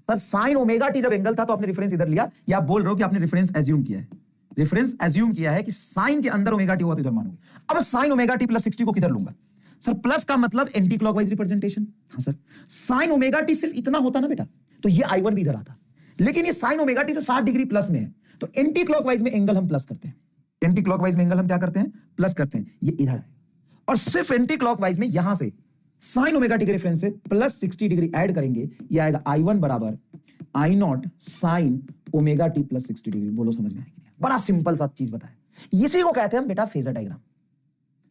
sir sign omega T जब एंगल था तो आपने रेफरेंस इधर लिया, या आप बोल रहे हो कि आपने रेफरेंस एज्यूम किया है, रेफरेंस एज्यूम किया है कि साइन के अंदर ओमेगा टी होगा तो इधर मानोगे। अब साइन ओमेगा टी प्लस 60 को किधर लूंगा सर, प्लस का मतलब एंटी क्लॉकवाइज रिप्रेजेंटेशन, हाँ सर, साइन ओमेगा टी सिर्फ इतना होता ना बेटा तो ये I1 भी इधर आता, लेकिन ये साइन ओमेगा टी से 60 डिग्री प्लस में है, तो एंटी क्लॉकवाइज में एंगल हम प्लस करते हैं। एंटी क्लॉकवाइज में एंगल हम क्या करते हैं? प्लस करते हैं। ये इधर है, और सिर्फ एंटी क्लॉकवाइज में यहां से साइन ओमेगा टी के रेफरेंस से प्लस 60 डिग्री ऐड करेंगे, ये आएगा I1 बराबर I not sine omega t plus 60 degree. बोलो समझ में आएगी? बड़ा सिंपल सा चीज बताया। इसी को कहते हैं हम बेटा फेजर डायग्राम।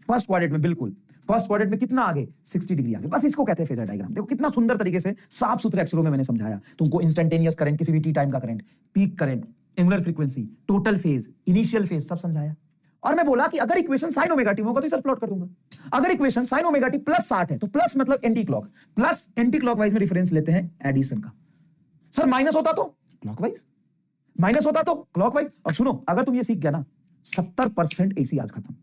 फर्स्ट क्वाड्रेंट में, बिल्कुल फर्स्ट क्वाड्रेंट में कितना आगे? 60 डिग्री आगे, बस इसको कहते हैं फेजर डायग्राम। देखो कितना सुंदर तरीके से साफ सुथरे अक्षरों में मैंने समझाया तुमको। इंस्टेंटेनियस करंट, किसी भी टी टाइम का current, peak current, angular frequency, total phase, initial phase, सब समझाया। और मैं बोला कि अगर इक्वेशन साइन ओमेगा टी होगा तो इसे प्लॉट कर दूंगा। अगर equation sign omega t plus 60 है तो प्लस मतलब anti clock, plus anti clockwise में रेफरेंस लेते हैं एडिशन का। सर माइनस होता तो क्लॉकवाइज, माइनस होता तो क्लॉकवाइज। और सुनो, अगर तुम ये सीख गया ना, 70% एसी आज खत्म।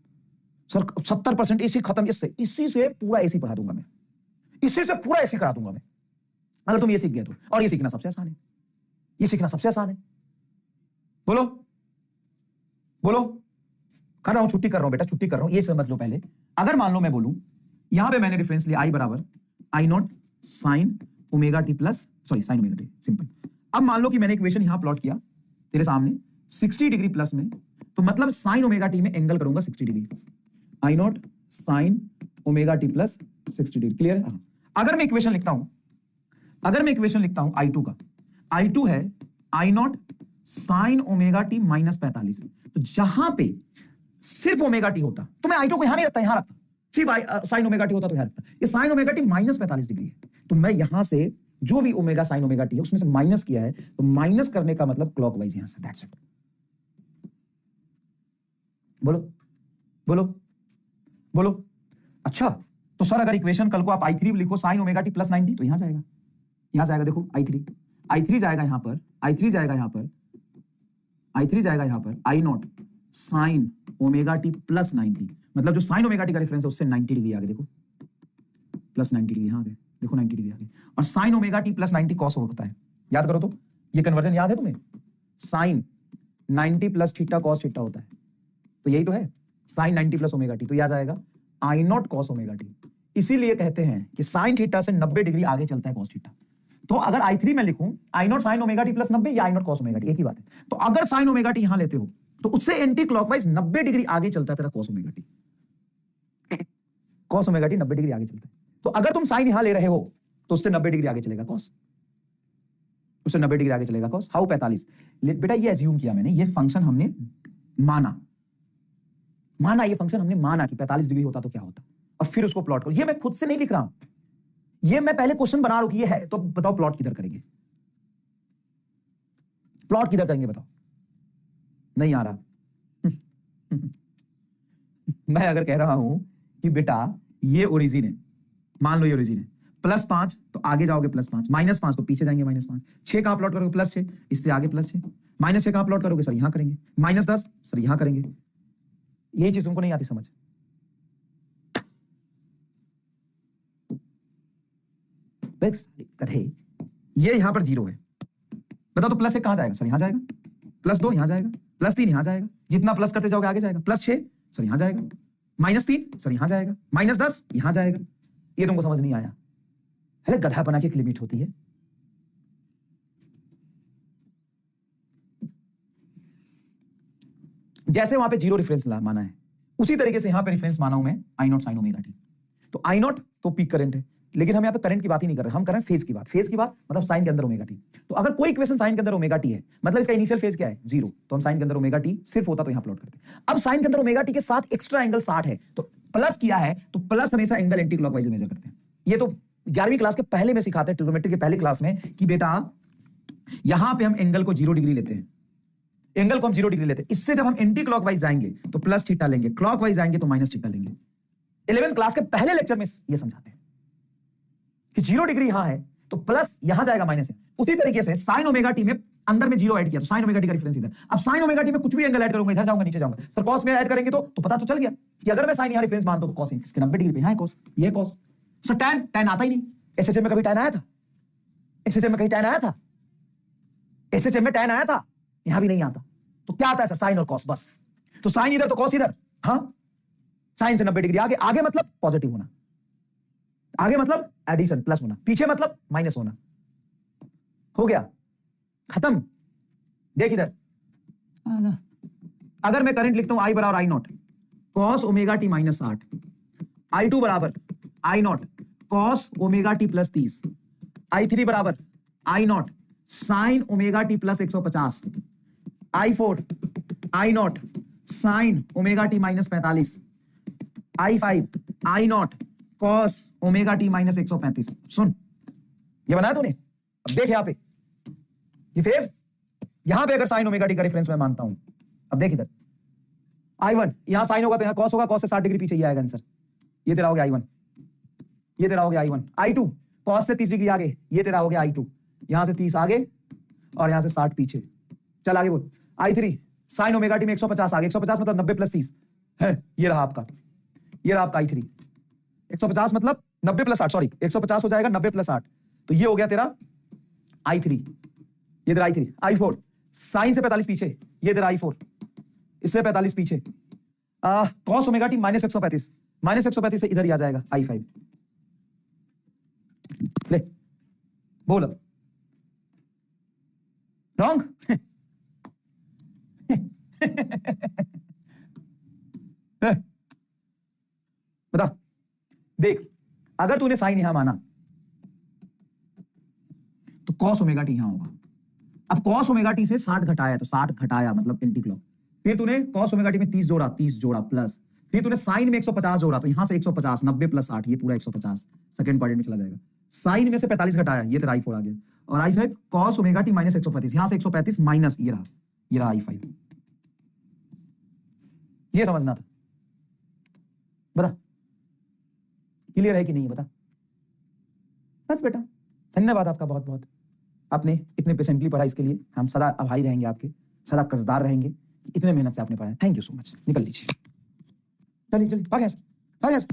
सर 70% एसी खत्म, इसी से पूरा एसी पढ़ा दूंगा मैं, इसी से पूरा एसी करा दूंगा मैं, अगर तुम ये सीख गया तो। और ये सीखना सबसे आसान है, ये सीखना सबसे आसान है। बोलो बोलो। कर रहा हूं, छुट्टी कर रहा हूं बेटा, छुट्टी कर रहा हूं। ये समझ लो पहले, अगर मान लो मैं बोलूं यहां पे मैंने रेफरेंस लिया I बराबर I not sine omega t plus, sorry sine omega T, simple. अब मान लो कि मैंने इक्वेशन यहां प्लॉट किया तेरे सामने 60 डिग्री प्लस में, तो मतलब साइन ओमेगा टी में एंगल करूंगा 60 degree, I not sine omega t plus 60 degree. Clear है? अगर मैं इक्वेशन लिखता हूं, अगर मैं इक्वेशन लिखता हूं I2 का, I2 है I not sine omega t minus 45। तो जहां पे सिर्फ ओमेगा टी होता तो मैं I2 को यहां नहीं रखता, यहां रखता। सिर्फ साइन ओमेगा टी होता तो यहां रखता। ये sine omega t minus 45 degree है, तो मैं यहां से जो भी ओमेगा साइन ओमेगा टी है उसमें से माइनस किया है, तो माइनस करने का मतलब क्लॉकवाइज यहां से। That's it. बोलो बोलो बोलो। अच्छा तो सर अगर इक्वेशन कल को आप I3 लिखो साइन ओमेगा टी प्लस 90, तो यहां जाएगा, यहां जाएगा। देखो I3 जाएगा यहां पर, I3 जाएगा यहां पर, I3 जाएगा यहां पर I not sine omega t plus 90, मतलब जो साइन ओमेगा टी का रेफरेंस है उससे 90 डिग्री आगे। देखो प्लस 90 डिग्री यहां आगे, देखो 90 डिग्री आगे। और sign omega t plus 90 cos होता है, याद करो तो। ये कन्वर्जन याद है तुम्हें? Sine 90 plus theta cos theta होता है, तो यही तो है साइन 90 प्लस ओमेगा टी, तो याद आएगा I not cos omega T. इसीलिए कहते हैं कि साइन थीटा से 90 डिग्री आगे चलता है कॉस थीटा। तो अगर I3 में लिखूं I not sine omega t plus 90 या I not cos omega T, एक ही बात है। तो अगर साइन ओमेगा टी यहां लेते हो तो उससे एंटी क्लॉकवाइज 90 डिग्री आगे चलता है तेरा cos omega T. Cos omega T 90 degree आगे चलता है। तो अगर तुम साइन यहां ले रहे हो तो उससे 90 डिग्री आगे चलेगा कॉस, उससे 90 डिग्री आगे चलेगा कॉस। हाउ 45? बेटा ये एज्यूम किया मैंने, ये फंक्शन हमने माना ये फंक्शन हमने माना कि 45 डिग्री होता तो क्या होता, और फिर उसको प्लॉट करो। ये मैं खुद से नहीं लिख रहा हूं, ये मैं पहले क्वेश्चन बना रहा हूं कि ये है, तो बताओ प्लॉट किधर करेंगे, प्लॉट किधर करेंगे बताओ। नहीं आ रहा। मैं अगर कह रहा हूं कि बेटा ये ओरिजिन है, मान लो ये ओरिजिन है, +5 तो आगे जाओगे +5, -5 तो पीछे जाएंगे -5, 6 कहां प्लॉट करोगे? +6, इससे आगे +6, -6 कहां प्लॉट करोगे? सर यहां करेंगे, -10 सर यहां करेंगे। यही चीज तुमको नहीं आती समझ। कथे ये यहां पर 0 है, बताओ तो +1 कहां जाएगा? सर यहां जाएगा, +2 यहां जाएगा, +3 यहां जाएगा, जितना प्लस करते जाओगे आगे जाएगा, +6 सर यहां जाएगा, -3 सर यहां जाएगा, -10 यहां जाएगा। ये तुमको समझ नहीं आया? अरे गधा बना के एक लिमिट होती है। जैसे वहां पे 0 रेफरेंस माना है, उसी तरीके से यहां पे रेफरेंस माना हूं मैं I not sine omega T. तो I नॉट तो पीक करंट है, लेकिन हम यहाँ पे करंट की बात ही नहीं कर रहे, हम कर रहे हैं फेज की बात। फेज की बात मतलब साइन के अंदर ओमेगा टी। तो अगर कोई इक्वेशन साइन के अंदर ओमेगा टी है, मतलब इसका इनिशियल फेज क्या है? 0, तो हम साइन के अंदर ओमेगा टी सिर्फ होता तो यहाँ प्लॉट करते। अब साइन के अंदर ओमेगा टी के साथ एक्स्ट्रा एंगल 60 है, तो प्लस किया है, तो प्लस हमेशा एंगल एंटी क्लॉकवाइज मेजर करते हैं। ये तो 11वीं क्लास के पहले में सिखाते हैं, ट्रिग्नोमेट्री के पहले क्लास में, कि बेटा यहां पे हम एंगल को 0 डिग्री लेते हैं, एंगल को हम 0 डिग्री लेते हैं। इससे जब हम एंटी क्लॉकवाइज जाएंगे तो प्लस थीटा लेंगे, क्लॉकवाइज जाएंगे तो माइनस थीटा लेंगे। 11वीं क्लास के पहले लेक्चर में ये समझाते हैं कि 0 डिग्री यहां है तो प्लस यहां जाएगा माइनस है। उसी तरीके से साइन ओमेगा टी में अंदर में 0 ऐड किया तो साइन ओमेगा टी का डिफरेंस इधर। अब साइन ओमेगा टी में कुछ भी एंगल ऐड करूंगा, इधर जाऊंगा नीचे जाऊंगा, सर कॉस में ऐड करेंगे तो पता तो चल गया कि अगर मैं साइन यहां रेफरेंस मानता हूं तो कॉस इसके 90 डिग्री पे यहां है कॉस, ये कॉस। सर tan आता ही नहीं। एसएचएम में कभी tan आया था? एसएचएम में कहीं tan आया था? एसएचएम में tan आया था? यहां भी नहीं आता। तो क्या आता है सर? साइन और कॉस, बस। तो साइन इधर तो कॉस इधर। हाँ, साइन से 90 डिग्री आगे, आगे मतलब पॉजिटिव होना, आगे मतलब एडिशन प्लस होना, पीछे मतलब माइनस होना। हो गया? खत्म। देख इधर, अगर मैं करंट लिखता हूं आई बराबर I naught cos omega t minus 60, I two बराबर I naught cos omega t plus 30, I three बराबर I naught sine omega t plus 150, I four I naught sine omega t minus 45, I five I naught cos omega t minus 135। सुन, ये बनाया तूने? अब देख यहां पे ये फेज, यहां पे अगर साइन ओमेगा टी का रेफरेंस मैं मानता हूं, अब देख इधर I1 यहां साइन होगा तो यहां कॉस होगा, कॉस से 60 डिग्री पीछे ही आएगा आंसर। ये तेरा हो गया I1, ये तेरा हो गया I1। I2 कॉस से 30 डिग्री आगे, ये तेरा हो गया I2, यहां से 30 आगे और यहां से 60 पीछे। चल आगे बोल। I3 साइन ओमेगा टी में 150 आगे, 150 मतलब 90 प्लस 30 है, ये रहा आपका, ये रहा आपका I3। 150 मतलब 90 प्लस 60, सॉरी 150 हो जाएगा 90 प्लस 60, तो ये हो गया तेरा I3, ये तेरा I3। I4 साइन से 45 पीछे, ये तेरा I4, इससे 45 पीछे, cos omega t minus 135, minus 135 से इधर ही आ जाएगा I5। ले बोल अब रॉन्ग। बता, देख अगर तूने साइन यहां माना तो कॉस ओमेगा टी यहां होगा। अब कॉस ओमेगा टी से 60 घटाया तो 60 घटाया मतलब एंटी क्लॉक, फिर तूने कॉस ओमेगा टी में 30 जोड़ा, 30 जोड़ा प्लस, फिर तूने साइन में 150 जोड़ा तो यहां से 150, 90 प्लस 60, ये पूरा 150 सेकंड क्वाड्रेंट में चला जाएगा। साइन में से 45 घटाया, ये तेरा I4 आ गया, और I5 cos omega t minus 135, यहां से 135 माइनस ये रहा I5। ये समझना था, बता क्लियर है कि नहीं, बता बस बेटा। धन्यवाद आपका बहुत बहुत, आपने इतने पेशेंटली पढ़ा, इसके लिए हम सदा आभारी रहेंगे आपके, सदा कर्जदार रहेंगे, इतने मेहनत से आपने पढ़ा। Thank you so much. निकल लीजिए, चलिए चलिए, भाग यहाँ से, भाग यहाँ से।